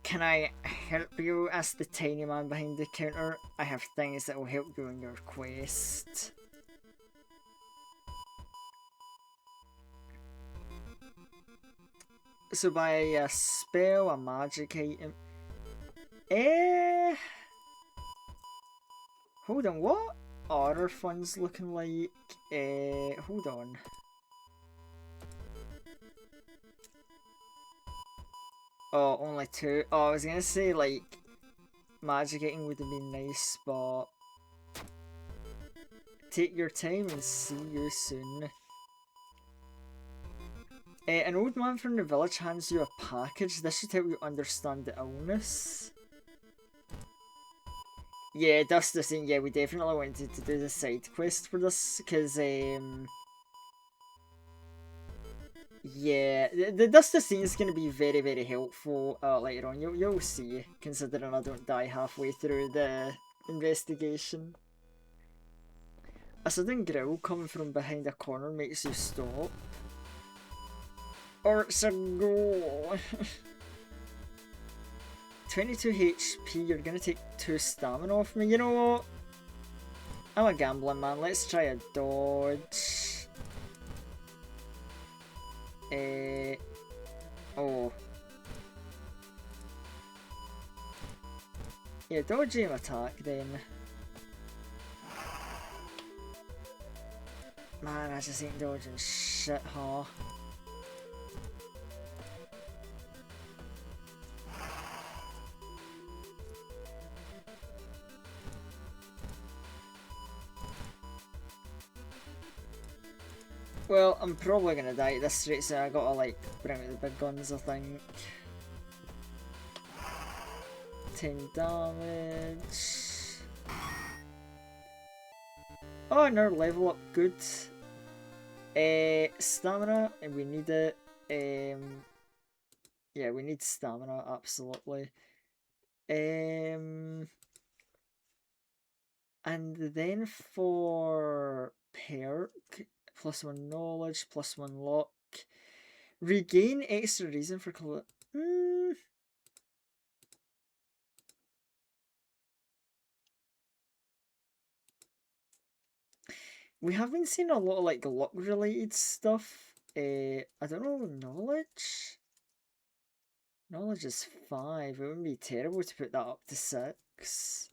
Can I help you? Asked the tiny man behind the counter. I have things that will help you in your quest. So by a spell, a magic item. Hold on, what are our funds looking like? Hold on. Oh, only 2. Oh, I was gonna say, like, magic item would have been nice, but take your time and see you soon. An old man from the village hands you a package. This should help you understand the illness. Yeah, Dust the Scene. Yeah, we definitely wanted to do the side quest for this, because, yeah, the Dust the Scene is going to be very, very helpful later on. You'll see, considering I don't die halfway through the investigation. A sudden growl coming from behind a corner makes you stop. Or it's a goal. 22 HP, you're gonna take 2 stamina off me. You know what? I'm a gambling man, let's try a dodge. Oh. Yeah, dodge aim attack then. Man, I just ain't dodging shit, huh? Well, I'm probably gonna die at this rate, so I gotta like bring out the big guns, I think. 10 damage. Oh, another level up, good. Stamina, and we need it. Yeah, we need stamina, absolutely. And then for perk, +1 knowledge, +1 luck. Regain extra reason for we have been seeing a lot of like luck related stuff. I don't know, knowledge? Knowledge is 5. It wouldn't be terrible to put that up to 6.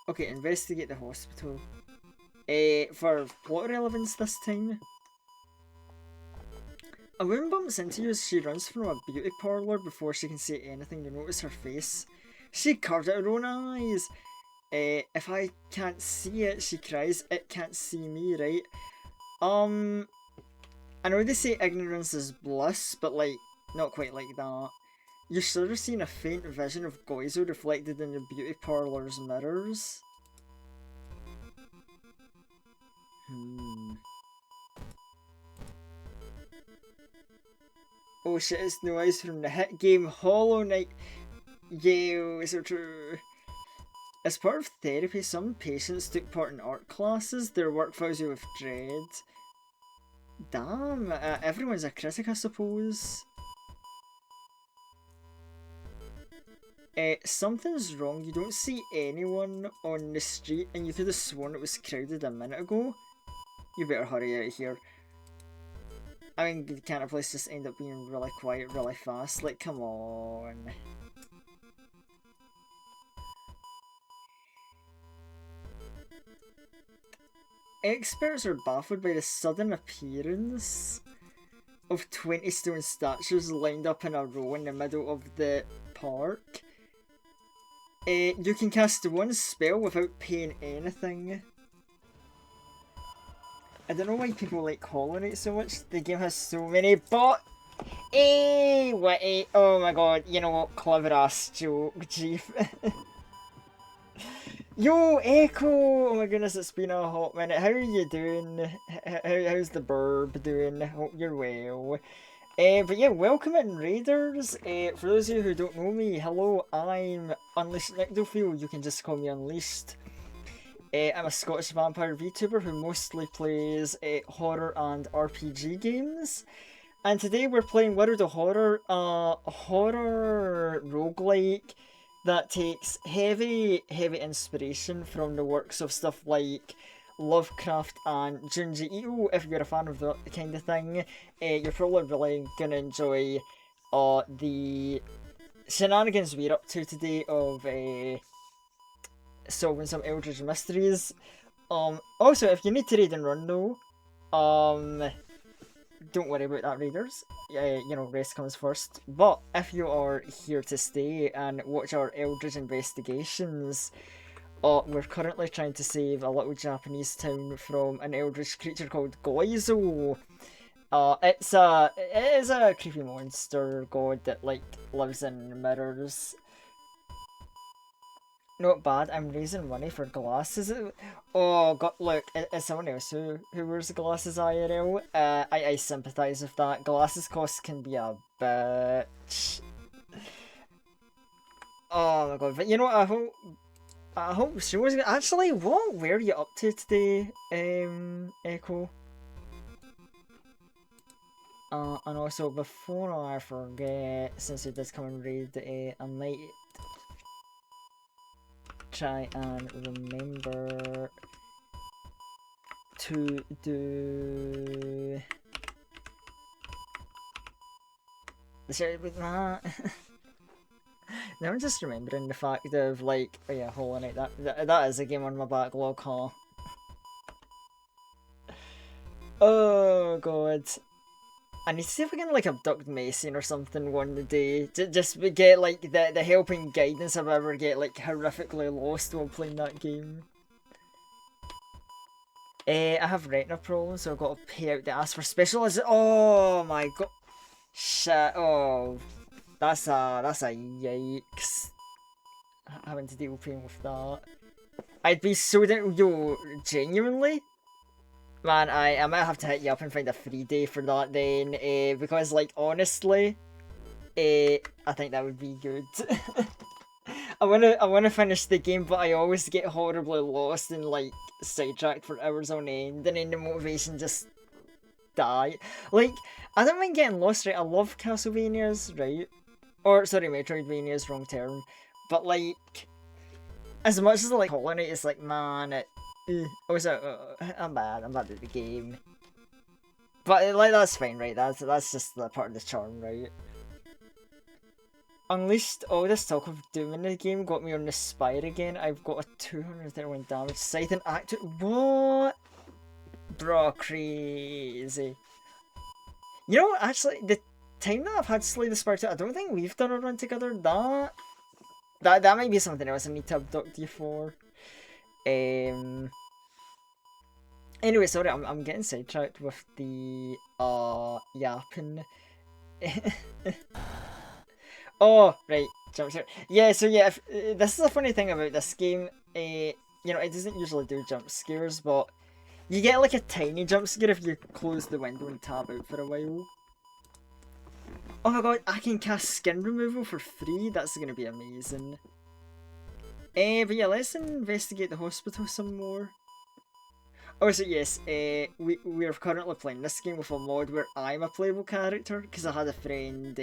Okay, investigate the hospital. For plot relevance this time. A woman bumps into you as she runs from a beauty parlour before she can say anything. You notice her face. She carved out her own eyes. If I can't see it, she cries, it can't see me, right? I know they say ignorance is bliss, but like, not quite like that. You're sort of seeing a faint vision of Goizo reflected in the beauty parlour's mirrors. Oh shit, it's no eyes from the hit game Hollow Knight. Yeah, so true. As part of therapy, some patients took part in art classes. Their work fills you with dread. Damn, everyone's a critic, I suppose. Something's wrong. You don't see anyone on the street, and you could have sworn it was crowded a minute ago. You better hurry out of here. I mean, can't a place just end up being really quiet really fast? Like, come on. Experts are baffled by the sudden appearance of 20 stone statues lined up in a row in the middle of the park. You can cast one spell without paying anything. I don't know why people like Hollow Knight so much. The game has so many oh my god, you know what, clever ass joke, Chief. Yo, Echo! Oh my goodness, it's been a hot minute. How are you doing? How's the burb doing? Hope you're well. But yeah, welcome in, Raiders. For those of you who don't know me, hello, I'm Unleashed Nyctophile. You can just call me Unleashed. I'm a Scottish vampire VTuber who mostly plays horror and RPG games. And today we're playing World of Horror, a horror roguelike that takes heavy inspiration from the works of stuff like Lovecraft and Junji Ito. If you're a fan of that kind of thing, you're probably really gonna enjoy the shenanigans we're up to today of solving some Eldritch mysteries. Also, if you need to raid and run though, don't worry about that, Raiders. You know, rest comes first. But if you are here to stay and watch our Eldritch investigations, we're currently trying to save a little Japanese town from an eldritch creature called Goizo. It is a creepy monster god that like lives in mirrors. Not bad. I'm raising money for glasses. Oh god, look, as someone else who wears glasses IRL, I sympathise with that. Glasses costs can be a bitch. Oh my god, but you know what, I hope she was actually. What were you up to today, Echo? And also before I forget, since it does come and read, I might try and remember to do the shit with that. Now I'm just remembering the fact of like, oh yeah, Hollow Knight, that is a game on my backlog, huh? Oh god. I need to see if I can like abduct Mason or something one day. Just get like the helping guidance if I ever get like horrifically lost while playing that game. I have retina problems, so I've got to pay out the ass for specialized. Oh my god. Shit. Oh. That's a yikes. Having to deal with pain with that. I'd be so down. Yo, genuinely? Man, I might have to hit you up and find a free day for that then. Because, like, honestly, I think that would be good. I wanna finish the game, but I always get horribly lost and like sidetracked for hours on end, and then the motivation just die. Like, I don't mind getting lost, right? I love Castlevanias, right? Or sorry, Metroidvanias, wrong term. But like, as much as I like Hollow Knight, it's like, man, also, I'm bad at the game. But like, that's fine, right? That's just the part of the charm, right? Unleashed all this talk of doom in the game got me on the spire again. I've got a 231 damage scythe and active. What? Bro, crazy. You know, actually, the time that I've had Slay the Spire 2, I don't think we've done a run together. That might be something else I need to abduct you for. Anyway, sorry, I'm getting sidetracked with the yapping. Oh, right, jump scare. Yeah, so yeah, this is a funny thing about this game. You know, it doesn't usually do jump scares, but you get like a tiny jump scare if you close the window and tab out for a while. Oh my god, I can cast skin removal for free? That's gonna be amazing. But yeah, let's investigate the hospital some more. Oh, so yes, we're currently playing this game with a mod where I'm a playable character, because I had a friend,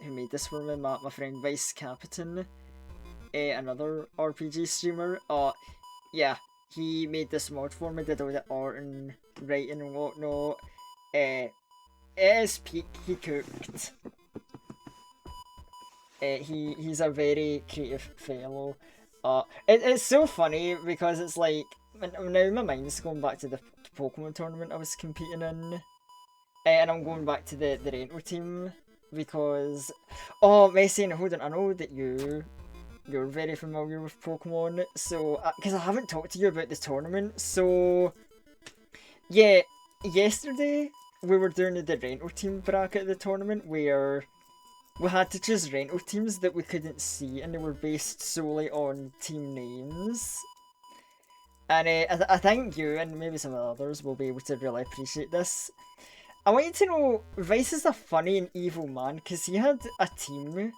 who made this for me, my friend Vice Capitan, another RPG streamer. Yeah, he made this mod for me, did all the art and writing and whatnot. At his peak, he cooked. He's a very creative fellow. It's so funny because it's like, now my mind's going back to the Pokemon tournament I was competing in, and I'm going back to the rental team. Because, oh, Messi, hold on, I know that you're very familiar with Pokemon, so, because I haven't talked to you about the tournament, so, yeah, yesterday, we were doing the rental team bracket of the tournament, where we had to choose rental teams that we couldn't see, and they were based solely on team names. And I think you, and maybe some of the others, will be able to really appreciate this. I want you to know, Vice is a funny and evil man, because he had a team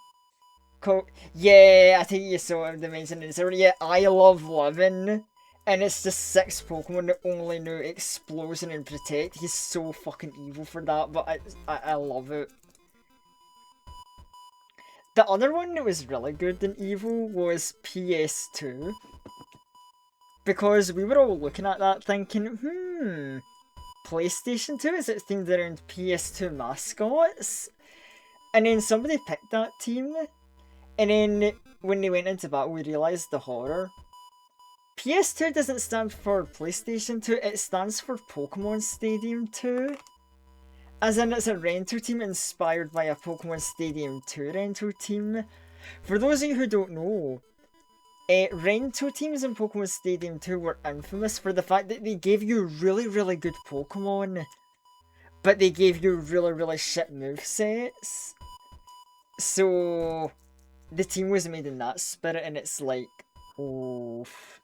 called, yeah, I think you saw him mention it already, yeah, I Love Living, and it's just 6 Pokemon that only know Explosion and Protect. He's so fucking evil for that, but I love it. The other one that was really good and evil was PS2, because we were all looking at that thinking, PlayStation 2, is it themed around PS2 mascots? And then somebody picked that team, and then when they went into battle we realised the horror. PS2 doesn't stand for PlayStation 2, it stands for Pokemon Stadium 2. As in, it's a rental team inspired by a Pokemon Stadium 2 rental team. For those of you who don't know, rental teams in Pokemon Stadium 2 were infamous for the fact that they gave you really, really good Pokemon, but they gave you really, really shit movesets. So, the team was made in that spirit, and it's like, oof.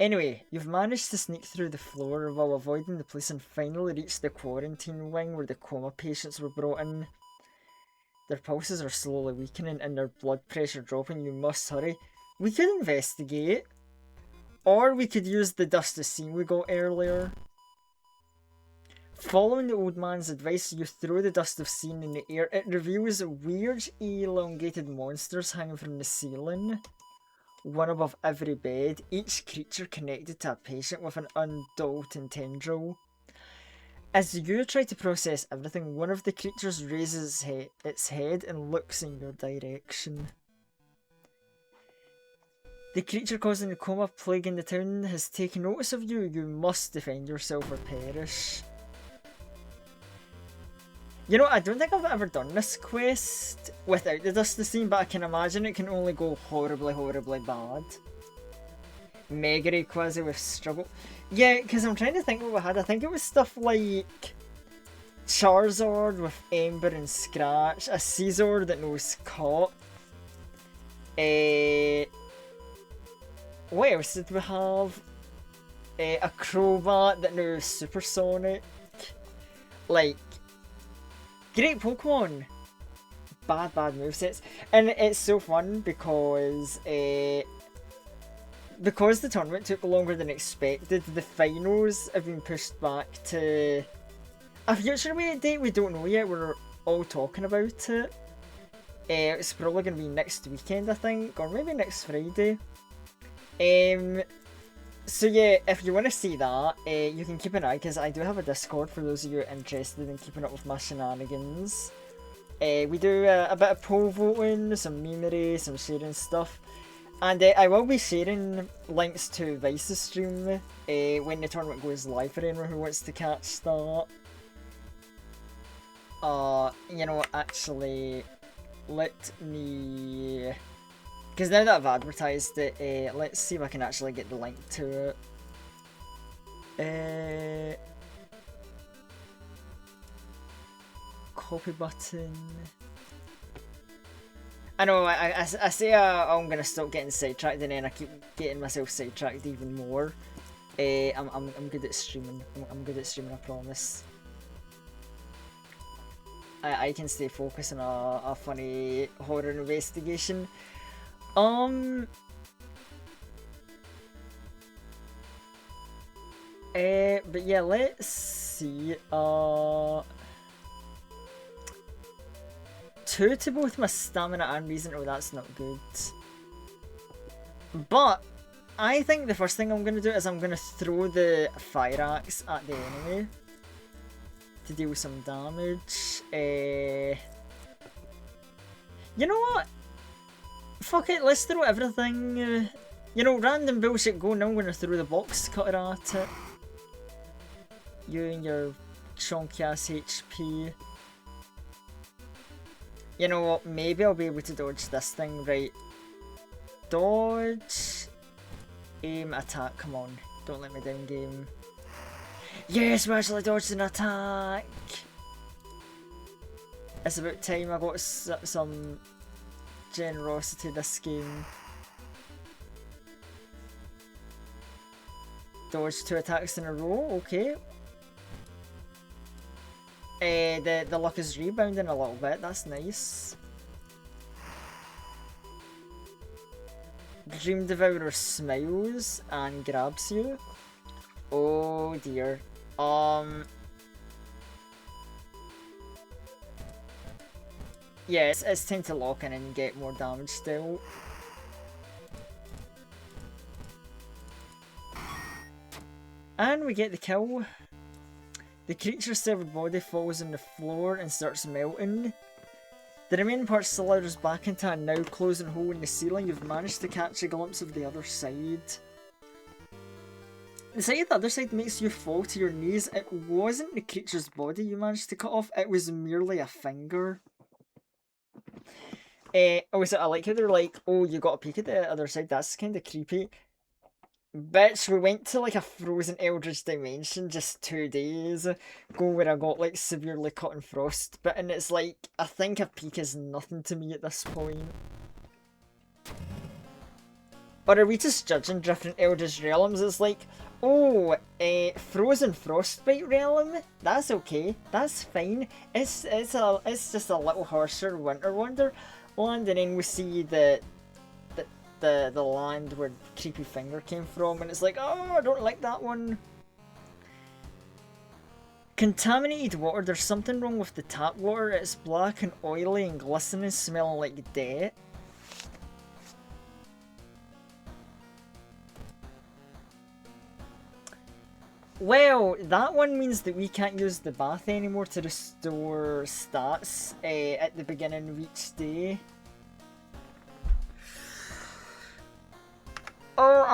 Anyway, you've managed to sneak through the floor while avoiding the police and finally reached the quarantine wing where the coma patients were brought in. Their pulses are slowly weakening and their blood pressure dropping. You must hurry. We could investigate. Or we could use the dust of scene we got earlier. Following the old man's advice, you throw the dust of scene in the air. It reveals weird elongated monsters hanging from the ceiling. One above every bed, each creature connected to a patient with an unadult tendril. As you try to process everything, one of the creatures raises its head and looks in your direction. The creature causing the coma plaguing the town has taken notice of you. You must defend yourself or perish. You know, I don't think I've ever done this quest without the dust of scene, but I can imagine it can only go horribly, horribly bad. Mega Rayquaza with struggle. Yeah, because I'm trying to think what we had. I think it was stuff like Charizard with Ember and Scratch, a Caesar that knows Caught. What else did we have? A Crobat that knows Supersonic. Like, great Pokemon. Bad movesets. And it's so fun because the tournament took longer than expected, the finals have been pushed back to a future date we don't know yet. We're all talking about it. It's probably going to be next weekend, I think, or maybe next Friday. So yeah, if you want to see that, you can keep an eye, because I do have a Discord for those of you interested in keeping up with my shenanigans. We do a bit of poll voting, some memery, some sharing stuff. And I will be sharing links to Vice's stream when the tournament goes live for anyone who wants to catch that. You know, actually, let me... Because now that I've advertised it, let's see if I can actually get the link to it. Copy button. I know, I say I'm gonna stop getting sidetracked, and then I keep getting myself sidetracked even more. I'm good at streaming. I'm good at streaming, I promise. I can stay focused on a funny horror investigation. But yeah, let's see. 2 to both my stamina and reason. Oh, that's not good. But I think the first thing I'm going to do is I'm going to throw the fire axe at the enemy to deal some damage. You know what? Fuck it, let's throw everything. You know, random bullshit go. Now I'm going to throw the box cutter at it. You and your chunky ass HP. You know what, maybe I'll be able to dodge this thing, right? Dodge, aim, attack, come on. Don't let me down, game. Yes, we actually dodged an attack! It's about time I got some generosity this game. Dodge 2 attacks in a row, okay. The luck is rebounding a little bit, that's nice. Dream Devourer smiles and grabs you. Oh dear. Yeah, it's time to lock in and get more damage still. And we get the kill. The creature's severed body falls on the floor and starts melting. The remaining part slithers back into a now closing hole in the ceiling. You've managed to catch a glimpse of the other side. The sight of the other side makes you fall to your knees. It wasn't the creature's body you managed to cut off, it was merely a finger. Also, I like how they're like, oh, you got a peek at the other side, that's kind of creepy. Bitch, we went to like a frozen Eldritch dimension just 2 days ago where I got like severely cut in frostbite, and it's like, I think a peek is nothing to me at this point. Or are we just judging different Eldritch realms? It's like, oh, frozen frostbite realm? That's okay, that's fine. It's just a little harsher winter wonderland, and then we see the land where Creepy Finger came from, and it's like, oh, I don't like that one. Contaminated water. There's something wrong with the tap water. It's black and oily and glistening, smelling like death. Well, that one means that we can't use the bath anymore to restore stats at the beginning of each day. Oh,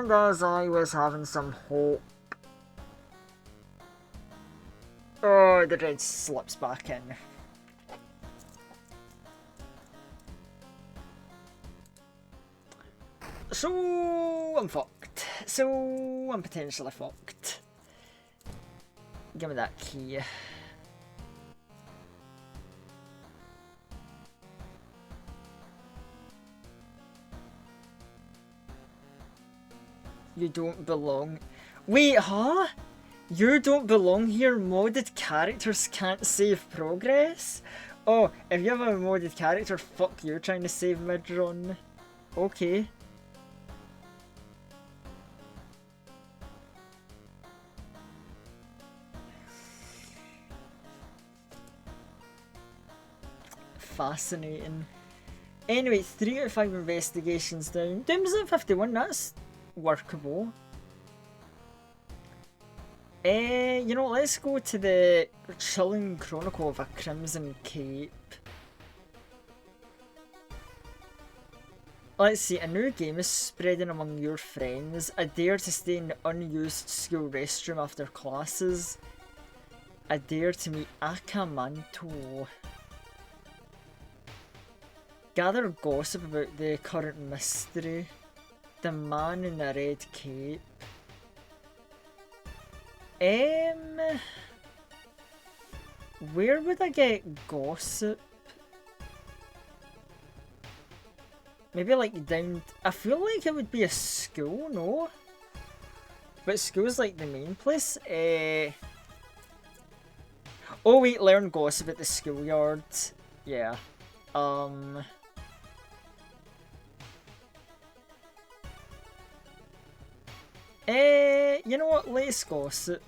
and as I was having some hope. Oh, the red slips back in. So, I'm fucked. So I'm potentially fucked. Give me that key. You don't belong. Wait, huh? You don't belong here. Modded characters can't save progress? Oh, if you have a modded character, fuck you trying to save mid-run. Okay. Fascinating. Anyway, 3 out of 5 investigations down. Doom's at 51, that's workable. You know, let's go to the Chilling Chronicle of a Crimson Cape. Let's see, a new game is spreading among your friends. A dare to stay in the unused school restroom after classes. A dare to meet Akamanto. Gather gossip about the current mystery. The man in the red cape. Where would I get gossip? Maybe like down... I feel like it would be a school, no? But school's like the main place. Oh wait, learn gossip at the schoolyard. Yeah. You know what? Let's gossip.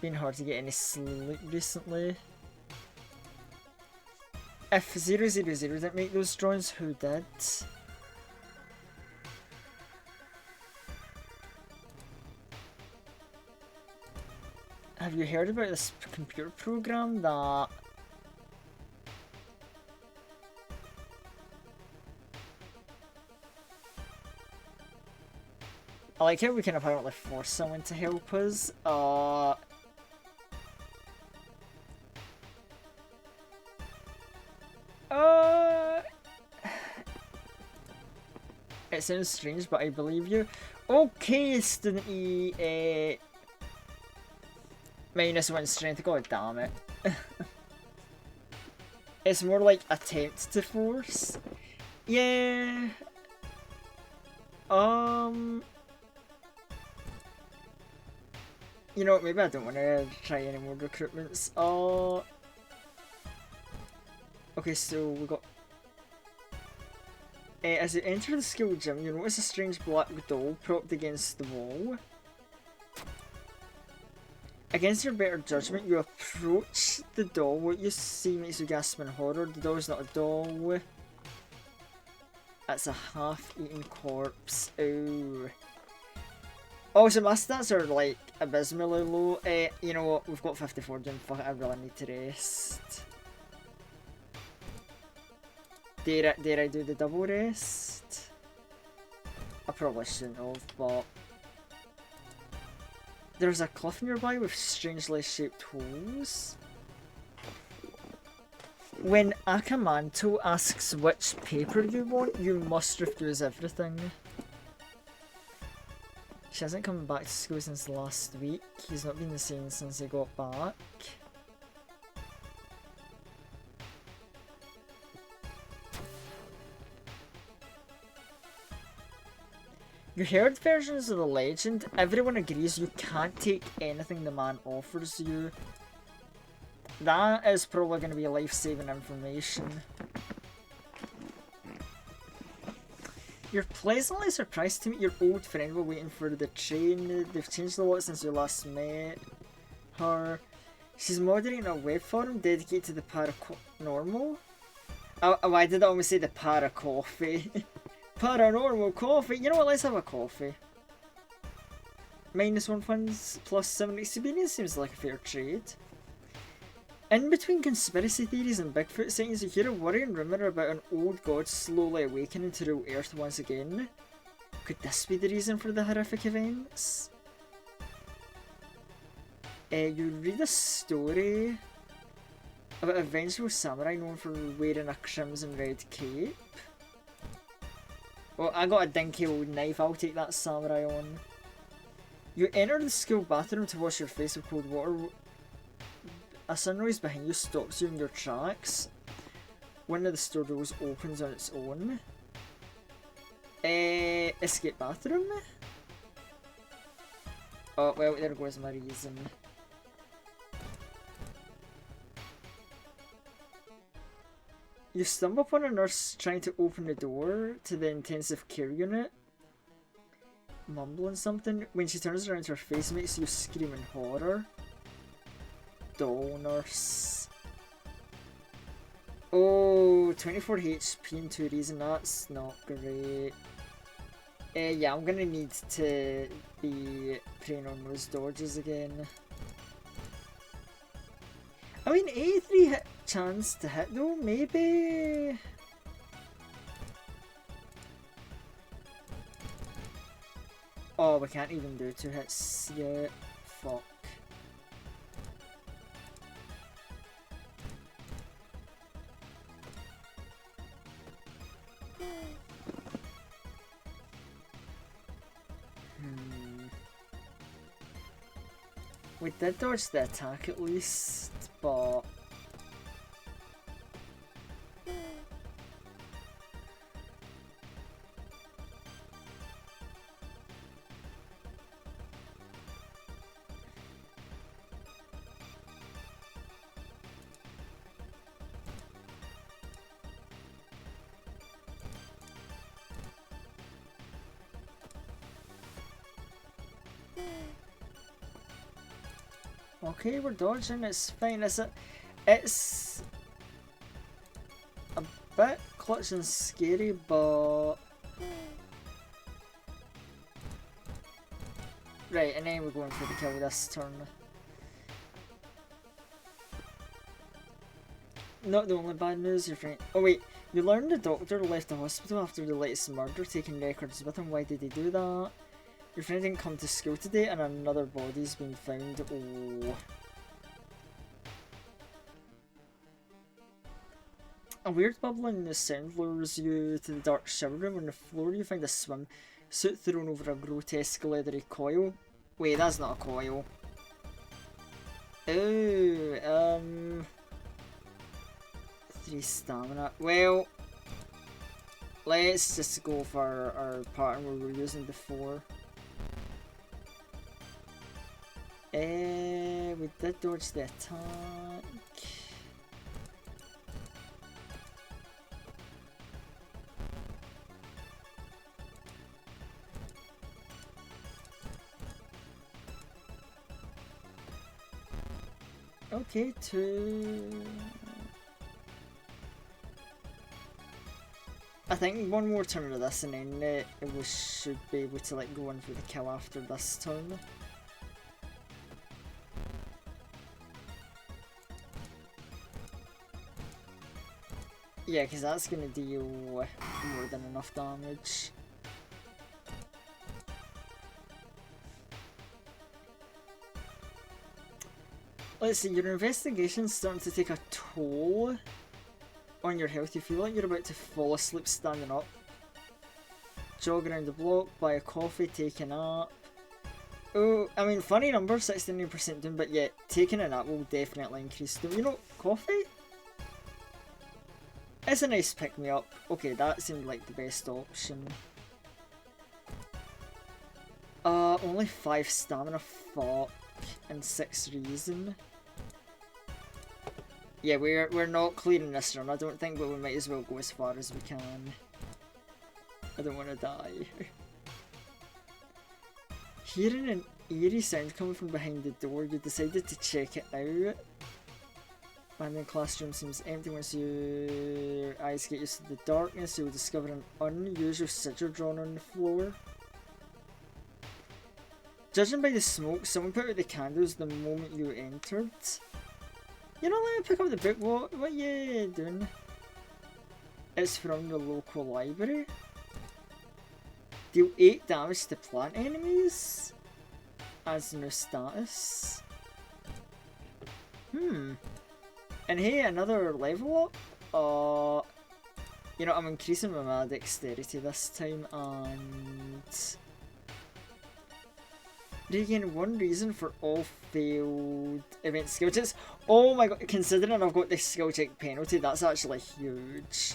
Been hard to get any sleep recently. If 000 didn't make those drawings, who did? Have you heard about this computer program that... I like how we can apparently force someone to help us. It sounds strange, but I believe you. Okay, student E, -1 strength, god damn it. It's more like attempt to force. Yeah. You know, maybe I don't want to try any more recruitments. Okay, so we got... as you enter the school gym, you notice a strange black doll propped against the wall. Against your better judgment, you approach the doll. What you see makes you gasp in horror. The doll's not a doll. That's a half-eaten corpse. Oh. Oh, so my stats are like abysmally low. You know what? We've got 54 down. Fuck it, I really need to rest. Dare I do the double rest? I probably shouldn't have, but... There's a cliff nearby with strangely shaped holes. When Akamanto asks which paper you want, you must refuse everything. She hasn't come back to school since last week. He's not been the same since he got back. You heard versions of the legend. Everyone agrees you can't take anything the man offers you. That is probably going to be life-saving information. You're pleasantly surprised to meet your old friend while waiting for the train. They've changed a lot since you last met her. She's moderating a web forum dedicated to the paranormal. Why did I almost say the para-coffee? Paranormal coffee. You know what? Let's have a coffee. -1 funds plus 7 experience seems like a fair trade. In between conspiracy theories and Bigfoot sightings, you hear a worrying rumour about an old god slowly awakening to rule Earth once again. Could this be the reason for the horrific events? You read a story about a vengeful samurai known for wearing a crimson red cape. Well, I got a dinky old knife. I'll take that samurai on. You enter the school bathroom to wash your face with cold water. A sunrise behind you stops you in your tracks. One of the store doors opens on its own. Escape bathroom? Oh, well, there goes my reason. You stumble upon a nurse trying to open the door to the intensive care unit. Mumbling something. When she turns around, her face makes you scream in horror. Doll nurse. Oh, 24 HP and 2 reason. That's not great. Yeah, I'm gonna need to be preying on those dodges again. I mean, 83 hit chance to hit though, maybe. Oh, we can't even do 2 hits yet. Fuck. We did dodge the attack at least, but... Okay, we're dodging, it's fine, it's a bit clutch and scary, but... Right, and then we're going for the kill this turn. Not the only bad news, your friend... Oh wait, you learned the doctor left the hospital after the latest murder, taking records with him. Why did he do that? Your friend didn't come to school today and another body's been found. Oh. A weird bubbling sound lures you to the dark shower room. On the floor you find a swimsuit thrown over a grotesque leathery coil. Wait, that's not a coil. Oh, 3 stamina. Well, let's just go for our pattern we were using before. We did dodge the attack. Okay, 2. I think one more turn of this and then we should be able to like go in for the kill after this turn. Yeah, because that's going to deal more than enough damage. Let's see, your investigation's starting to take a toll on your health. You feel like you're about to fall asleep standing up. Jog around the block, buy a coffee, take a nap. Oh, I mean, funny number, 69% doom, but yeah, taking a nap will definitely increase doom. You know, coffee? It's a nice pick-me-up. Okay, that seemed like the best option. Only 5 stamina, fuck, and 6 reason. Yeah, we're not clearing this run, I don't think, but we might as well go as far as we can. I don't want to die. Hearing an eerie sound coming from behind the door, you decided to check it out. And the classroom seems empty. Once your eyes get used to the darkness, you'll discover an unusual sigil drawn on the floor. Judging by the smoke, someone put out the candles the moment you entered. You don't let me pick up the book. What are you doing? It's from the local library. Deal 8 damage to plant enemies. Adds no status. And hey, another level up. You know, I'm increasing my dexterity this time and regain 1 reason for all failed event skill checks. Oh my god, considering I've got the skill check penalty, that's actually huge.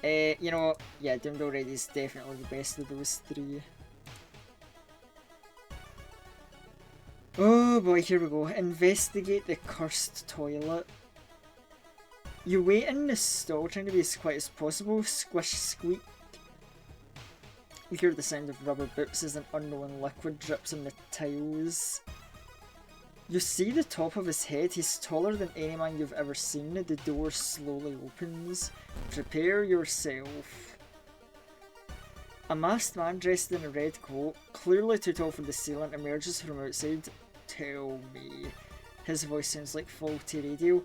You know what? Yeah, Doomed Already is definitely the best of those 3. Oh boy, here we go. Investigate the cursed toilet. You wait in the stall trying to be as quiet as possible. Squish, squeak. You hear the sound of rubber boots as an unknown liquid drips on the tiles. You see the top of his head. He's taller than any man you've ever seen. The door slowly opens. Prepare yourself. A masked man dressed in a red coat, clearly too tall for the ceiling, emerges from outside. Tell me. His voice sounds like faulty radio.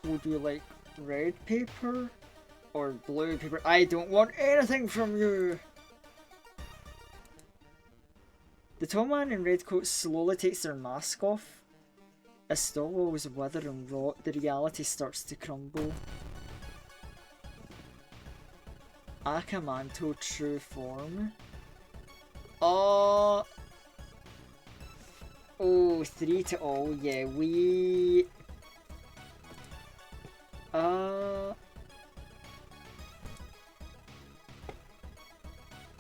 Would you like red paper or blue paper? I don't want anything from you! The tall man in red coat slowly takes their mask off. As stall walls wither and rot, the reality starts to crumble. Akamanto true form. Oh, 3 to all. Yeah, we. I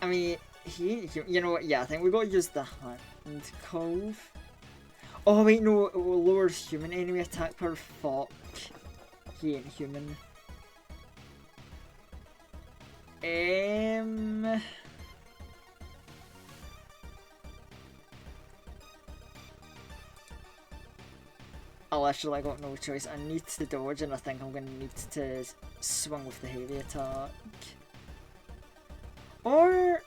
mean, you know what? Yeah, I think we gotta use the hand cove. Oh wait, no, it will lower human enemy attack power. Fuck. He ain't human. I literally got no choice. I need to dodge and I think I'm gonna need to swing with the heavy attack. Or...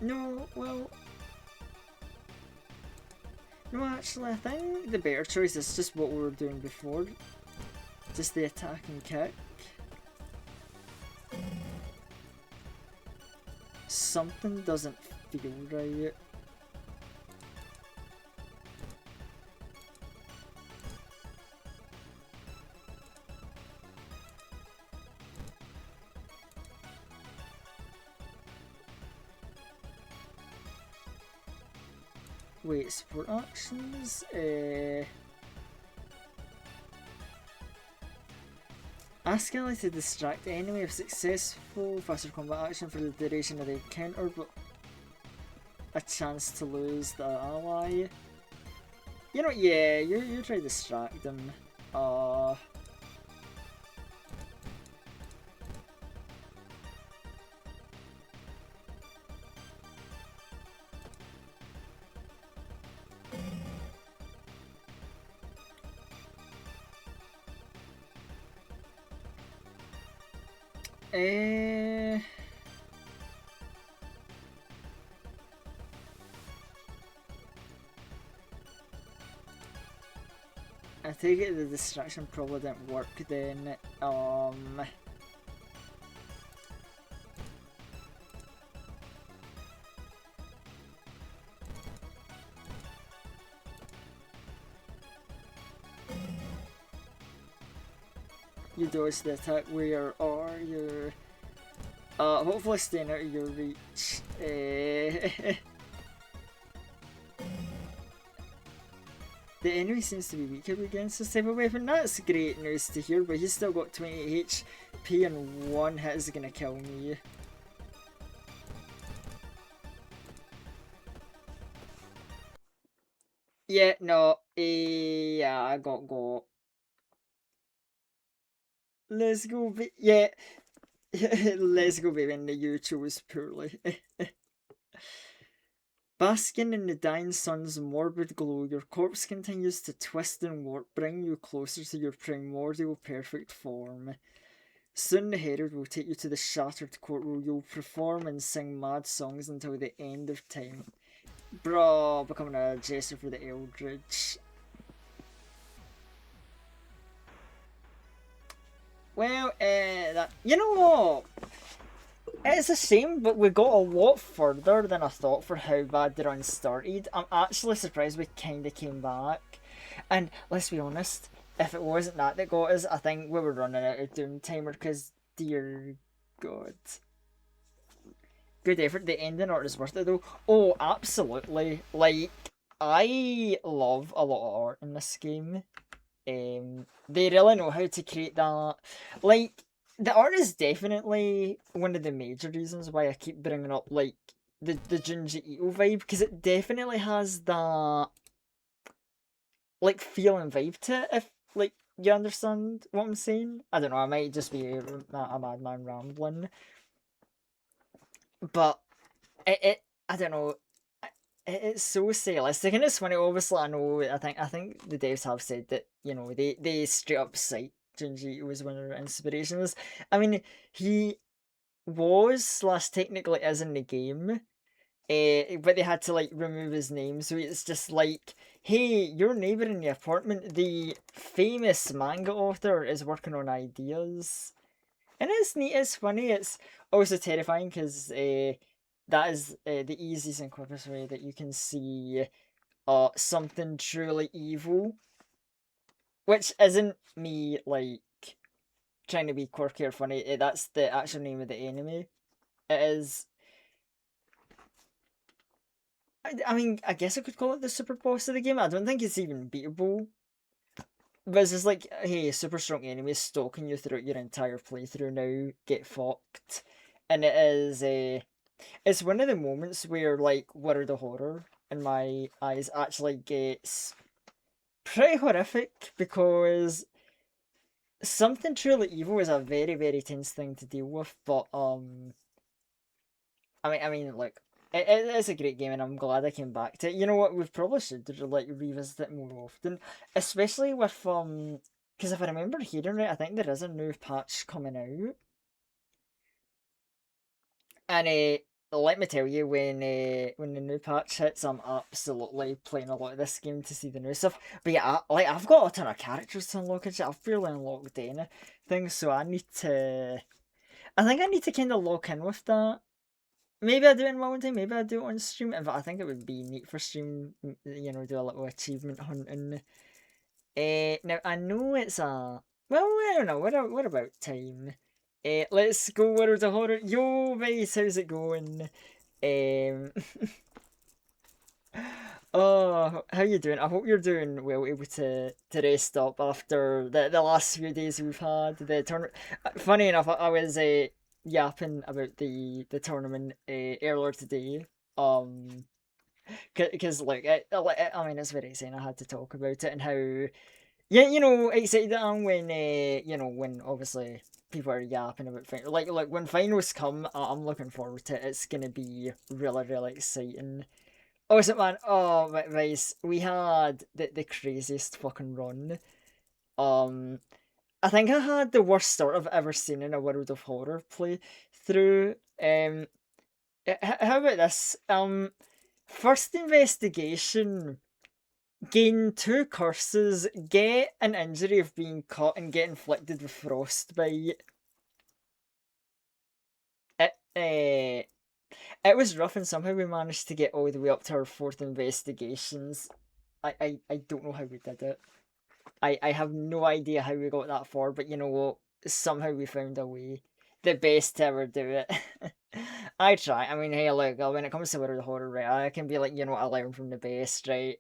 No, well... No, actually I think the better choice is just what we were doing before. Just the attack and kick. Something doesn't feel right. Wait, support actions? Ask ally to distract the enemy if successful, faster combat action for the duration of the encounter, but a chance to lose the ally. You know, yeah, you try to distract them. I take it the distraction probably didn't work then. You dodge the attack. Where are you? Hopefully staying out of your reach. The enemy seems to be weaker against this type of weapon. That's great news to hear, but he's still got 28 HP and 1 hit is gonna kill me. Yeah, no. Yeah, I got. Let's go, yeah. Let's go, baby, and you chose poorly. Basking in the dying sun's morbid glow, your corpse continues to twist and warp, bringing you closer to your primordial perfect form. Soon the Herald will take you to the shattered court where you'll perform and sing mad songs until the end of time. Bro, becoming a jester for the Eldritch. Well, you know what? It's a shame, but we got a lot further than I thought for how bad the run started. I'm actually surprised we kind of came back. And let's be honest, if it wasn't that got us, I think we were running out of Doom Timer because, dear God. Good effort. The ending art is worth it though. Oh, absolutely. Like, I love a lot of art in this game. They really know how to create that. Like, the art is definitely one of the major reasons why I keep bringing up like the Junji Ito vibe, because it definitely has that like feel and vibe to it. If like you understand what I'm saying, I don't know. I might just be a madman rambling, but it I don't know. It's so stylistic and it's funny. Obviously, I know. I think the devs have said that they straight up cite Junji was one of their inspirations. I mean, he was slash technically is in the game, but they had to like remove his name, so it's just like, hey, your neighbor in the apartment, the famous manga author, is working on ideas. And it's neat, it's funny, it's also terrifying because that is the easiest and quickest way that you can see something truly evil, which isn't me like trying to be quirky or funny. That's the actual name of the enemy. It is. I mean, I guess I could call it the super boss of the game. I don't think it's even beatable. But it's just like, hey, super strong enemy stalking you throughout your entire playthrough now. Get fucked. And it is it's one of the moments where like World of Horror in my eyes actually gets pretty horrific, because something truly evil is a very, very tense thing to deal with, but I mean, like it is a great game, and I'm glad I came back to it. You know what? We probably should like revisit it more often, especially with because if I remember hearing right, I think there is a new patch coming out, and let me tell you, when the new patch hits, I'm absolutely playing a lot of this game to see the new stuff. But yeah, I've got a ton of characters to unlock and shit. I've barely unlocked anything, so I need to. I think I need to kind of lock in with that. Maybe I do it in my own time, maybe I do it on stream. In fact, I think it would be neat for stream, do a little achievement hunting. Now, I know it's a. Well, I don't know, what about time? Let's go World of Horror. Yo, Vice, how's it going? Um, oh, how you doing? I hope you're doing well, able to rest up after the last few days we've had. The tournament. Funny enough, I was yapping about the tournament earlier today. Um, because like I mean, it's very exciting. I had to talk about it and how excited I am when when obviously people are yapping about like when finals come. I'm looking forward to it. It's gonna be really, really exciting. Oh, so man, oh, Vice, we had the craziest fucking run. Um, I think I had the worst start I've ever seen in a World of Horror playthrough. How about this? First investigation, gain two curses, get an injury of being cut, and get inflicted with frostbite. It, it was rough, and somehow we managed to get all the way up to our fourth investigations. I don't know how we did it. I have no idea how we got that far, but you know what? Somehow we found a way. The best to ever do it. I try. I mean, hey, look, when it comes to World of Horror, right, I can be like, I learn from the best, right?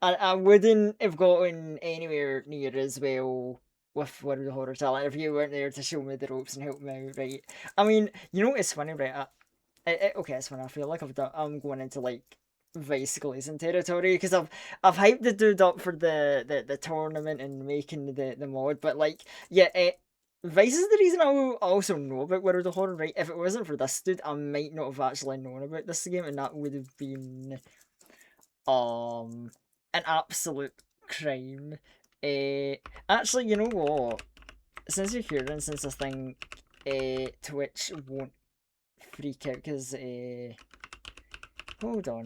I wouldn't have gotten anywhere near as well with World of Horror Talent if you weren't there to show me the ropes and help me out, right? I mean, it's funny, right? Okay, it's funny. I feel like I'm going into like Vice Glazing territory because I've hyped the dude up for the tournament and making the mod, but like yeah, Vice is the reason I also know about World of Horror. Right, if it wasn't for this dude, I might not have actually known about this game, and that would have been um an absolute crime. Actually, you know what? Since you're here and since I think Twitch won't freak out because hold on.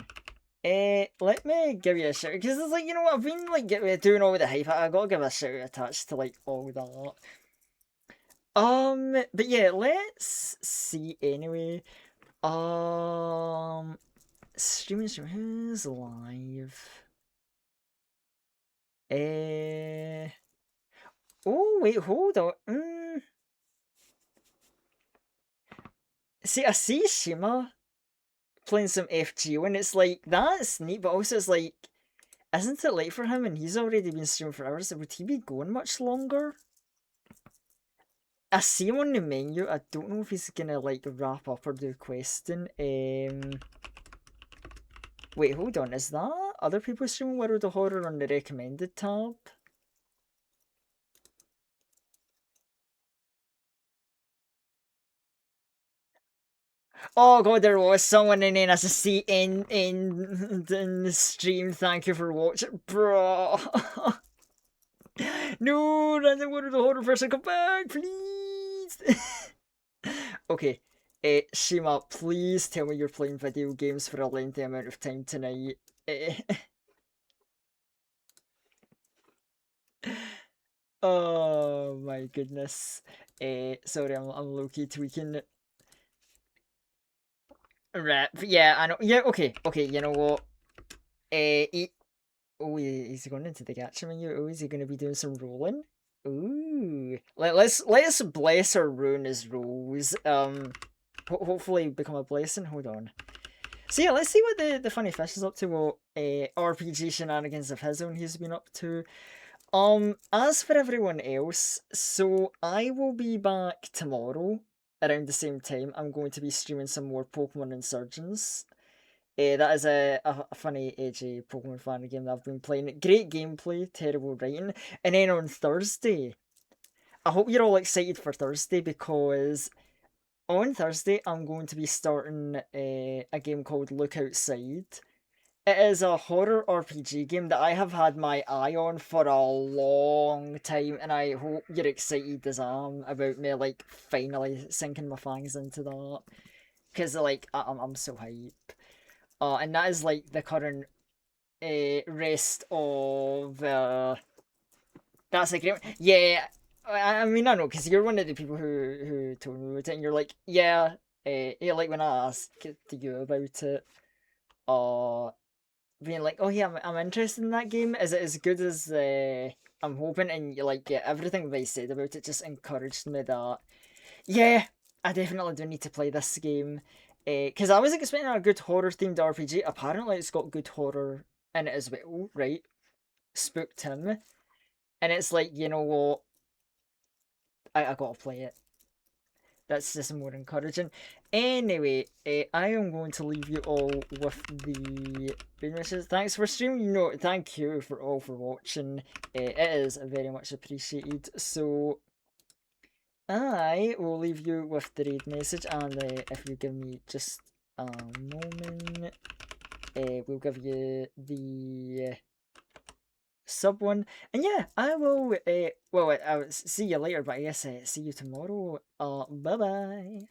Let me give you a shout because it's like, what, I've been like doing all the hype. I gotta give a shout attached to like all that. But yeah, let's see anyway. Streaming, who's live? Oh wait, hold on. See, I see Shima playing some FGO, and it's like that's neat, but also it's like, isn't it late for him? And he's already been streaming for hours. Would he be going much longer? I see him on the menu. I don't know if he's gonna like wrap up or do questing. Wait, hold on. Is that other people streaming World of Horror on the recommended tab? Oh god, there was someone in then as a seat in the stream. Thank you for watching, bro. No, random World of Horror person, come back, please. Okay, Shima, please tell me you're playing video games for a lengthy amount of time tonight. Oh my goodness. Sorry, I'm low-key tweaking. Right, yeah, I know. Yeah, okay, you know what? Oh, he's going into the gacha menu. Oh, is he going to be doing some rolling? Ooh, let's bless or ruin his rolls. Hopefully become a blessing. Hold on. So yeah, let's see what the funny fish is up to. What RPG shenanigans of his own he's been up to. As for everyone else, so I will be back tomorrow around the same time. I'm going to be streaming some more Pokemon Insurgents. That is a funny, edgy Pokemon fan game that I've been playing. Great gameplay, terrible writing. And then on Thursday, I hope you're all excited for Thursday because on Thursday I'm going to be starting a game called Look Outside. It is a horror RPG game that I have had my eye on for a long time, and I hope you're excited as I am about me like finally sinking my fangs into that. Because like I'm so hype. And that is like the current rest of that's a great one. Yeah, I mean I know because you're one of the people who told me about it, and you're like yeah, like when I asked to you about it, uh being like, oh yeah, I'm interested in that game. Is it as good as I'm hoping? And you like, yeah, everything they said about it just encouraged me that yeah, I definitely do need to play this game. Because I was expecting a good horror themed RPG. Apparently, it's got good horror in it as well, right? Spooked him, and it's like, you know what? I gotta play it. That's just more encouraging. Anyway, I am going to leave you all with the messages. Thanks for streaming. You know, thank you for all for watching. It is very much appreciated. So I will leave you with the raid message, and if you give me just a moment, we'll give you the sub one. And yeah, I will. Well, I'll see you later, but I guess see you tomorrow. Bye bye.